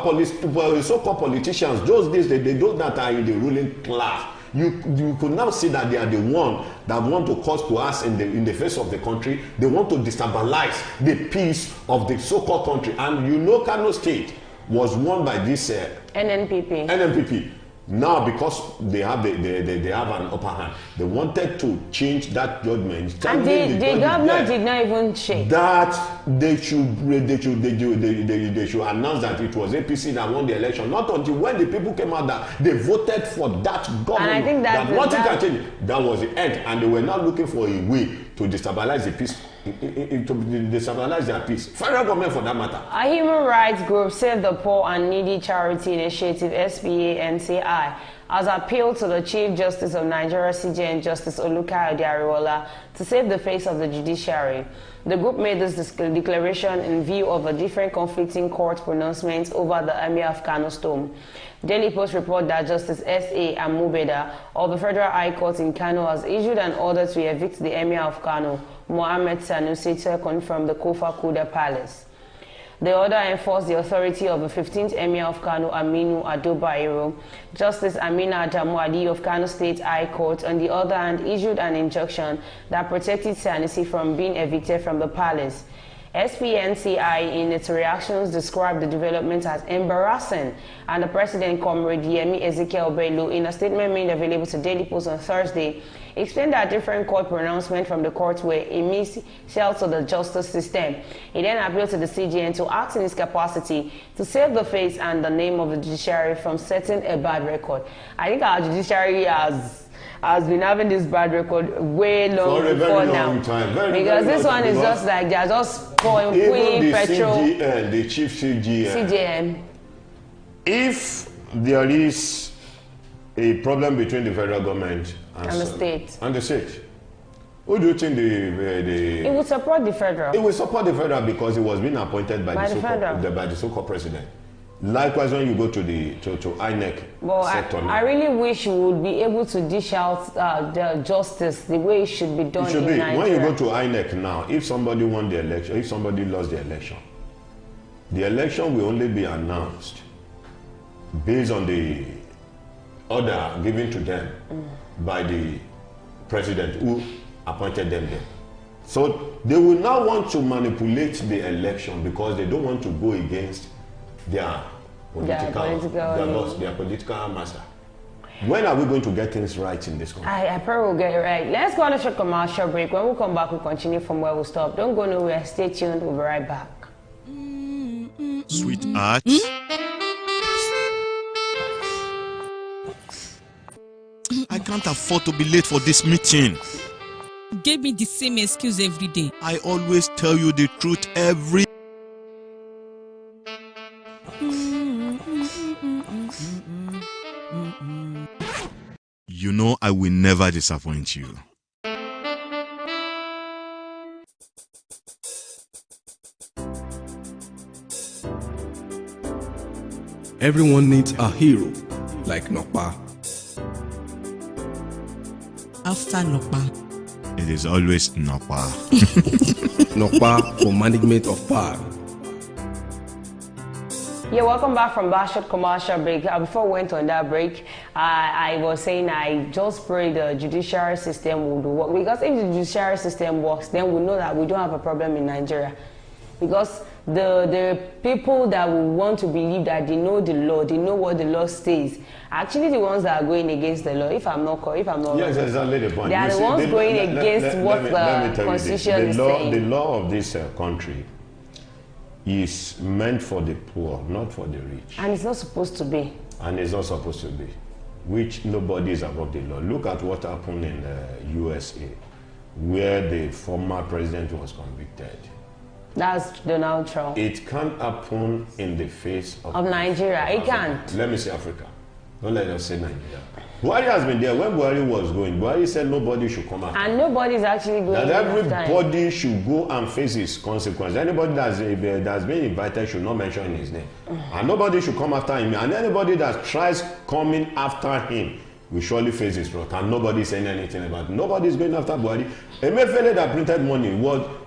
S1: so-called politicians, those that are in the ruling class, you could now see that they are the one that want to cause chaos in the face of the country. They want to destabilize the peace of the so-called country. And you know, Kano State was won by this NNPP. Now, because they have an upper hand, they wanted to change that judgment.
S5: And the governor did not even shake.
S1: That they should announce that it was APC that won the election. Not until when the people came out that they voted for that government. And
S5: I think that
S1: nothing can change. That was the end, and they were now looking for a way to destabilize the peace. To destabilize their peace. Federal government, for that matter.
S5: A human rights group, Save the Poor and Needy Charity Initiative (SPANCI), has appealed to the Chief Justice of Nigeria (CJN) Justice Olukayode Ariwola to save the face of the judiciary. The group made this declaration in view of a different conflicting court pronouncements over the Emir of Kano's tomb. Daily Post report that Justice S.A. Amubeda of the Federal High Court in Kano has issued an order to evict the Emir of Kano, Mohammed Sanusi II, from the Kofa Kuda Palace. The order enforced the authority of the 15th Emir of Kano, Aminu Ado Bayero. Justice Amina Adamu Adi of Kano State High Court, on the other hand, issued an injunction that protected Sanusi from being evicted from the palace. SPNCI, in its reactions, described the development as embarrassing, and the President, Comrade Yemi Ezekiel Bello, in a statement made available to Daily Post on Thursday, explained that different court pronouncements from the courts were a missile to the justice system. He then appealed to the CJN to act in its capacity to save the face and the name of the judiciary from setting a bad record. I think our judiciary has been having this bad record way long
S1: for a
S5: before
S1: very
S5: now.
S1: Long time.
S5: Because this one is just like they're just pouring petrol.
S1: CGN, the chief CGN. If there is a problem between the federal government and
S5: the state.
S1: Who do you think the
S5: it would support the federal?
S1: It will support the federal because it was being appointed by the so-called president. Likewise, when you go to INEC sector,
S5: I really wish you would be able to dish out the justice the way it should be done.
S1: It should
S5: in
S1: be.
S5: Nigeria.
S1: When you go to INEC now, if somebody won the election, if somebody lost the election will only be announced based on the order given to them by the president who appointed them there. So they will now want to manipulate the election because they don't want to go against their political master. When are we going to get things right in this country?
S5: I probably will get it right. Let's go on a short commercial break. When we come back, we'll continue from where we stop. Don't go nowhere. Stay tuned. We'll be right back.
S4: Sweetheart. I can't afford to be late for this meeting.
S13: Give me the same excuse every day.
S4: I always tell you the truth every. You know I will never disappoint you.
S14: Everyone needs a hero, like Nokpa.
S13: After Nokpa,
S4: it is always Nokpa.
S14: Nokpa for management of power.
S5: Yeah, welcome back from that short commercial break. Before we went on that break, I was saying I just pray the judiciary system would work, because if the judiciary system works, then we know that we don't have a problem in Nigeria. Because the people that will want to believe that they know the law, they know what the law says, actually the ones that are going against the law. If I'm not
S1: yes, exactly the point.
S5: They are the ones going against what the constitution is saying.
S1: The law of this country is meant for the poor, not for the rich.
S5: And it's not supposed to be.
S1: And it's not supposed to be, which nobody is above the law. Look at what happened in the USA, where the former president was convicted.
S5: That's Donald Trump.
S1: It can't happen in the face of
S5: Nigeria. It can't.
S1: Let me say Africa. Don't let us say Nigeria. Buhari has been there. When Buhari was going, Buhari said nobody should come out.
S5: And nobody is actually going.
S1: That everybody should go and face his consequences. Anybody that's been invited should not mention his name. And nobody should come after him. And anybody that tries coming after him will surely face his wrath. And nobody is saying anything about it. Nobody is going after Buhari. Emefiele that printed money,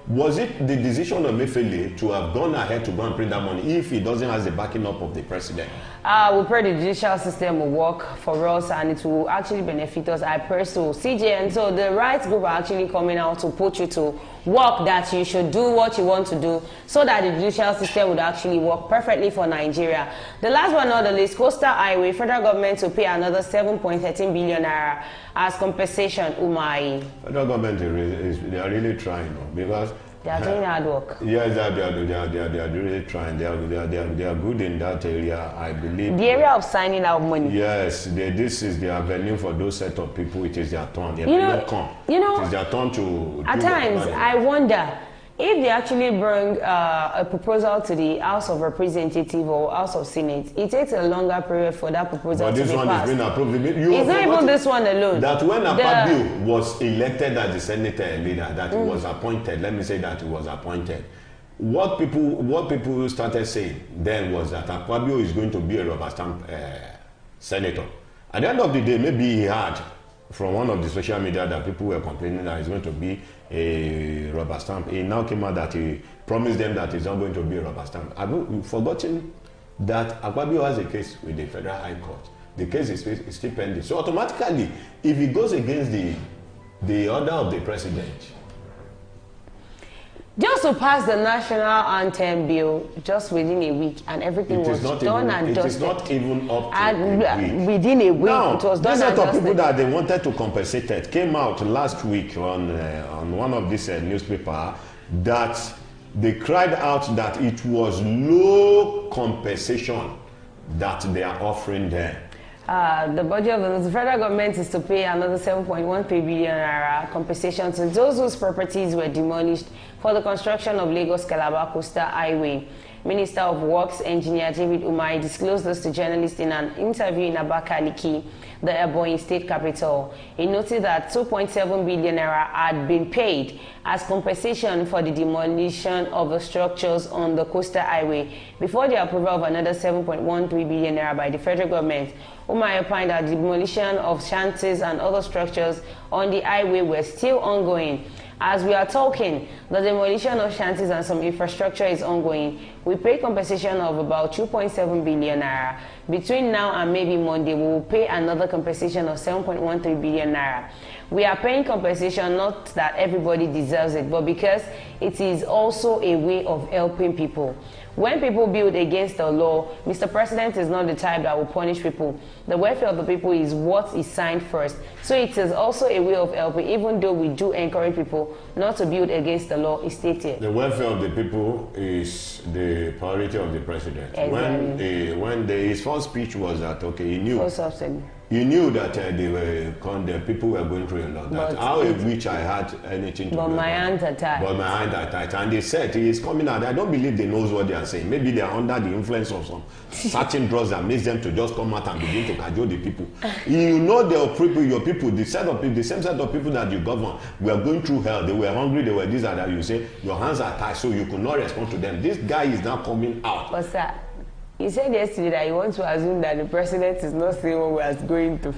S1: was it the decision of Emefiele to have gone ahead to go and print that money if he doesn't have the backing up of the president?
S5: We pray the judicial system will work for us and it will actually benefit us. I pray so. CJN, so the rights group are actually coming out to put you to work that you should do what you want to do so that the judicial system would actually work perfectly for Nigeria. The last one on the list, Coastal Highway, federal government to pay another 7.13 billion naira as compensation. Umai.
S1: Federal government they are really trying because
S5: they are doing hard work.
S1: Yes, they are really trying. They are good in that area, I believe.
S5: The area of signing out money.
S1: Yes, this is the avenue for those set of people. It is their turn. It is their turn to.
S5: At times, I wonder if they actually bring a proposal to the House of Representatives or House of Senate. It takes a longer period for that proposal to be passed. But this one has been approved. It's not even this one alone.
S1: That when Akpabio was elected as the Senate leader, that he was appointed. Let me say that he was appointed. What people started saying then was that Akpabio is going to be a rubber stamp senator. At the end of the day, maybe he had from one of the social media that people were complaining that he's going to be a rubber stamp. He now came out that he promised them that he's not going to be a rubber stamp. Have you forgotten that Akpabio has a case with the Federal High Court? The case is still pending. So automatically, if he goes against the order of the president,
S5: Just to pass the national anthem bill just within a week, and everything was done and dusted.
S1: It is not even up to a week.
S5: Within a week,
S1: now,
S5: it was done and dusted.
S1: Now, people that they wanted to compensate it came out last week on one of these newspaper that they cried out that it was low compensation that they are offering there.
S5: The budget of the federal government is to pay another 7.13 billion naira compensation to those whose properties were demolished for the construction of Lagos-Calabar Coastal Highway. Minister of Works, Engineer David Umahi, disclosed this to journalists in an interview in Abakaliki, the Ebonyi state capital. He noted that 2.7 billion naira had been paid as compensation for the demolition of the structures on the coastal highway before the approval of another 7.13 billion naira by the federal government. Umahi opined that the demolition of shanties and other structures on the highway were still ongoing. As we are talking, the demolition of shanties and some infrastructure is ongoing. We pay compensation of about 2.7 billion naira. Between now and maybe Monday, we will pay another compensation of 7.13 billion naira. We are paying compensation not that everybody deserves it, but because it is also a way of helping people. When people build against the law, Mr. President is not the type that will punish people. The welfare of the people is what is signed first. So it is also a way of helping, even though we do encourage people not to build against the law, is stated.
S1: The welfare of the people is the priority of the president.
S5: Exactly.
S1: When his first speech was that, okay, he knew that the people were going through a lot. That how of which I had anything to do.
S5: But my hands are tied.
S1: But my hands are tied. And they said he is coming out. I don't believe they knows what they are saying. Maybe they are under the influence of some certain drugs that makes them to just come out and begin to cajole the people. You know your people, the same set of people that you govern were going through hell. They were hungry, they were this and that. You say your hands are tied, so you could not respond to them. This guy is now coming out.
S5: What's that? You said yesterday that you want to assume that the president is not saying what we are going to.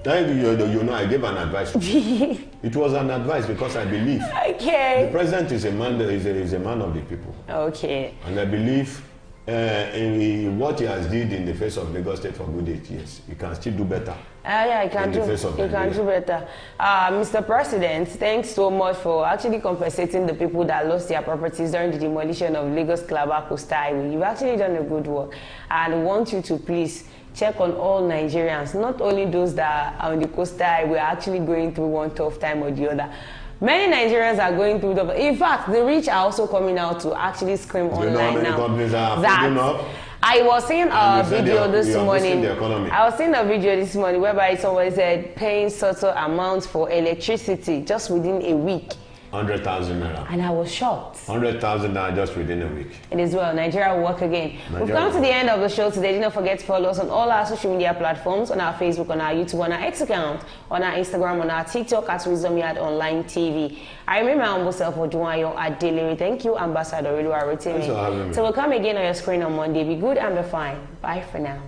S1: You know, I gave an advice. It was an advice because I believe the president is a man. Is a man of the people.
S5: Okay.
S1: And I believe in what he has did in the face of Lagos State for good 8 years, he can still do better.
S5: Yeah, he can do better. Mr. President, thanks so much for actually compensating the people that lost their properties during the demolition of Lagos-Calabar Coastal Highway. You've actually done a good work, and I want you to please check on all Nigerians, not only those that are on the coastal highway are actually going through one tough time or the other. Many Nigerians are going through the. In fact, the rich are also coming out to actually scream online now.
S1: Companies are that
S5: I was seeing a video this morning. I was seeing a video this morning whereby somebody said paying such amounts for electricity just within a week.
S1: 100,000 naira.
S5: And I was shocked.
S1: 100,000 naira just within a week.
S5: It is well. Nigeria will work again. We've come to the end of the show today. Do not forget to follow us on all our social media platforms, on our Facebook, on our YouTube, on our X account, on our Instagram, on our TikTok at Wisdom Yard Online TV. I remain my humble self, Odunayo Adelere. Thank you, Ambassador Oluwarotimi. So we'll come again on your screen on Monday. Be good and be fine. Bye for now.